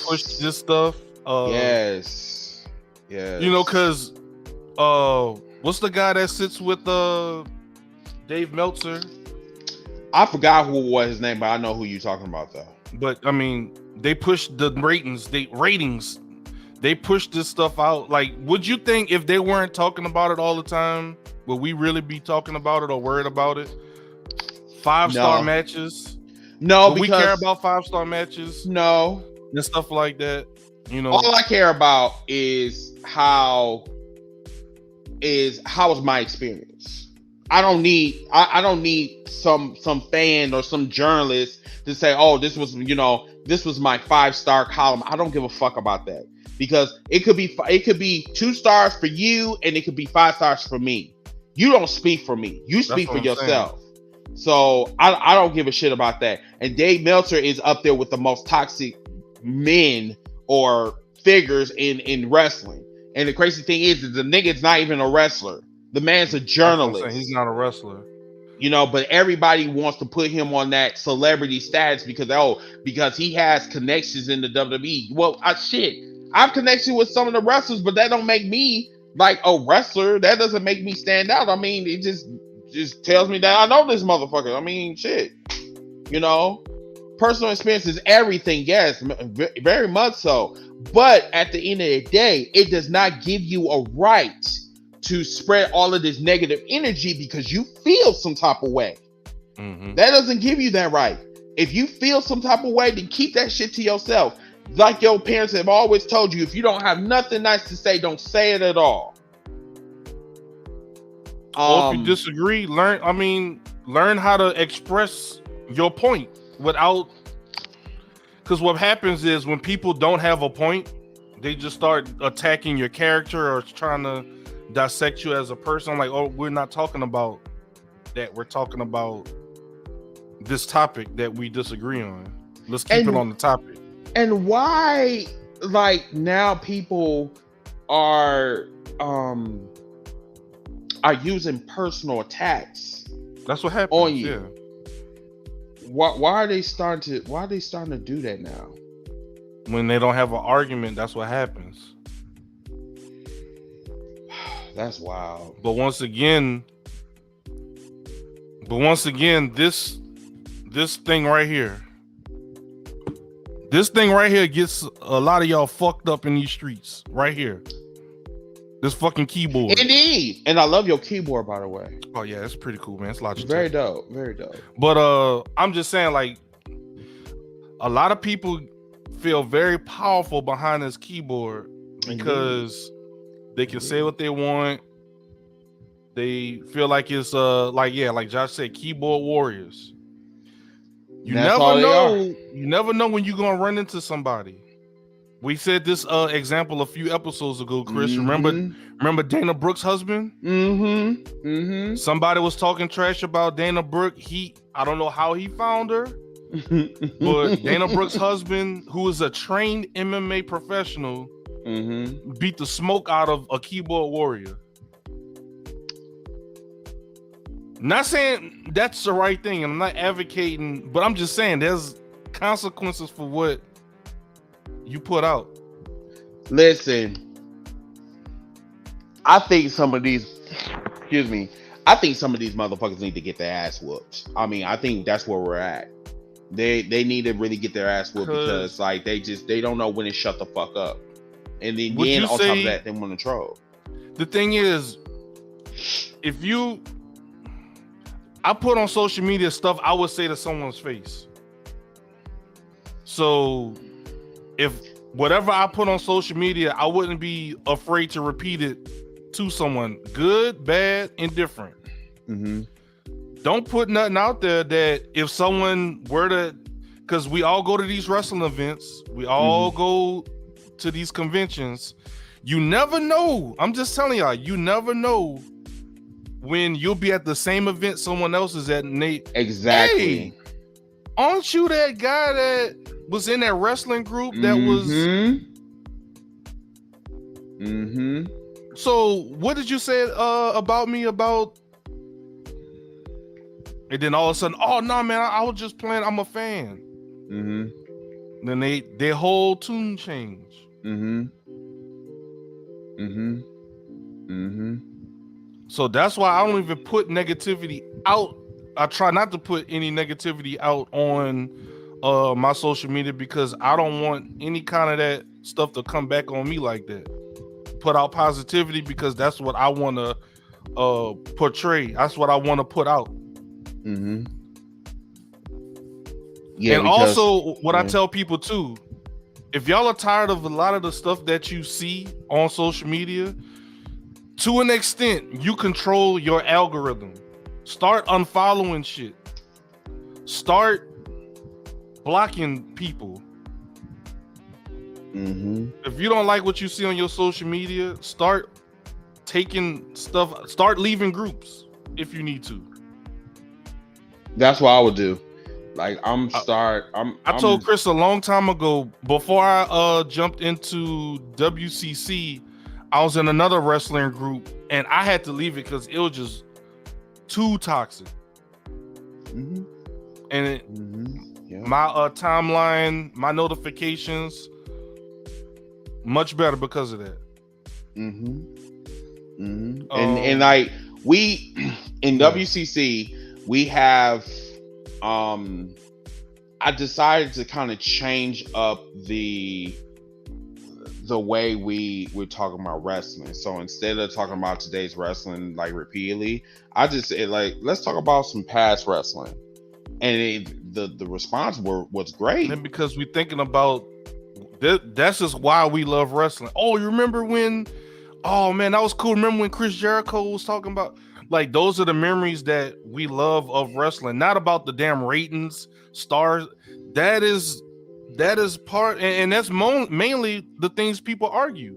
Speaker 4: push this stuff.
Speaker 3: Yes.
Speaker 4: Because what's the guy that sits with Dave Meltzer?
Speaker 3: I forgot who was his name, but I know who you're talking about though.
Speaker 4: But I mean, they push the ratings. They push this stuff out. Like, would you think if they weren't talking about it all the time, would we really be talking about it or worried about it? 5-star matches.
Speaker 3: No,
Speaker 4: because we care about 5-star matches.
Speaker 3: No,
Speaker 4: and stuff like that.
Speaker 3: All I care about is how is my experience. I don't need some fan or some journalist to say, "Oh, this was my 5-star column." I don't give a fuck about that because it could be 2 stars for you and it could be 5 stars for me. You don't speak for me. You speak for yourself. Saying. So I don't give a shit about that. And Dave Meltzer is up there with the most toxic men or figures in wrestling. And the crazy thing is the nigga's not even a wrestler. The man's a journalist.
Speaker 4: He's not a wrestler.
Speaker 3: But everybody wants to put him on that celebrity status because he has connections in the WWE. Well, I've connected with some of the wrestlers, but that don't make me like a wrestler. That doesn't make me stand out. I mean, it just tells me that I know this motherfucker. I mean, shit. Personal experience is everything. Yes, very much so. But at the end of the day, it does not give you a right to spread all of this negative energy because you feel some type of way. Mm-hmm. That doesn't give you that right. If you feel some type of way, then keep that shit to yourself. Like your parents have always told you, if you don't have nothing nice to say, don't say it at all.
Speaker 4: Or if you disagree, learn how to express your point without, because what happens is when people don't have a point, they just start attacking your character or trying to dissect you as a person. Like, oh, we're not talking about that. We're talking about this topic that we disagree on. Let's keep it on the topic.
Speaker 3: And why, like, now people are using personal attacks.
Speaker 4: That's what happens
Speaker 3: on you.
Speaker 4: Yeah.
Speaker 3: Why are they starting to do that now?
Speaker 4: When they don't have an argument, that's what happens.
Speaker 3: That's wild.
Speaker 4: But once again, this thing right here. This thing right here gets a lot of y'all fucked up in these streets right here. This fucking keyboard.
Speaker 3: Indeed. And I love your keyboard, by the way.
Speaker 4: Oh yeah, it's pretty cool, man. It's Logitech.
Speaker 3: Very dope. Very dope.
Speaker 4: But I'm just saying, like, a lot of people feel very powerful behind this keyboard because they can say what they want. They feel like it's like Josh said, keyboard warriors. You never know when you're gonna run into somebody. We said this example a few episodes ago, Chris. Remember Dana Brooks' husband? Somebody was talking trash about Dana Brooke. I don't know how he found her, but Dana Brooks' husband, who is a trained MMA professional, beat the smoke out of a keyboard warrior. Not saying that's the right thing, and I'm not advocating, but I'm just saying there's consequences for what you put out.
Speaker 3: Listen, I think some of these motherfuckers need to get their ass whooped. I mean, I think that's where we're at. They need to really get their ass whooped because like they don't know when to shut the fuck up. And then on top of that, they want to troll.
Speaker 4: The thing is, I put on social media stuff I would say to someone's face. So if whatever I put on social media, I wouldn't be afraid to repeat it to someone. Good, bad, indifferent. Don't put nothing out there that if someone were to, because we all go to these wrestling events, we all go to these conventions. You never know. I'm just telling y'all, you never know when you'll be at the same event someone else is at, and they hey, aren't you that guy that was in that wrestling group that was so what did you say about me about? And then all of a sudden, oh no, man, I was just playing, I'm a fan. Then their whole tune change. So that's why I don't even put negativity out. I try not to put any negativity out on my social media because I don't want any kind of that stuff to come back on me like that. Put out positivity because that's what I want to portray. That's what I want to put out. Yeah, and also what I tell people too, if y'all are tired of a lot of the stuff that you see on social media, to an extent, you control your algorithm. Start unfollowing shit. Start blocking people. If you don't like what you see on your social media, start taking stuff, start leaving groups if you need to.
Speaker 3: That's what I would do. Like I
Speaker 4: told Chris a long time ago, before I jumped into WCC, I was in another wrestling group and I had to leave it because it was just too toxic. And my timeline, my notifications, much better because of that.
Speaker 3: And like we in WCC, we have I decided to kind of change up the way we're talking about wrestling. So instead of talking about today's wrestling like repeatedly, I just said like, let's talk about some past wrestling. And the response was great.
Speaker 4: And because we're thinking about that's just why we love wrestling. Oh, you remember when? Oh man, that was cool. Remember when Chris Jericho was talking about? Like those are the memories that we love of wrestling. Not about the damn ratings, stars. That is part, and that's mainly the things people argue.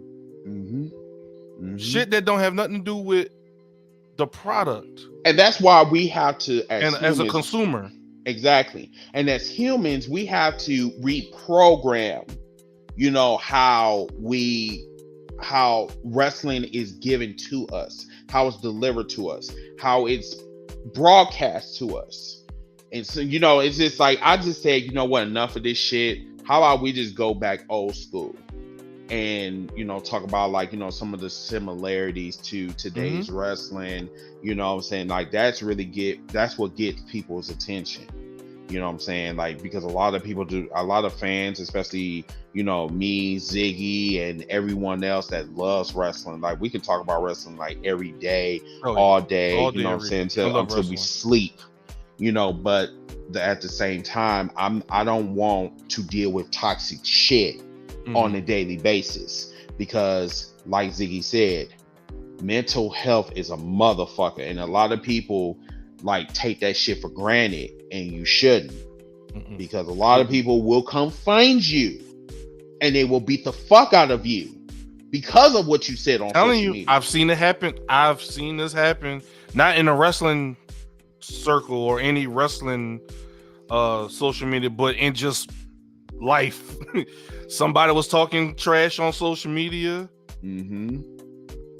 Speaker 4: Shit that don't have nothing to do with the product.
Speaker 3: And that's why we have to,
Speaker 4: as a consumer.
Speaker 3: Exactly. And as humans, we have to reprogram, how wrestling is given to us, how it's delivered to us, how it's broadcast to us. And so, it's just like, I just said, you know what, enough of this shit. How about we just go back old school and, talk about like, some of the similarities to today's wrestling, what I'm saying? Like that's what gets people's attention. You know what I'm saying? Like, because a lot of fans, especially, you know, me, Ziggy, and everyone else that loves wrestling. Like, we can talk about wrestling like every day, all day, you know what I'm saying, until we sleep, you know, but at the same time, I don't want to deal with toxic shit on a daily basis, because like Ziggy said, mental health is a motherfucker, and a lot of people like take that shit for granted, and you shouldn't, because a lot of people will come find you and they will beat the fuck out of you because of what you said on social media.
Speaker 4: I've seen it happen. I've seen this happen, not in a wrestling circle or any wrestling social media, but in just life. Somebody was talking trash on social media.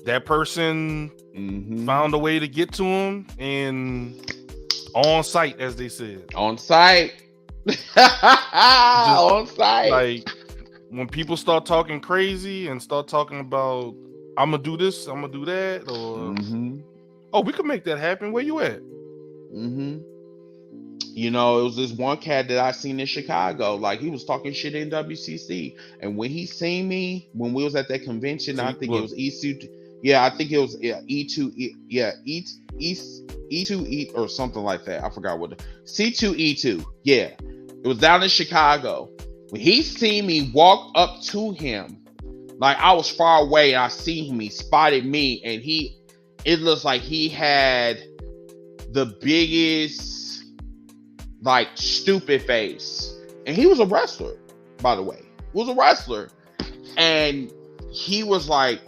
Speaker 4: That person found a way to get to him, and on site, as they said.
Speaker 3: On site. On site.
Speaker 4: Like, when people start talking crazy and start talking about, I'm gonna do this, I'm gonna do that, or oh, we could make that happen. Where you at?
Speaker 3: You know, it was this one cat that I seen in Chicago. Like, he was talking shit in WCC, and when he seen me when we was at that convention, I think it was E2. Yeah, I think it was E2. Yeah, E2E or something like that. I forgot what C2E2. Yeah, it was down in Chicago. When he seen me walk up to him, like, I was far away, and I seen him. He spotted me, and it looks like he had the biggest, like, stupid face. And he was a wrestler, by the way. He was a wrestler. And he was like,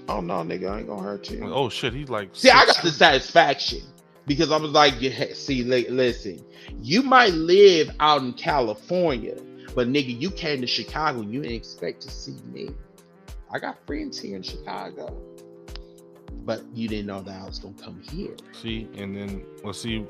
Speaker 3: oh no, nigga, I ain't gonna hurt you.
Speaker 4: Oh shit, he's like,
Speaker 3: see, I got the satisfaction, because I was like, yeah, see, listen, you might live out in California, but nigga, you came to Chicago, you didn't expect to see me. I got friends here in Chicago, but you didn't know that I was gonna come here.
Speaker 4: See, and then let's see.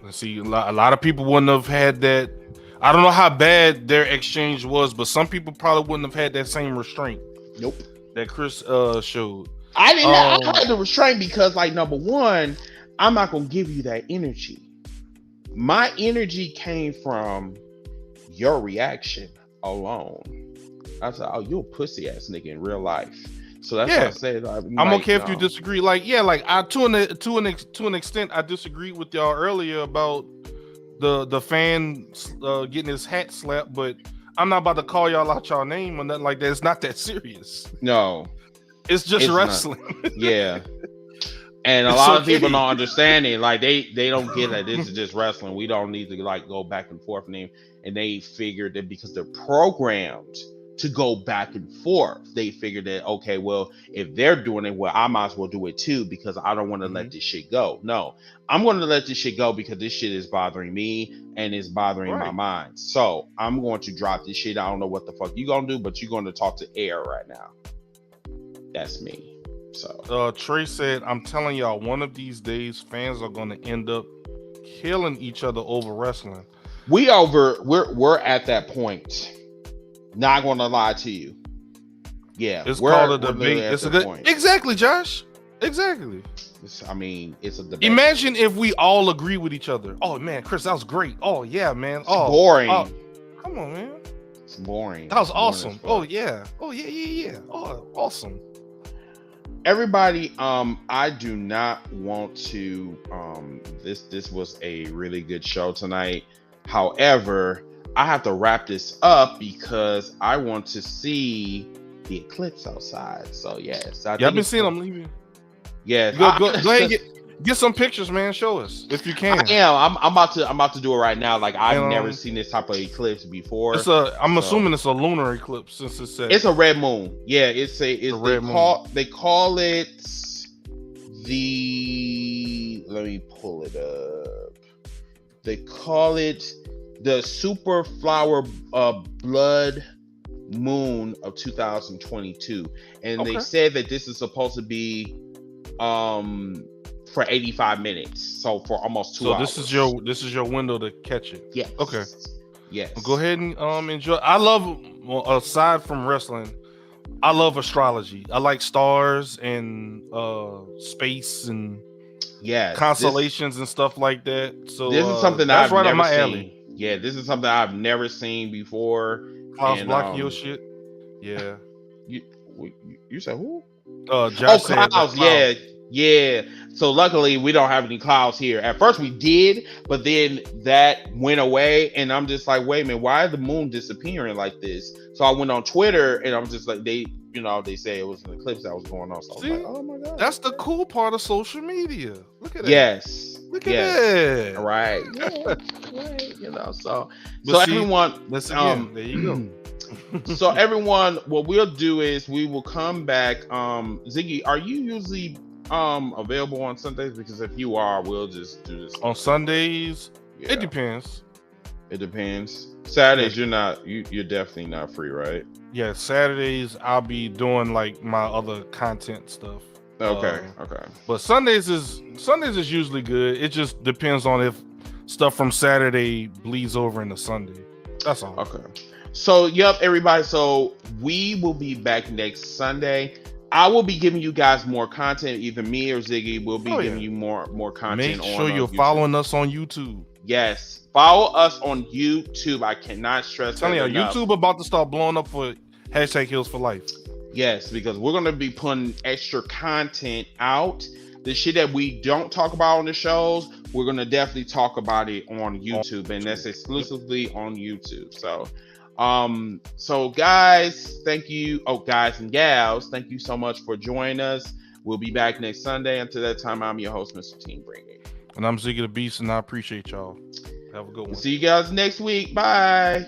Speaker 4: A lot of people wouldn't have had that. I don't know how bad their exchange was, but some people probably wouldn't have had that same restraint.
Speaker 3: Nope.
Speaker 4: That Chris showed.
Speaker 3: I didn't. I had the restraint because, like, number one, I'm not gonna give you that energy. My energy came from your reaction alone. I said, "Oh, you a pussy ass nigga in real life." So that's what I said.
Speaker 4: I'm okay if you disagree. Like, yeah, like to an extent, I disagree with y'all earlier about the fan getting his hat slapped, but I'm not about to call y'all out y'all name or nothing like that. It's not that serious.
Speaker 3: No,
Speaker 4: it's just wrestling.
Speaker 3: Yeah. And a lot of people don't understand it. Like, they don't get that this is just wrestling. We don't need to, like, go back and forth. And they figured that because they're programmed to go back and forth, they figured that, okay, well, if they're doing it, well, I might as well do it too, because I don't want to let this shit go. No, I'm going to let this shit go because this shit is bothering me and it's bothering my mind. So I'm going to drop this shit. I don't know what the fuck you gonna do, but you're going to talk to air right now. That's me. So
Speaker 4: Trey said, I'm telling y'all, one of these days fans are going to end up killing each other over wrestling.
Speaker 3: We're at that point. Not going to lie to you. Yeah,
Speaker 4: it's called a debate. It's a good point. Exactly, Josh. Exactly.
Speaker 3: It's a debate.
Speaker 4: Imagine if we all agree with each other. Oh man, Chris, that was great. Oh yeah, man.
Speaker 3: Oh, boring.
Speaker 4: Oh, come on, man.
Speaker 3: It's boring.
Speaker 4: That was awesome. Oh yeah. Oh yeah. Oh, awesome.
Speaker 3: Everybody, I do not want to. This was a really good show tonight. However, I have to wrap this up because I want to see the eclipse outside. So yes,
Speaker 4: I've been seeing them leaving.
Speaker 3: Yeah,
Speaker 4: go ahead and get some pictures, man. Show us if you can.
Speaker 3: I am. I'm about to do it right now. Like, I've never seen this type of eclipse before.
Speaker 4: I'm assuming it's a lunar eclipse since it said
Speaker 3: it's a red moon. Yeah, it's a red moon. They call it the. Let me pull it up. They call it the super flower blood moon of 2022, and they said that this is supposed to be for 85 minutes, so for almost 2 hours.
Speaker 4: So this is your window to catch it.
Speaker 3: Yes.
Speaker 4: Okay.
Speaker 3: Yes.
Speaker 4: Well, go ahead and enjoy. I love, aside from wrestling, I love astrology. I like stars and space and
Speaker 3: Yes,
Speaker 4: constellations and stuff like that. So
Speaker 3: this is something
Speaker 4: that's
Speaker 3: I've
Speaker 4: right
Speaker 3: never
Speaker 4: on my
Speaker 3: seen.
Speaker 4: alley.
Speaker 3: Yeah, this is something I've never seen before.
Speaker 4: Clouds
Speaker 3: And,
Speaker 4: blocking your shit. Yeah.
Speaker 3: You said who?
Speaker 4: Josh said
Speaker 3: clouds. Yeah. So luckily we don't have any clouds here. At first we did, but then that went away, and I'm just like, wait a minute, why is the moon disappearing like this? So I went on Twitter, and I'm just like, they say it was an eclipse that was going on. So I was like, oh my god,
Speaker 4: that's the cool part of social media. Look at that.
Speaker 3: Yes.
Speaker 4: Look at that.
Speaker 3: Right. Yeah. Right. So
Speaker 4: But
Speaker 3: everyone,
Speaker 4: there you go.
Speaker 3: So everyone, what we'll do is we will come back. Ziggy, are you usually available on Sundays? Because if you are, we'll just do this
Speaker 4: on Sundays.
Speaker 3: Yeah.
Speaker 4: It depends.
Speaker 3: It depends. Saturdays, you're definitely not free, right?
Speaker 4: Yeah, Saturdays I'll be doing like my other content stuff.
Speaker 3: Okay.
Speaker 4: But Sundays is usually good. It just depends on if stuff from Saturday bleeds over into Sunday. That's all.
Speaker 3: Okay. So, yep, everybody. So we will be back next Sunday. I will be giving you guys more content. Either me or Ziggy will be giving you more content.
Speaker 4: Make sure you're following us on YouTube.
Speaker 3: Yes, follow us on YouTube. I cannot stress that enough.
Speaker 4: YouTube about to start blowing up for #Heels for Life.
Speaker 3: Yes, because we're gonna be putting extra content out. The shit that we don't talk about on the shows, we're gonna definitely talk about it on YouTube, and that's exclusively on YouTube. So guys, thank you. Oh, guys and gals, thank you so much for joining us. We'll be back next Sunday. Until that time, I'm your host, Mr. Team Bringing.
Speaker 4: And I'm Ziggy the Beast, and I appreciate y'all. Have a good one.
Speaker 3: See you guys next week. Bye.